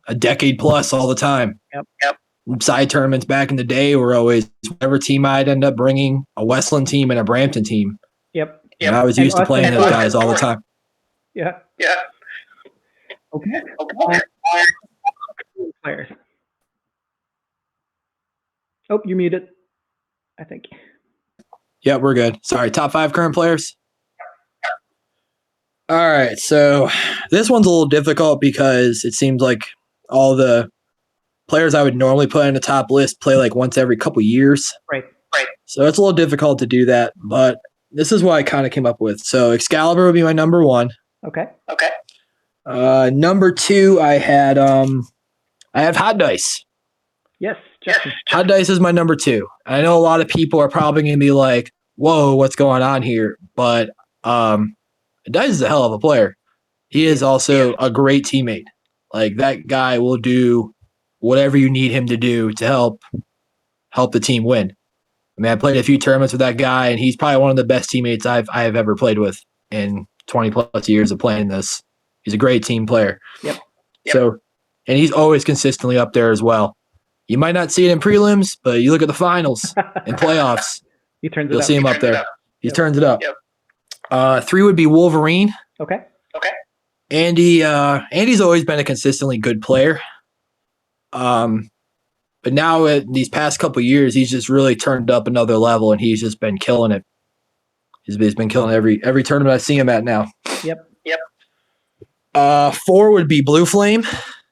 a decade plus all the time. Yep. Side tournaments back in the day were always whatever team I'd end up bringing, a Westland team and a Brampton team. Yep. And I was used to playing those guys all the time. Yeah. Okay. Players. Oh, you muted, I think. Yeah, we're good. Sorry, top 5 current players. All right, so this one's a little difficult because it seems like all the players I would normally put in the top list play like once every couple years. Right. So it's a little difficult to do that, but this is what I kind of came up with. So Excalibur would be my number 1. Okay. Number 2, I have Hot Dice. Yes, Justin. Hot Dice is my number 2. I know a lot of people are probably going to be like, whoa, what's going on here? But Dice is a hell of a player. He is also a great teammate. Like, that guy will do whatever you need him to do to help the team win. I mean, I played a few tournaments with that guy, and he's probably one of the best teammates I have ever played with in 20 plus years of playing this. He's a great team player. Yep. So, and he's always consistently up there as well. You might not see it in prelims, but you look at the finals and playoffs, you'll see him up there. He turns it up. 3 would be Wolverine. Okay. Andy's always been a consistently good player. But now at these past couple of years, he's just really turned up another level, and he's just been killing it. He's been killing every tournament I see him at now. Yep. 4 would be Blue Flame.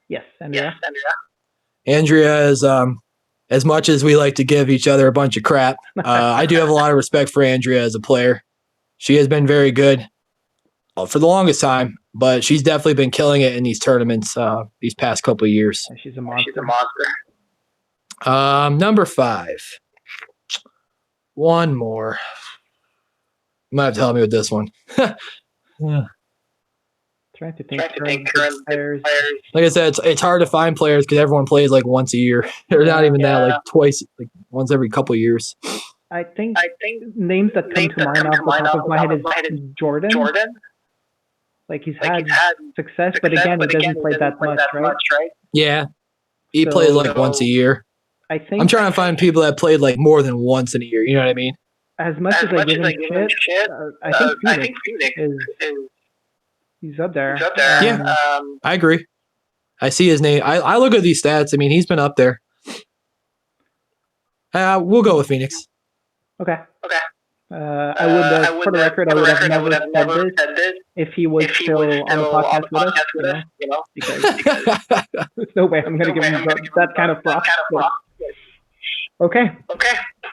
Yes, Andrea. Andrea is, as much as we like to give each other a bunch of crap, I do have a lot of respect for Andrea as a player. She has been very good for the longest time, but she's definitely been killing it in these tournaments these past couple of years. She's a monster. Number 5. One more. You might have to help me with this one. Trying to think current players. Like I said, it's hard to find players because everyone plays like once a year. Or not even that, like twice, like once every couple of years. I think names that come to mind off the top of my head is Jordan. Like he's had success, but again, he doesn't play that much, right? Yeah, he plays like once a year. I think I'm trying to find people that played like more than once in a year. You know what I mean? As much as I give him shit, I think Phoenix is he's up there. Yeah, I agree. I see his name. I look at these stats. I mean, he's been up there. We'll go with Phoenix. Okay. I would, for the record, I would have never said this if he was still on the podcast with us, because there's no way I'm going to give him that kind of props. Okay.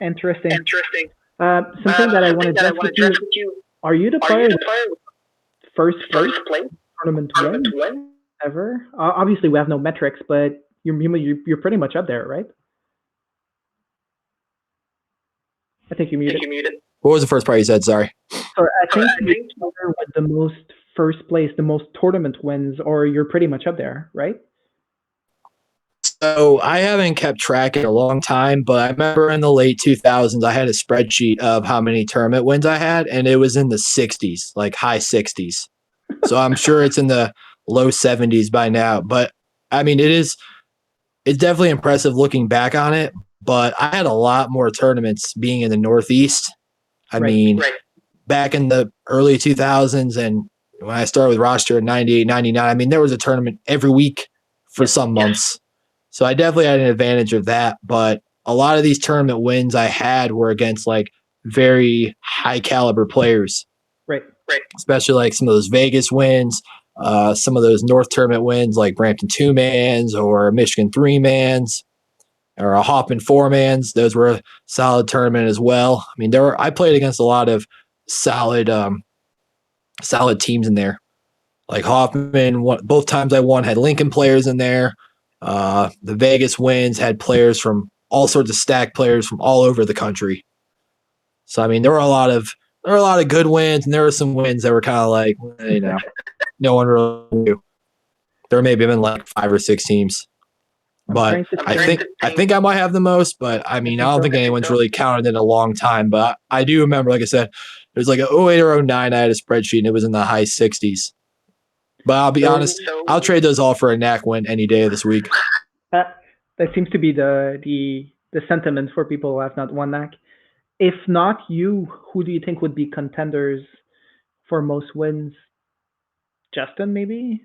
Interesting. Something that I want to address with you. Are you the player first place tournament win ever? Obviously, we have no metrics, but you're pretty much up there, right? I think you muted. What was the first part you said? Sorry. So I think you're with the most first place, the most tournament wins, or you're pretty much up there, right? So I haven't kept track in a long time, but I remember in the late 2000s, I had a spreadsheet of how many tournament wins I had, and it was in the 60s, like high 60s. So I'm sure it's in the low 70s by now. But I mean, it's definitely impressive looking back on it. But I had a lot more tournaments being in the Northeast. I mean, back in the early 2000s, and when I started with Rochester in 98, 99, I mean, there was a tournament every week for some months. So I definitely had an advantage of that. But a lot of these tournament wins I had were against like very high caliber players. Right. Especially like some of those Vegas wins, some of those North tournament wins like Brampton 2-mans or Michigan 3-mans. Or a Hoffman 4-mans. Those were a solid tournament as well. I mean, I played against a lot of solid teams in there. Like Hoffman, both times I won had Lincoln players in there. The Vegas wins had players from all sorts of stacked players from all over the country. So I mean, there were a lot of there were a lot of good wins, and there were some wins that were kind of like, no one really knew. There maybe been like 5 or 6 teams, but I think I might have the most. But I mean, I don't think anyone's really counted in a long time. But I do remember, like I said, it was like an 08 or 09. I had a spreadsheet, and it was in the high 60s. But I'll be honest, I'll trade those all for a knack win any day of this week. That seems to be the sentiment for people who have not won knack. If not you, who do you think would be contenders for most wins? Justin, maybe?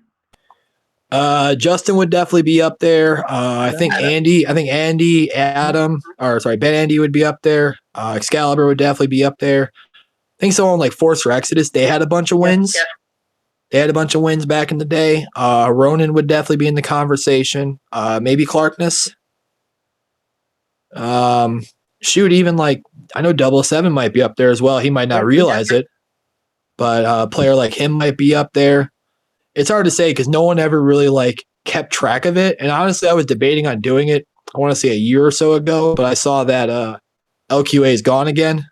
Justin would definitely be up there. I think Ben Andy would be up there. Excalibur would definitely be up there. I think someone like Force or Exodus, they had a bunch of wins. Yeah. They had a bunch of wins back in the day. Ronan would definitely be in the conversation. Maybe Clarkness. Even like, I know 007 might be up there as well. He might not realize it, but a player like him might be up there. It's hard to say because no one ever really like kept track of it. And honestly, I was debating on doing it, I want to say a year or so ago, but I saw that LQA is gone again.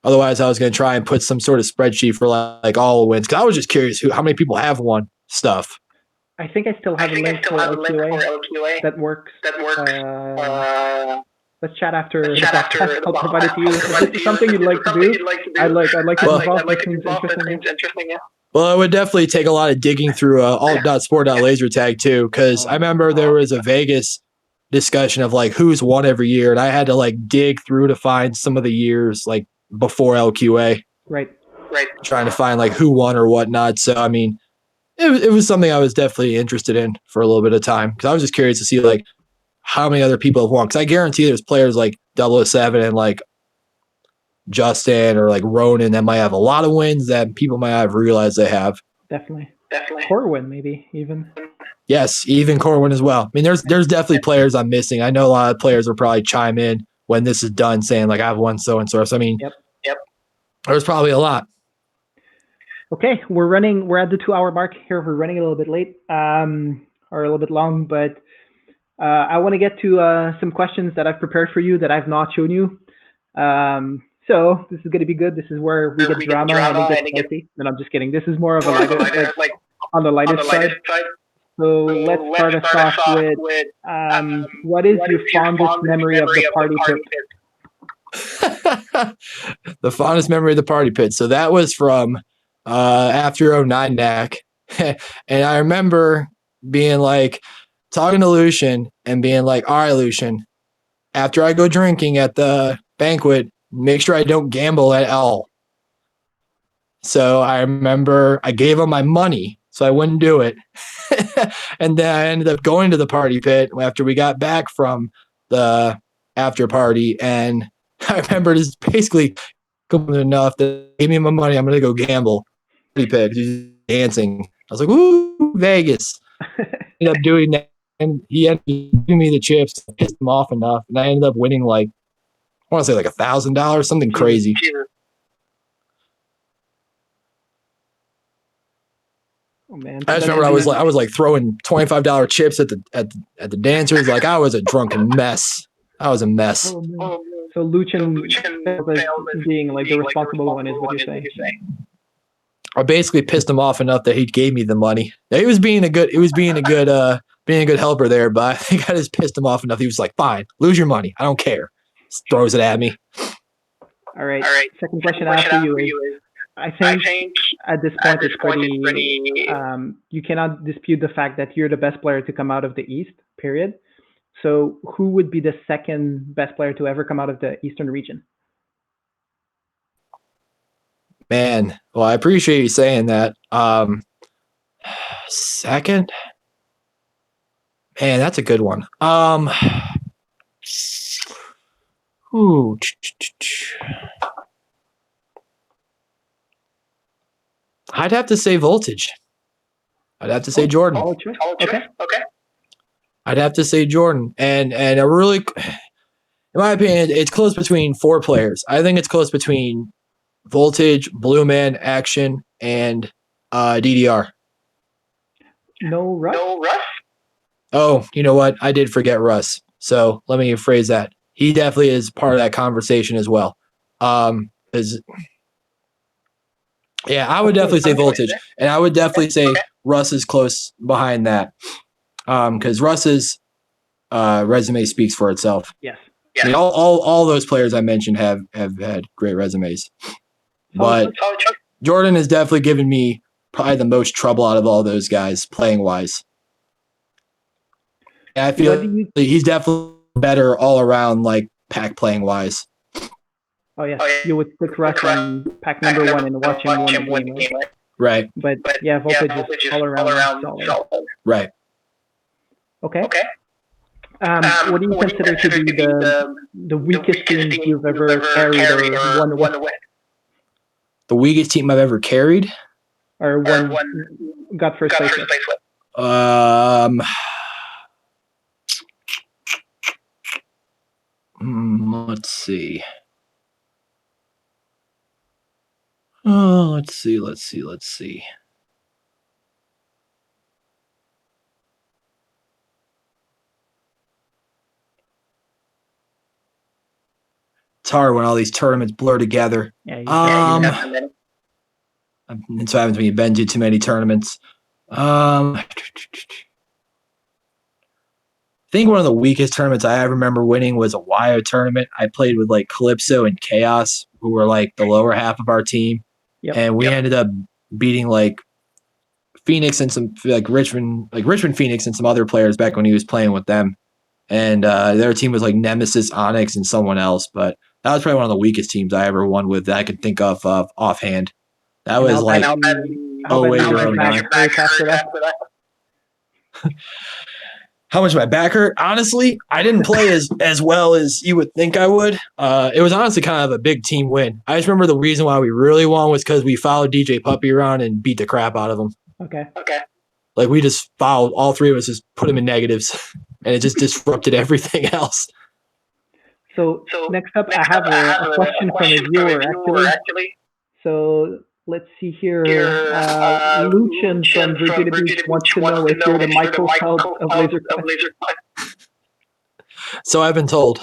Otherwise, I was going to try and put some sort of spreadsheet for like all the wins because I was just curious how many people have won stuff. I think I still have a link for LQA that works. Let's chat after the podcast. I'll provide it to you. If it's something you'd like to do, I'd like to involve. That seems interesting. Yeah. Well, it would definitely take a lot of digging through alt.sport.lasertag too, because I remember there was a Vegas discussion of like who's won every year, and I had to like dig through to find some of the years like before LQA. Right. Trying to find like who won or whatnot. So I mean, it was something I was definitely interested in for a little bit of time because I was just curious to see like how many other people have won. Because I guarantee there's players like 007 and like Justin or like Ronan that might have a lot of wins that people might not have realized they have. Definitely. Corwin, maybe even. Yes, even Corwin as well. I mean, there's definitely players I'm missing. I know a lot of players will probably chime in when this is done saying like I've won so and so. So I mean, yep. There's probably a lot. Okay, we're at the 2-hour mark here. We're running a little bit late, or a little bit long, but I want to get to some questions that I've prepared for you that I've not shown you. So this is going to be good. This is where we get drama and it gets spicy. No, I'm just kidding. This is more of a lighter, like on the lighter side. So let's start us off with what is your fondest memory of the party pit? The fondest memory of the party pit. So that was from after 09 NAC. And I remember being like, talking to Lucian and being like, all right, Lucian, after I go drinking at the banquet, make sure I don't gamble at all. So I remember I gave him my money so I wouldn't do it. And then I ended up going to the party pit after we got back from the after party. And I remember just basically enough that gave me my money. I'm going to go gamble. Party pit. He's dancing. I was like, woo, Vegas. Ended up doing that. And he ended up giving me the chips, pissed him off enough. And I ended up winning like, I want to say like $1,000, something crazy. Oh man! I just remember I was like throwing $25 chips at the dancers. Like I was a drunken mess. I was a mess. Oh, so Lucian being like the responsible one is what you're saying. I basically pissed him off enough that he gave me the money. He was being a good helper there, but I think I just pissed him off enough. He was like, "Fine, lose your money. I don't care." Just throws it at me. All right. Second question after you is, I think at this point it's pretty. You cannot dispute the fact that you're the best player to come out of the East. Period. So, who would be the second best player to ever come out of the Eastern region? Man, well, I appreciate you saying that. Second, man, that's a good one. Ooh. I'd have to say Voltage. I'd have to say Jordan. Okay. I'd have to say Jordan. And a really, in my opinion, it's close between 4 players. I think it's close between Voltage, Blue Man, Action, and DDR. No Russ? Oh, you know what? I did forget Russ. So let me rephrase that. He definitely is part of that conversation as well. Yeah, I would definitely say Voltage, and I would definitely say Russ is close behind that, because Russ's resume speaks for itself. Yes. I mean, all those players I mentioned have had great resumes, but Jordan has definitely given me probably the most trouble out of all those guys playing wise. And I feel he's definitely better all around, like pack playing wise. Oh yes, you would pick Russ on pack number 1 and watch him win the game, right? But yeah, Voltage is all around solid. Right. Okay. What do you consider to be the weakest team you've ever carried or won with? The weakest team I've ever carried? Or got first place with? Let's see. Let's see. It's hard when all these tournaments blur together. Yeah, and so happens when you've been to too many tournaments. I think one of the weakest tournaments I ever remember winning was a WYO tournament. I played with like Calypso and Chaos, who were like the lower half of our team. And we ended up beating like Phoenix and some like Richmond Phoenix and some other players back when he was playing with them. And their team was like Nemesis, Onyx, and someone else. But that was probably one of the weakest teams I ever won with that I could think of offhand. That was like 08 or 09. How much my back hurt? Honestly, I didn't play as well as you would think I would. It was honestly kind of a big team win. I just remember the reason why we really won was because we followed DJ Puppy around and beat the crap out of him. Okay. Like we just followed, all three of us just put him in negatives, and it just disrupted everything else. So next up, I have a question from a viewer actually. So let's see here. Lucian from Virginia Beach wants to know if you're the Michael Phelps of Laser Quest. So I've been told.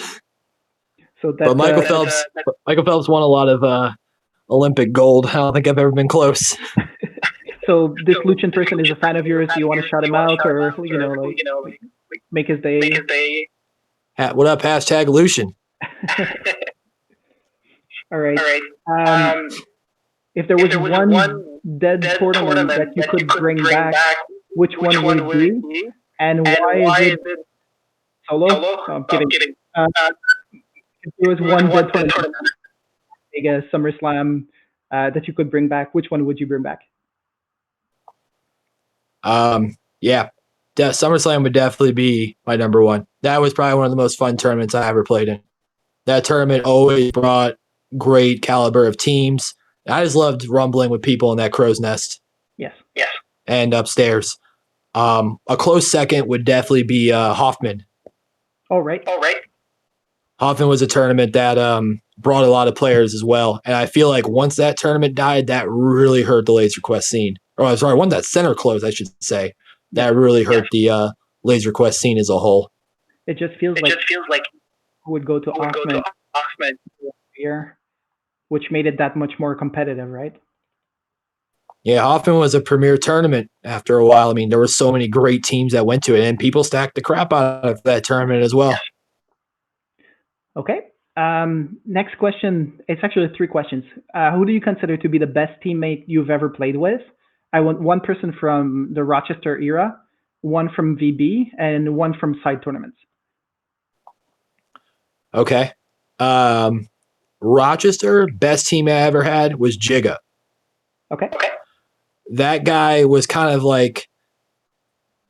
But Michael Phelps won a lot of Olympic gold. I don't think I've ever been close. So this Lucian person is a fan of yours. Do you want to shout him out, or make his day? What up? # Lucian. All right. If there was one dead tournament that you could bring back, which one would it be? And why is it solo? No, I'm kidding. If there was one dead tournament, like a SummerSlam, that you could bring back, which one would you bring back? SummerSlam would definitely be my number one. That was probably one of the most fun tournaments I ever played in. That tournament always brought great caliber of teams. I just loved rumbling with people in that crow's nest. Yes. And upstairs. A close second would definitely be Hoffman. All right. Hoffman was a tournament that brought a lot of players as well. And I feel like once that tournament died, that really hurt the Laser Quest scene. Or sorry, once that center closed, I should say. That really hurt the Laser Quest scene as a whole. It just feels like who would go to Hoffman here, which made it that much more competitive, right? Yeah, Hoffman was a premier tournament after a while. I mean, there were so many great teams that went to it, and people stacked the crap out of that tournament as well. Okay. Next question. It's actually 3 questions. Who do you consider to be the best teammate you've ever played with? I want one person from the Rochester era, one from VB, and one from side tournaments. Okay. Rochester, best team I ever had was Jigga. Okay. That guy was kind of like,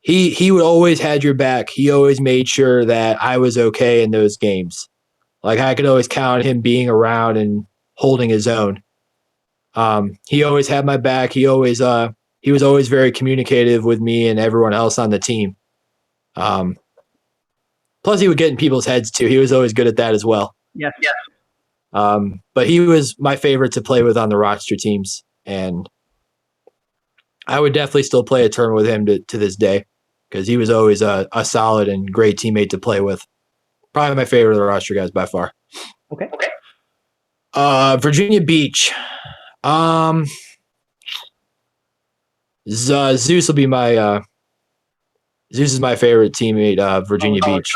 he would always had your back. He always made sure that I was okay in those games. Like I could always count on him being around and holding his own. He always had my back. He was always very communicative with me and everyone else on the team. Plus he would get in people's heads too. He was always good at that as well. Yes. But he was my favorite to play with on the Rochester teams. And I would definitely still play a tournament with him to this day because he was always a solid and great teammate to play with. Probably my favorite of the Rochester guys by far. Okay. Virginia Beach. Zeus will be my Zeus is my favorite teammate. Virginia Beach.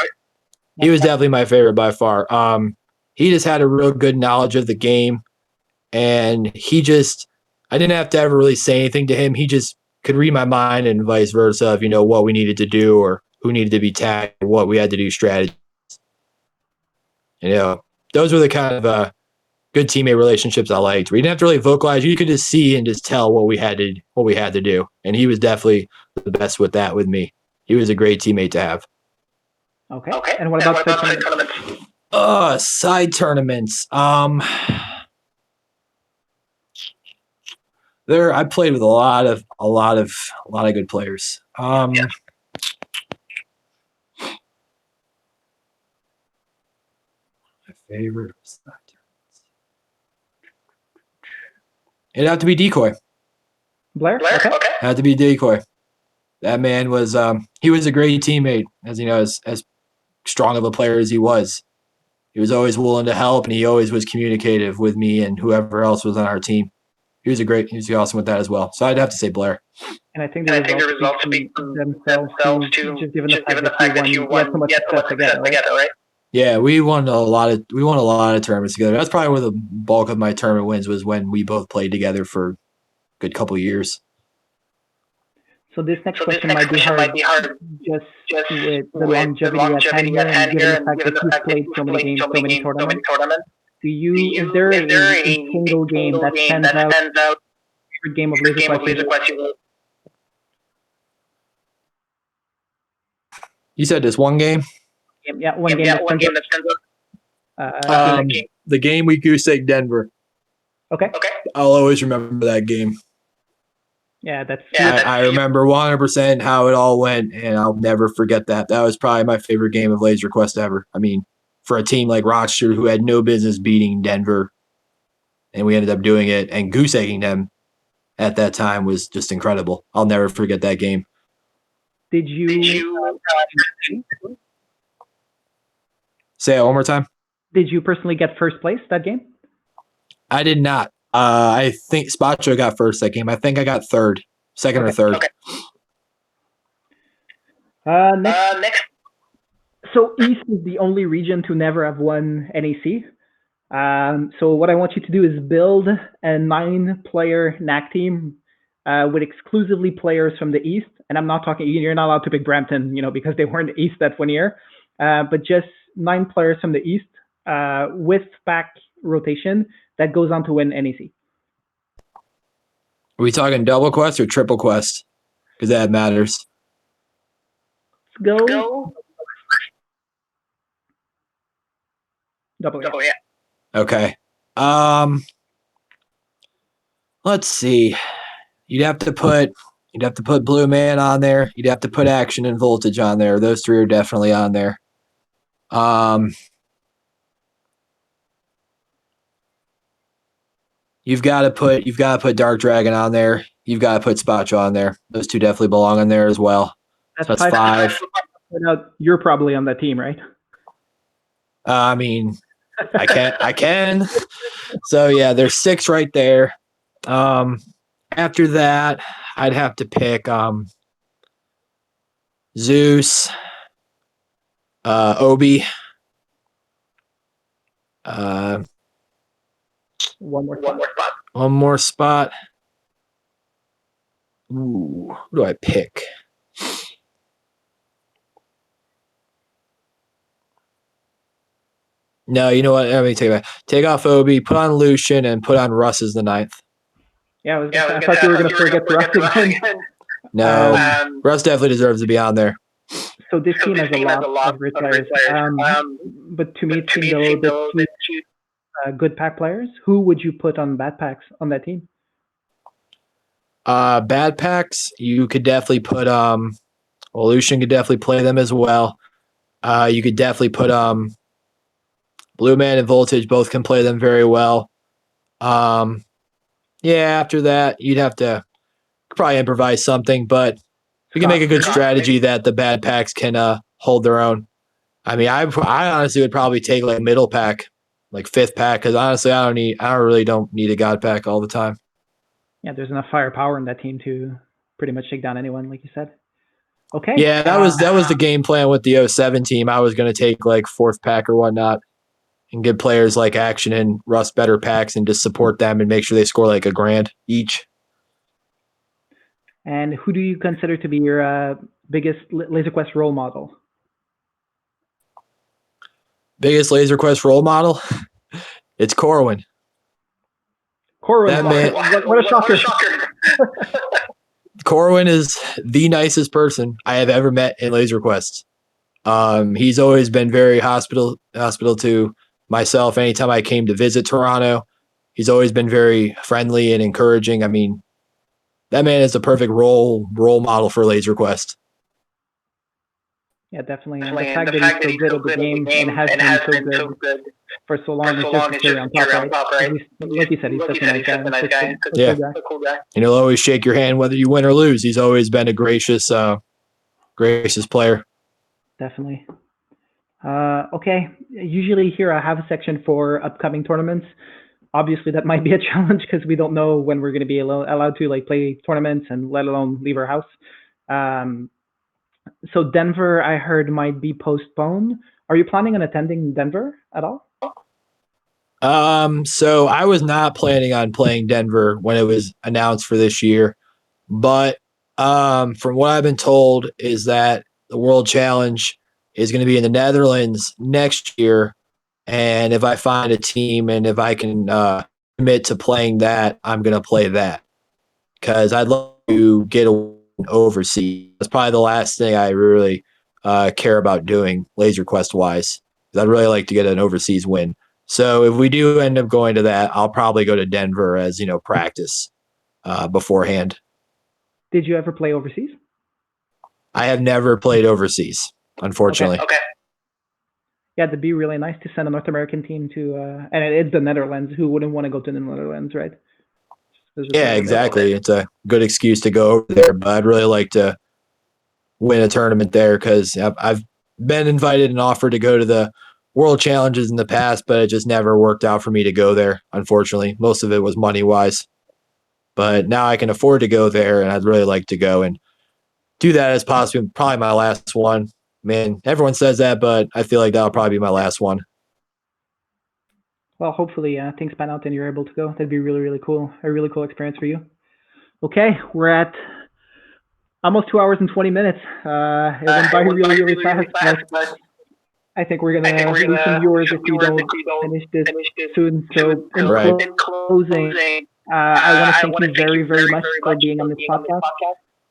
He was definitely my favorite by far. He just had a real good knowledge of the game, and I didn't have to ever really say anything to him. He just could read my mind and vice versa of, what we needed to do or who needed to be tagged or what we had to do strategy. Those were the kind of good teammate relationships I liked. We didn't have to really vocalize. You could just see and just tell what we had to do. And he was definitely the best with that with me. He was a great teammate to have. Okay. And what about side tournaments? Side tournaments. I played with a lot of good players. My favorite side tournaments. It'd have to be Decoy. Blair? Okay. Had to be Decoy. That man was he was a great teammate, as strong of a player as he was. He was always willing to help, and he always was communicative with me and whoever else was on our team. He was awesome with that as well. So I'd have to say Blair. And I think the results speak for themselves too, just given the fact that you won so much success together, right? Yeah, we won a lot of tournaments together. That's probably where the bulk of my tournament wins was when we both played together for a good couple of years. So this next question might be hard just with the longevity at hand here, and given the fact that you've played so many games, so many tournaments. Is there a single game that stands out? Favorite game of Laser Quest? You said this one game? Yeah, one game that stands out. The game we goose egg Denver. Okay. I'll always remember that game. Yeah, that's I remember 100% how it all went, and I'll never forget that. That was probably my favorite game of Laser Quest ever. I mean, for a team like Rochester who had no business beating Denver, and we ended up doing it, and goose egging them at that time was just incredible. I'll never forget that game. Did you say it one more time? Did you personally get first place that game? I did not. I think Spacho got first that game. I think I got second or third. Okay. Next. So East is the only region to never have won NAC. So what I want you to do is build a 9-player NAC team with exclusively players from the East. And I'm not talking, you're not allowed to pick Brampton, because they weren't East that one year. But just 9 players from the East with pack rotation that goes on to win NAC. Are we talking double quest or triple quest? Because that matters. Let's go. Double, yeah. Okay. Let's see. You'd have to put Blue Man on there. You'd have to put Action and Voltage on there. Those 3 are definitely on there. You've got to put Dark Dragon on there. You've got to put Spacho on there. Those 2 definitely belong on there as well. That's 5. You're probably on that team, right? I mean, I can. So yeah, there's 6 right there. After that, I'd have to pick Zeus, Obi. One more spot. Ooh, who do I pick? No, you know what? Let me take that. Take off Obi, put on Lucian, and put on Russ as the 9th. Yeah, I thought you were going to forget Russ again. No, Russ definitely deserves to be on there. So this team has a lot of great players. But to me, it seems the 2 good pack players. Who would you put on bad packs on that team? Bad packs, you could definitely put Lucian could definitely play them as well. You could definitely put Blue Man and Voltage both can play them very well. After that, you'd have to probably improvise something, but we can make a good strategy that the bad packs can hold their own. I mean, I honestly would probably take like middle pack like 5th pack, because honestly, I don't need a god pack all the time. Yeah, there's enough firepower in that team to pretty much take down anyone, like you said. Okay. Yeah, that was the game plan with the 07 team. I was going to take like 4th pack or whatnot and give players like Action and Rust better packs and just support them and make sure they score like $1,000 each. And who do you consider to be your biggest Laser Quest role model? Biggest Laser Quest role model? It's Corwin. Corwin, what a shocker. Corwin is the nicest person I have ever met in Laser Quest. He's always been very hospitable to myself anytime I came to visit Toronto. He's always been very friendly and encouraging. I mean, that man is the perfect role model for Laser Quest. Yeah, definitely. And the fact that he's so good at the game and has been so good for so long is just clear on top, right? Like you said, he's such a nice guy. Yeah. Cool guy. And he'll always shake your hand whether you win or lose. He's always been a gracious player. Definitely. Okay. Usually here I have a section for upcoming tournaments. Obviously, that might be a challenge because we don't know when we're going to be allowed to like play tournaments and let alone leave our house. So Denver, I heard, might be postponed. Are you planning on attending Denver at all? So I was not planning on playing Denver when it was announced for this year, but from what I've been told is that the World Challenge is going to be in the Netherlands next year, and if I find a team and if I can commit to playing that, I'm going to play that because I'd love to get overseas. That's probably the last thing I really care about doing Laser Quest wise. I'd really like to get an overseas win. So if we do end up going to that, I'll probably go to Denver as practice beforehand. Did you ever play overseas? I have never played overseas, unfortunately. Okay. Yeah, it'd be really nice to send a North American team to, and it's the Netherlands. Who wouldn't want to go to the Netherlands, right? Yeah, exactly. It's a good excuse to go over there, but I'd really like to win a tournament there because I've been invited and offered to go to the World Challenges in the past, but it just never worked out for me to go there, unfortunately. Most of it was money-wise. But now I can afford to go there, and I'd really like to go and do that as possibly probably my last one. Man, everyone says that, but I feel like that'll probably be my last one. Well, hopefully things pan out and you're able to go. That'd be really, really cool. A really cool experience for you. Okay, we're at almost 2 hours and 20 minutes. It went by really, really fast. But I think we're going to lose some viewers if we don't finish this soon. So in closing, I want to thank you very, very much for being on this podcast.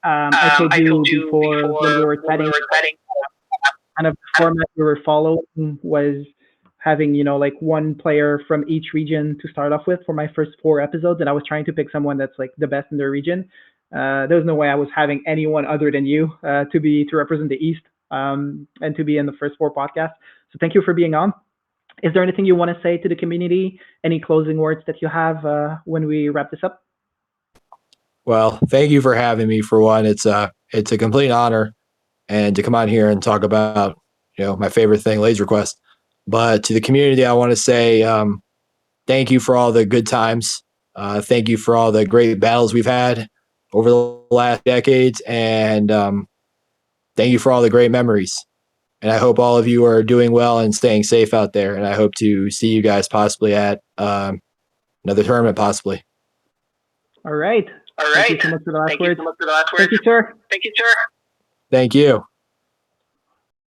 I told you before when we were chatting, kind of the format we were following was having, like one player from each region to start off with for my first 4 episodes. And I was trying to pick someone that's like the best in their region. There was no way I was having anyone other than you to represent the East and to be in the first 4 podcasts. So thank you for being on. Is there anything you want to say to the community? Any closing words that you have when we wrap this up? Well, thank you for having me. For one, it's a complete honor, and to come on here and talk about my favorite thing, Laser Quest. But to the community, I want to say thank you for all the good times. Thank you for all the great battles we've had over the last decades, and thank you for all the great memories. And I hope all of you are doing well and staying safe out there. And I hope to see you guys possibly at another tournament, possibly. All right. Thank you so much for the last words. Thank you, sir. Thank you.